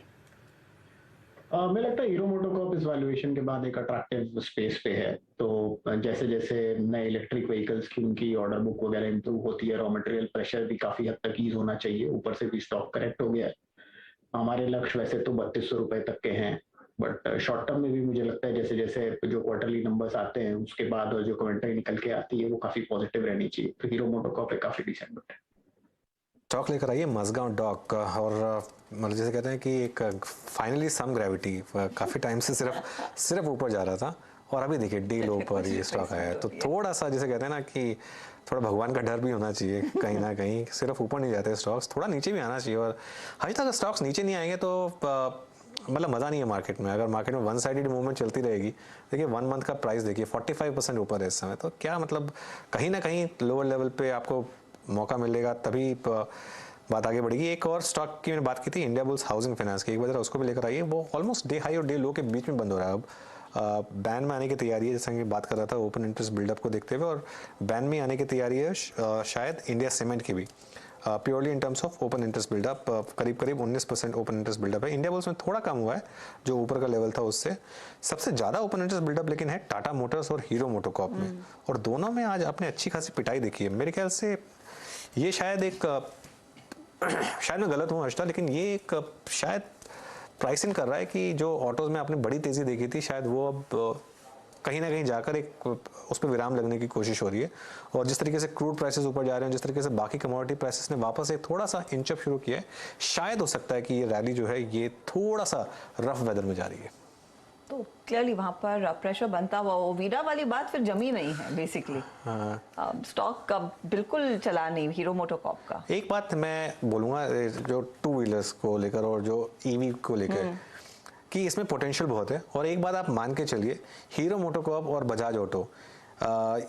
मुझे लगता है हीरो मोटोकॉर्प इस वैल्यूएशन के बाद एक अट्रैक्टिव स्पेस पे है। तो जैसे जैसे नए इलेक्ट्रिक व्हीकल्स की उनकी ऑर्डर बुक वगैरह इंप्रूव होती है, रॉ मटेरियल प्रेशर भी काफी हद तक ईज होना चाहिए, ऊपर से भी स्टॉक करेक्ट हो गया है। हमारे लक्ष्य वैसे तो 3200 रुपए तक के हैं, बट शॉर्ट टर्म में भी मुझे लगता है जैसे जैसे जो क्वार्टरली नंबर्स आते हैं उसके बाद और जो कमेंट्री निकल के आती है वो काफी पॉजिटिव रहनी चाहिए, तो हीरो मोटोकॉर्प एक काफी डिसेंट बेट है। स्टॉक लेकर आइए मज़गांव डॉक, और मतलब जैसे कहते हैं कि एक फाइनली सम ग्रेविटी, काफ़ी टाइम से सिर्फ ऊपर जा रहा था और अभी देखिए डे लो पर ये स्टॉक आया है। तो थोड़ा सा जैसे कहते हैं ना कि थोड़ा भगवान का डर भी होना चाहिए कहीं ना कहीं, सिर्फ ऊपर नहीं जाते स्टॉक्स, थोड़ा नीचे भी आना चाहिए। और अभी तक स्टॉक्स नीचे नहीं आएंगे तो मतलब मज़ा नहीं है मार्केट में। अगर मार्केट में वन साइडेड मूवमेंट चलती रहेगी, देखिए 1 मंथ का प्राइस देखिए 45% ऊपर है इस समय, तो क्या मतलब कहीं ना कहीं लोअर लेवल पे आपको मौका मिलेगा तभी बात आगे बढ़ेगी। एक और स्टॉक की मैंने बात की थी, इंडिया बुल्स हाउसिंग फाइनेंस की, एक बार जरा उसको भी लेकर आइए। वो ऑलमोस्ट डे हाई और डे लो के बीच में बंद हो रहा है अब। बैन में आने की तैयारी है, जैसा कि बात कर रहा था ओपन इंटरेस्ट बिल्डअप को देखते हुए, और बैन में आने की तैयारी है शायद इंडिया सीमेंट की भी, purely in terms of open interest buildup. करीब 19% ओपन इंटरेस्ट बिल्डअप है। इंडिया बुल्स में थोड़ा कम हुआ है जो ऊपर का लेवल था उससे। सबसे ज़्यादा ओपन इंटरेस्ट बिल्डअप लेकिन है टाटा मोटर्स और हीरो मोटोकॉर्प में, और दोनों में आज आपने अच्छी खासी पिटाई देखी है। मेरे ख्याल से ये शायद एक शायद मैं गलत हूँ हर्षदा, लेकिन ये एक शायद प्राइसिंग कर रहा है कि जो ऑटोज़ में आपने बड़ी तेज़ी देखी थी शायद वो अब कहीं ना कहीं जाकर एक उस पर विराम लगने की कोशिश हो रही है। और जिस तरीके से क्रूड प्राइसेस ऊपर जा रहे हैं, जिस तरीके से बाकी कमोडिटी प्राइसेस ने वापस एक थोड़ा सा इंचअप शुरू किया है, शायद हो सकता है कि ये रैली जो है ये थोड़ा सा रफ वेदर में जा रही है। तो क्लियरली वहां पर प्रेशर बनता हुआ, वो वीरा वाली बात फिर जमी नहीं है बेसिकली। स्टॉक का बिल्कुल चला नहीं हीरो मोटोकॉर्प का। एक बात मैं बोलूँगा जो 2 व्हीलर्स को लेकर और जो ईवी को लेकर कि इसमें पोटेंशियल बहुत है। और एक बात आप मान के चलिए, हीरो मोटोकॉर्प और बजाज ऑटो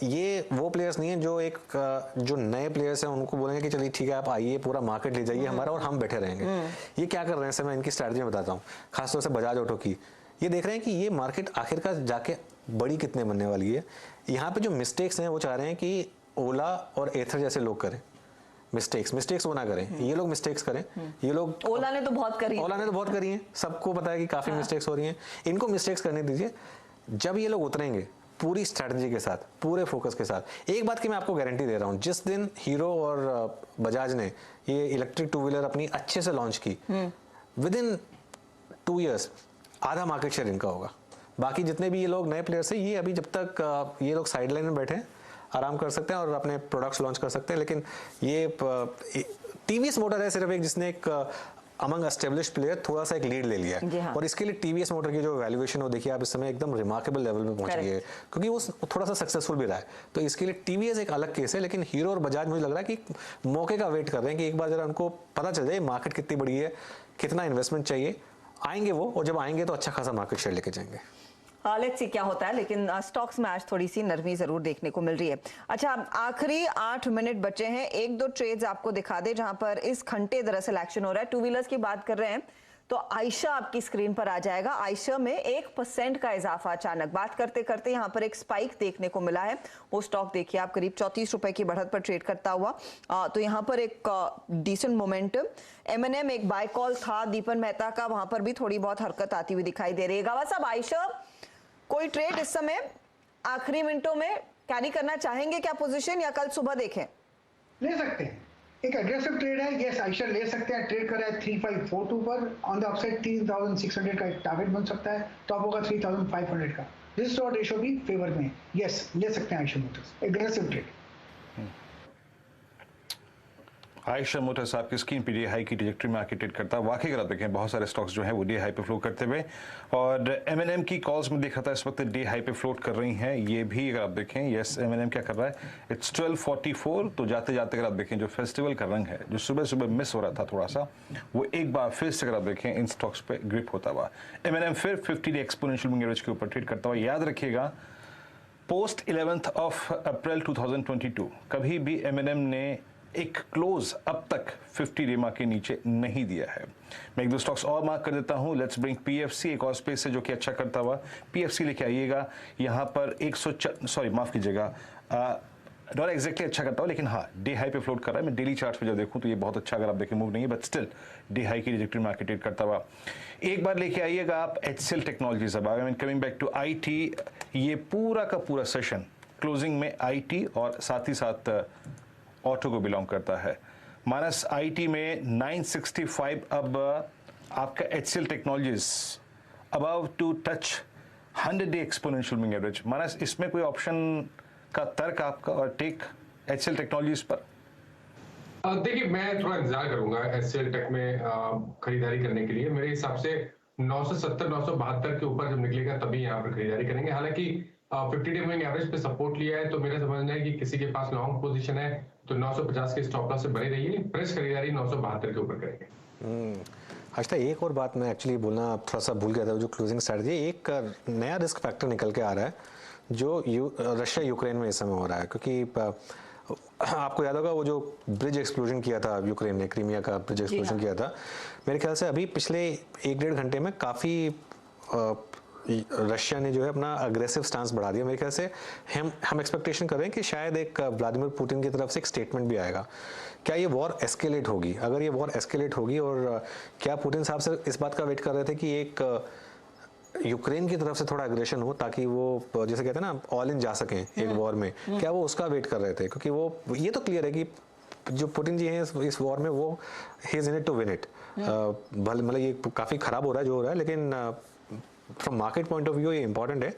ये वो प्लेयर्स नहीं है जो नए प्लेयर्स हैं उनको बोलेंगे कि चलिए ठीक है आप आइए पूरा मार्केट ले जाइए हमारा और हम बैठे रहेंगे। ये क्या कर रहे हैं, मैं इनकी स्ट्रैटेजी बताता हूँ, खासतौर से बजाज ऑटो की। ये देख रहे हैं कि ये मार्केट आखिरकार जाके बड़ी कितने बनने वाली है। यहाँ पे जो मिस्टेक्स हैं वो चाह रहे हैं कि ओला और एथर जैसे लोग करें मिस्टेक्स वो ना करें, ये लोग मिस्टेक्स करें। ये लोग ओला ने तो बहुत करी है, सबको पता है कि काफी मिस्टेक्स हो रही हैं, इनको मिस्टेक्स करने दीजिए। जब ये लोग उतरेंगे पूरी स्ट्रैटेजी के साथ, पूरे फोकस के साथ, एक बात की मैं आपको गारंटी दे रहा हूँ, जिस दिन हीरो और बजाज ने ये इलेक्ट्रिक 2 व्हीलर अपनी अच्छे से लॉन्च की, विद इन 2 ईयर्स आधा मार्केट शेयर इनका होगा। बाकी जितने भी ये लोग नए प्लेयर्स हैं, ये अभी जब तक ये लोग साइडलाइन में बैठे हैं आराम कर सकते हैं और अपने प्रोडक्ट्स लॉन्च कर सकते हैं। लेकिन ये टीवीएस मोटर है सिर्फ एक जिसने एक अमंग एस्टेब्लिश्ड प्लेयर थोड़ा सा एक लीड ले लिया है। और इसके लिए टीवीएस मोटर की जो वैल्यूएशन हो देखिए आप इस समय एकदम रिमार्केबल लेवल पे पहुंच गई है, क्योंकि वो थोड़ा सा सक्सेसफुल भी रहा है। तो इसके लिए टीवीएस एक अलग केस है, लेकिन हीरो और बजाज मुझे लग रहा है कि मौके का वेट कर रहे हैं कि एक बार जरा उनको पता चल जाए मार्केट कितनी बड़ी है, कितना इन्वेस्टमेंट चाहिए, आएंगे वो, और जब आएंगे तो अच्छा खासा मार्केट शेयर लेके जाएंगे। लेट्स सी क्या होता है, लेकिन स्टॉक्स में आज थोड़ी सी नरमी जरूर देखने को मिल रही है। अच्छा, आखिरी 8 मिनट बचे हैं, 1-2 ट्रेड्स आपको दिखा दे जहां पर इस घंटे दरअसल एक्शन हो रहा है। 2 व्हीलर्स की बात कर रहे हैं तो आयशा आपकी स्क्रीन पर आ जाएगा। आयशा में 1% का इजाफा अचानक, बात करते करते यहाँ पर एक स्पाइक देखने को मिला है। वो स्टॉक देखिए आप करीब 34 रुपए की बढ़त पर ट्रेड करता हुआ, तो यहाँ पर एक डिसेंट मोमेंटम। M&M एक बाय कॉल था दीपन मेहता का, वहां पर भी थोड़ी बहुत हरकत आती हुई दिखाई दे रही है। गावा साहब, आयशा कोई ट्रेड इस समय आखिरी मिनटों में कैरी करना चाहेंगे क्या पोजीशन, या कल सुबह देखें? ले सकते हैं, एक एग्रेसिव ट्रेड है, यस आयशा ले सकते हैं। ट्रेड कर रहा है 3542 पर, ऑन द अपसाइड 3600 का एक टारगेट बन सकता है, टॉप होगा 3500 का। रिस्क और रेशो भी फेवर में, यस ले सकते हैं Ayesha Motors, aggressive trade. Ayesha Motors आपकी स्क्रीन पे डे हाई की ट्रैजेक्टरी में आके ट्रेड करता है। वाकई अगर आप देखें बहुत सारे स्टॉक्स जो हैं वो डे हाई पे फ्लो करते हुए, और M&M की कॉल्स में देखा था इस वक्त डे हाई पे फ्लोट कर रही हैं। ये भी अगर आप देखें, यस M&M क्या कर रहा है, इट्स 1244। तो जाते जाते अगर आप देखें जो फेस्टिवल का रंग है जो सुबह सुबह मिस हो रहा था थोड़ा सा, वो एक बार फिर से अगर आप देखें इन स्टॉक्स पे ग्रिप होता हुआ। M&M फिर 50 डे एक्सपोनेंशियल मूविंग एवरेज के ऊपर ट्रेड करता हुआ। याद रखिएगा पोस्ट 11 अप्रैल 2022 कभी भी M&M ने एक क्लोज अब तक 50 डे मार्क के नीचे नहीं दिया है। मैं 1-2 स्टॉक्स और मार्क कर देता हूं। लेट्स ब्रिंग PFC, एक और स्पेस है जो कि अच्छा करता हुआ। PFC लेके आइएगा यहाँ पर माफ कीजिएगा, नॉट एग्जैक्टली अच्छा करता हुआ, लेकिन हाँ डे हाई पे फ्लोट कर रहा है। मैं डेली चार्ट पे जब देखूं तो ये बहुत अच्छा अगर आप देखें मूव नहीं है, बट स्टिल डे हाई की ट्रैजेक्टरी मार्केट ट्रेड करता हुआ। एक बार लेके आइएगा आप HCL टेक्नोलॉजीज। अब I mean coming back to IT, ये पूरा का पूरा सेशन क्लोजिंग में IT और साथ ही साथ ऑटो को बिलोंग करता है। माइनस IT में 965। अब आपका HCL technologies above to touch 100-day exponential moving average. मानस इसमें कोई ऑप्शन का तर्क आपका और टेक HCL टेक्नोलॉजीज पर? देखिए, मैं थोड़ा इंतजार करूंगा HCL टेक में खरीदारी करने के लिए। मेरे हिसाब से 970 972 के ऊपर जब निकलेगा तभी यहाँ पर खरीदारी करेंगे। हालांकि 50 डे मूविंग एवरेज पे सपोर्ट लिया है, तो मेरा समझना है कि किसी के पास लॉन्ग पोजीशन है तो 950 के स्टॉप लॉस से बने रहिए। फ्रेश खरीदारी 972 के ऊपर करेंगे। हर्षदा, एक और बात मैं एक्चुअली बोलना थोड़ा सा भूल गया था, जो क्लोजिंग स्ट्रैटेजी, एक नया रिस्क फैक्टर निकल के आ रहा है जो रशिया यूक्रेन में इस समय हो रहा है। क्योंकि आपको याद होगा वो जो ब्रिज एक्सप्लोजन किया था यूक्रेन ने, क्रीमिया का ब्रिज एक्सप्लोजन किया था, मेरे ख्याल से अभी पिछले 1-1.5 घंटे में काफ़ी रशिया ने जो है अपना अग्रेसिव स्टांस बढ़ा दिया। मेरे ख्याल से हम एक्सपेक्टेशन कर रहे हैं कि शायद एक व्लादिमीर पुतिन की तरफ से एक स्टेटमेंट भी आएगा। क्या ये वॉर एस्केलेट होगी? अगर ये वॉर एस्केलेट होगी, और क्या पुतिन साहब से इस बात का वेट कर रहे थे कि एक यूक्रेन की तरफ से थोड़ा एग्रेशन हो ताकि वो जैसे कहते हैं ना ऑल इन जा सकें एक वॉर में, क्या वो उसका वेट कर रहे थे? क्योंकि वो ये तो क्लियर है कि जो पुतिन जी हैं इस वॉर में वो ही is in it to win it. भले मतलब ये काफ़ी ख़राब हो रहा है जो हो रहा है, लेकिन from market point of view ये इंपॉर्टेंट है।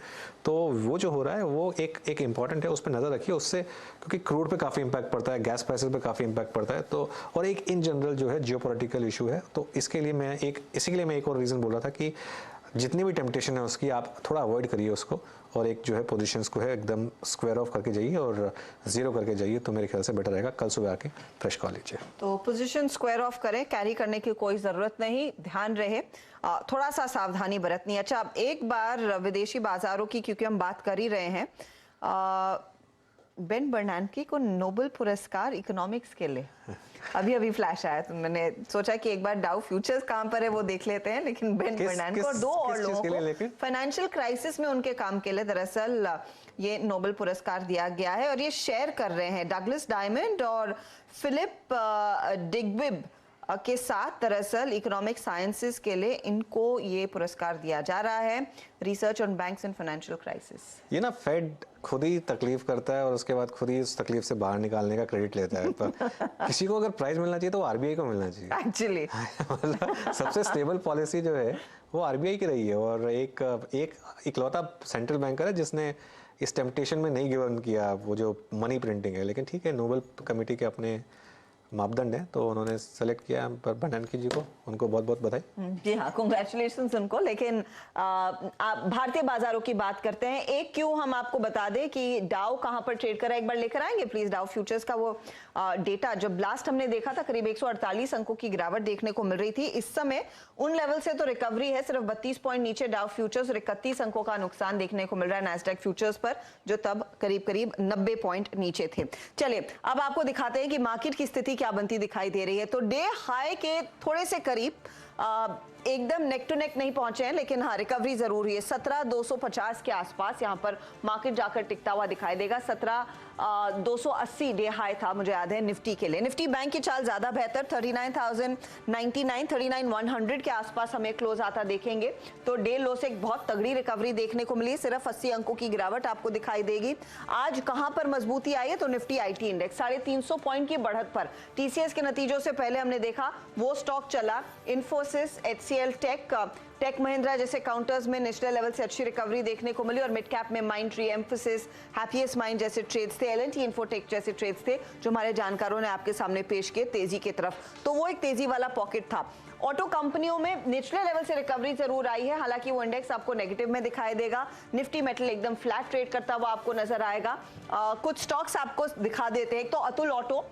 तो वो जो हो रहा है वो एक इंपॉर्टेंट है, उस पर नज़र रखिए उससे, क्योंकि क्रूड पे काफ़ी इंपैक्ट पड़ता है, गैस प्राइसेस पे काफ़ी इंपैक्ट पड़ता है। तो और एक इन जनरल जो है जियोपॉलिटिकल इशू है, तो इसके लिए मैं एक और रीज़न बोल रहा था कि जितनी भी टेम्पटेशन है उसकी आप थोड़ा अवॉइड करिए उसको, और एक जो है पोजीशंस को है एकदम स्क्वायर ऑफ करके जाइए और जीरो करके जाइए, तो मेरे ख्याल से बेटर रहेगा। कल सुबह आके फ्रेश कॉल लीजिए। तो पोजीशन स्क्वायर ऑफ करें, कैरी करने की कोई जरूरत नहीं, ध्यान रहे, थोड़ा सा सावधानी बरतनी। अच्छा, अब एक बार विदेशी बाजारों की क्योंकि हम बात कर ही रहे हैं, बेन बर्नांकी को नोबेल पुरस्कार इकोनॉमिक्स के लिए अभी फ्लैश आया, तो मैंने सोचा कि एक बार डाउ फ्यूचर्स कहां पर है वो देख लेते हैं। लेकिन बेन बर्नांकी और दो और लोगों को फाइनेंशियल क्राइसिस में उनके काम के लिए दरअसल ये नोबेल पुरस्कार दिया गया है, और ये शेयर कर रहे हैं डगलस डायमंड और फिलिप डिग्विब के साथ। दरअसल इकोनॉमिक साइंसेस के लिए इनको ये पुरस्कार दिया जा रहा है, research on banks and financial crisis. ये ना फेड खुद ही तकलीफ करता है और उसके बाद खुद ही उस तकलीफ से बाहर निकालने का क्रेडिट लेता है। पर किसी को अगर प्राइज मिलना चाहिए तो आरबीआई को मिलना चाहिए एक्चुअली। मतलब सबसे स्टेबल पॉलिसी जो है वो आरबीआई की रही है, और एक इकलौता सेंट्रल बैंकर है जिसने इस टेम्पटेशन में नहीं गिवन किया वो जो मनी प्रिंटिंग है। लेकिन ठीक है, नोबेल कमेटी के अपने मापदंड है, तो उन्होंने सेलेक्ट किया बर्नांकी जी को, उनको बहुत बहुत बधाई। जी हाँ, कांग्रेचुलेशंस उनको। लेकिन भारतीय बाजारों की बात करते हैं। एक क्यों हम आपको बता दें कि डाउ कहां पर ट्रेड कर रहा है, एक बार लेकर आएंगे प्लीज डाउ फ्यूचर्स का वो डेटा। जब लास्ट हमने देखा था करीब 148 अंकों की गिरावट देखने को मिल रही थी, इस समय उन लेवल से तो रिकवरी है, सिर्फ 32 पॉइंट नीचे डाउ फ्यूचर्स और 31 अंकों का नुकसान देखने को मिल रहा है नैस्डैक फ्यूचर्स पर, जो तब करीब 90 पॉइंट नीचे थे। चलिए अब आपको दिखाते हैं कि मार्केट की स्थिति क्या बनती दिखाई दे रही है। तो डे हाई के थोड़े से करीब, एकदम नेक टू नेक नहीं पहुंचे हैं, लेकिन हाँ रिकवरी जरूर हुई है। 17,250 के आसपास यहां पर मार्केट जाकर टिकता हुआ दिखाई देगा। 17,280 डे हाई था, मुझे याद है निफ्टी के लिए। निफ्टी बैंक की चाल ज्यादा बेहतर, 39,099 39,100 के आसपास हमें क्लोज आता देखेंगे। तो डे लो से एक बहुत तगड़ी रिकवरी देखने को मिली, सिर्फ 80 अंकों की गिरावट आपको दिखाई देगी। आज कहां पर मजबूती आई है, तो निफ्टी आईटी इंडेक्स 350 पॉइंट की बढ़त पर। टीसीएस के नतीजों से पहले हमने देखा वो स्टॉक चला, इन्फोसिस, एचसीएल टेक महिंद्रा जैसे काउंटर्स में नेशनल लेवल से अच्छी रिकवरी देखने को मिली, और मिड कैप में माइंडट्री, एम्फेसिस, हैप्पीएस्ट माइंड जैसे ट्रेड्स थे, एलएनटी इन्फोटेक जैसे ट्रेड्स थे जो हमारे जानकारों ने आपके सामने पेश किए तेजी की तरफ। तो वो एक तेजी वाला पॉकेट था। ऑटो कंपनियों में नेशनल लेवल से रिकवरी जरूर आई है, हालांकि वो इंडेक्स आपको नेगेटिव में दिखाई देगा। निफ्टी मेटल एकदम फ्लैट ट्रेड करता हुआ आपको नजर आएगा। कुछ स्टॉक्स आपको दिखा देते हैं। तो अतुल ऑटो,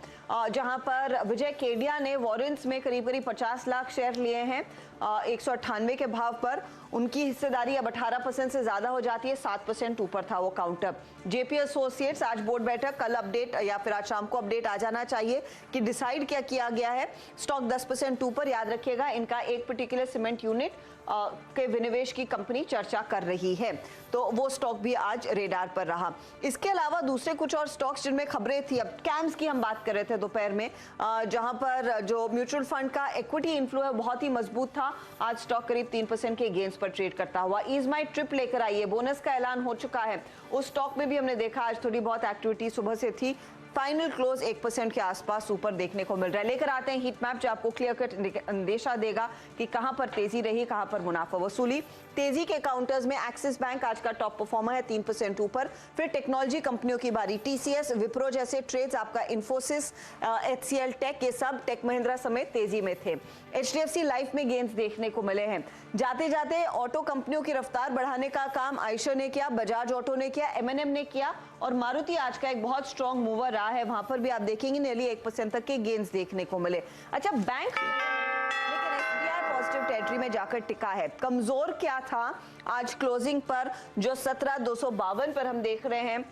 जहां पर विजय केडिया ने वॉरेंट्स में करीब 50 लाख शेयर लिए हैं 198 के भाव पर। उनकी हिस्सेदारी अब 18% से ज्यादा हो जाती है, 7% ऊपर था वो काउंटर। जेपी एसोसिएट्स, आज बोर्ड बैठक, कल अपडेट या फिर आज शाम को अपडेट आ जाना चाहिए कि डिसाइड क्या किया गया है। स्टॉक 10% ऊपर, याद रखिएगा इनका एक पर्टिकुलर सीमेंट यूनिट के विनिवेश की कंपनी चर्चा कर रही है, तो वो स्टॉक भी आज रेडार पर रहा। इसके अलावा दूसरे कुछ और स्टॉक्स जिनमें खबरें थी, अब कैम्स की हम बात कर रहे थे दोपहर में, जहां पर जो म्यूचुअल फंड का इक्विटी इन्फ्लो है बहुत ही मजबूत था। आज स्टॉक करीब 3% के गेन्स पर ट्रेड करता हुआ। ईज माई ट्रिप लेकर आई है, बोनस का ऐलान हो चुका है, उस स्टॉक में भी हमने देखा आज थोड़ी बहुत एक्टिविटी सुबह से थी। फाइनल क्लोज 1% के आसपास ऊपर देखने को मिल रहा है। लेकर आते हैं हीट मैप जो आपको क्लियर कट अंदेशा देगा कि कहां पर तेजी रही, कहां पर मुनाफा वसूली। तेजी के काउंटर्स में एक्सिस बैंक आज का टॉप परफॉर्मर है 3% ऊपर। फिर टेक्नोलॉजी कंपनियों की बारी, टीसीएस, विप्रो जैसे ट्रेड्स, आपका इन्फोसिस, एचसीएल टेक, ये सब टेक महिंद्रा समेत तेजी में थे। एचडीएफसी लाइफ में गेंस देखने को मिले हैं। जाते जाते ऑटो कंपनियों की रफ्तार बढ़ाने का काम आयशर ने किया, बजाज ऑटो ने किया, एमएनएम ने किया और मारुति आज का एक बहुत स्ट्रॉन्ग मूवर रहा है। वहां पर भी आप देखेंगे नेली 1% तक के गेंस देखने को मिले। अच्छा, बैंक लेकिन एसबीआई पॉजिटिव टेरिटरी में जाकर टिका है। कमजोर क्या था आज क्लोजिंग पर, जो 17,252 पर हम देख रहे हैं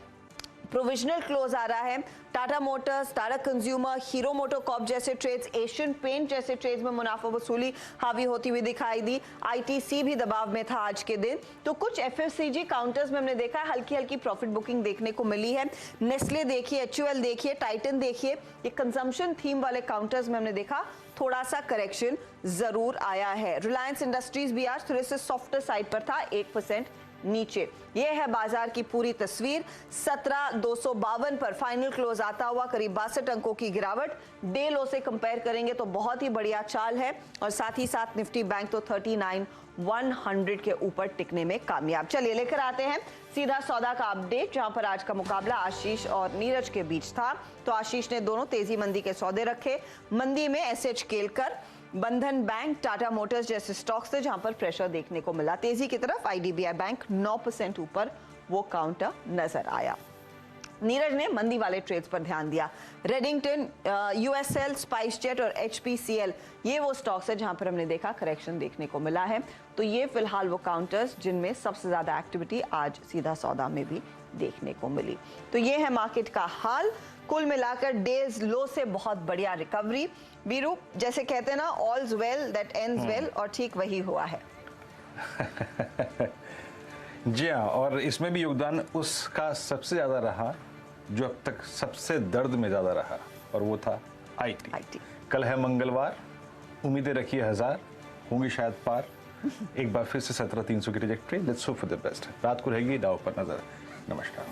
प्रोविजनल क्लोज आ रहा है। Tata Motors, Tata consumer, hero MotoCorp जैसे ट्रेड्स, एशियन पेंट जैसे ट्रेड्स में मुनाफा वसूली हावी होती हुई दिखाई दी। आईटीसी भी दबाव में था आज के दिन। तो कुछ एफएमसीजी काउंटर्स में हमने देखा है हल्की हल्की प्रॉफिट बुकिंग देखने को मिली है। नेस्ले देखिए, एचयूएल देखिए, टाइटन देखिए, ये कंजम्पशन थीम वाले काउंटर्स में हमने देखा थोड़ा सा करेक्शन जरूर आया है। रिलायंस इंडस्ट्रीज भी आज थोड़े से सॉफ्टर साइड पर था, 1% नीचे। यह है बाजार की पूरी तस्वीर। 17,252 पर फाइनल क्लोज आता हुआ करीब 62 अंकों की गिरावट। डे लो से कंपेयर करेंगे तो बहुत ही बढ़िया चाल है और साथ ही साथ निफ्टी बैंक तो 39,100 के ऊपर टिकने में कामयाब। चलिए लेकर आते हैं सीधा सौदा का अपडेट, जहां पर आज का मुकाबला आशीष और नीरज के बीच था। तो आशीष ने दोनों तेजी मंदी के सौदे रखे। मंदी में एसएच केलकर, बंधन बैंक, टाटा मोटर्स जैसे स्टॉक्स थे जहां पर प्रेशर देखने को मिला। तेजी की तरफ आईडीबीआई बैंक 9% ऊपर वो काउंटर नजर आया। नीरज ने मंदी वाले ट्रेड्स पर ध्यान दिया। रेडिंगटन, यूएसएल, स्पाइसजेट और एचपीसीएल, ये वो स्टॉक्स है जहां पर हमने देखा करेक्शन देखने को मिला है। तो ये फिलहाल वो काउंटर्स जिनमें सबसे ज्यादा एक्टिविटी आज सीधा सौदा में भी देखने को मिली। तो ये है मार्केट का हाल। कुल मिलाकर डेज लो से बहुत बढ़िया रिकवरी। बीरू, जैसे कहते हैं ना, ऑल्स वेल दैट एंड्स वेल, और ठीक वही हुआ है। जी हाँ, और इसमें भी योगदान उसका सबसे ज्यादा रहा जो अब तक सबसे दर्द में ज्यादा रहा, और वो था आईटी। कल है मंगलवार, उम्मीदें रखिए 1000 होंगी शायद पार। एक बार फिर से 17,300 की trajectory. Let's hope for the best. रात को रहेगी डाउ पर नजर। नमस्कार।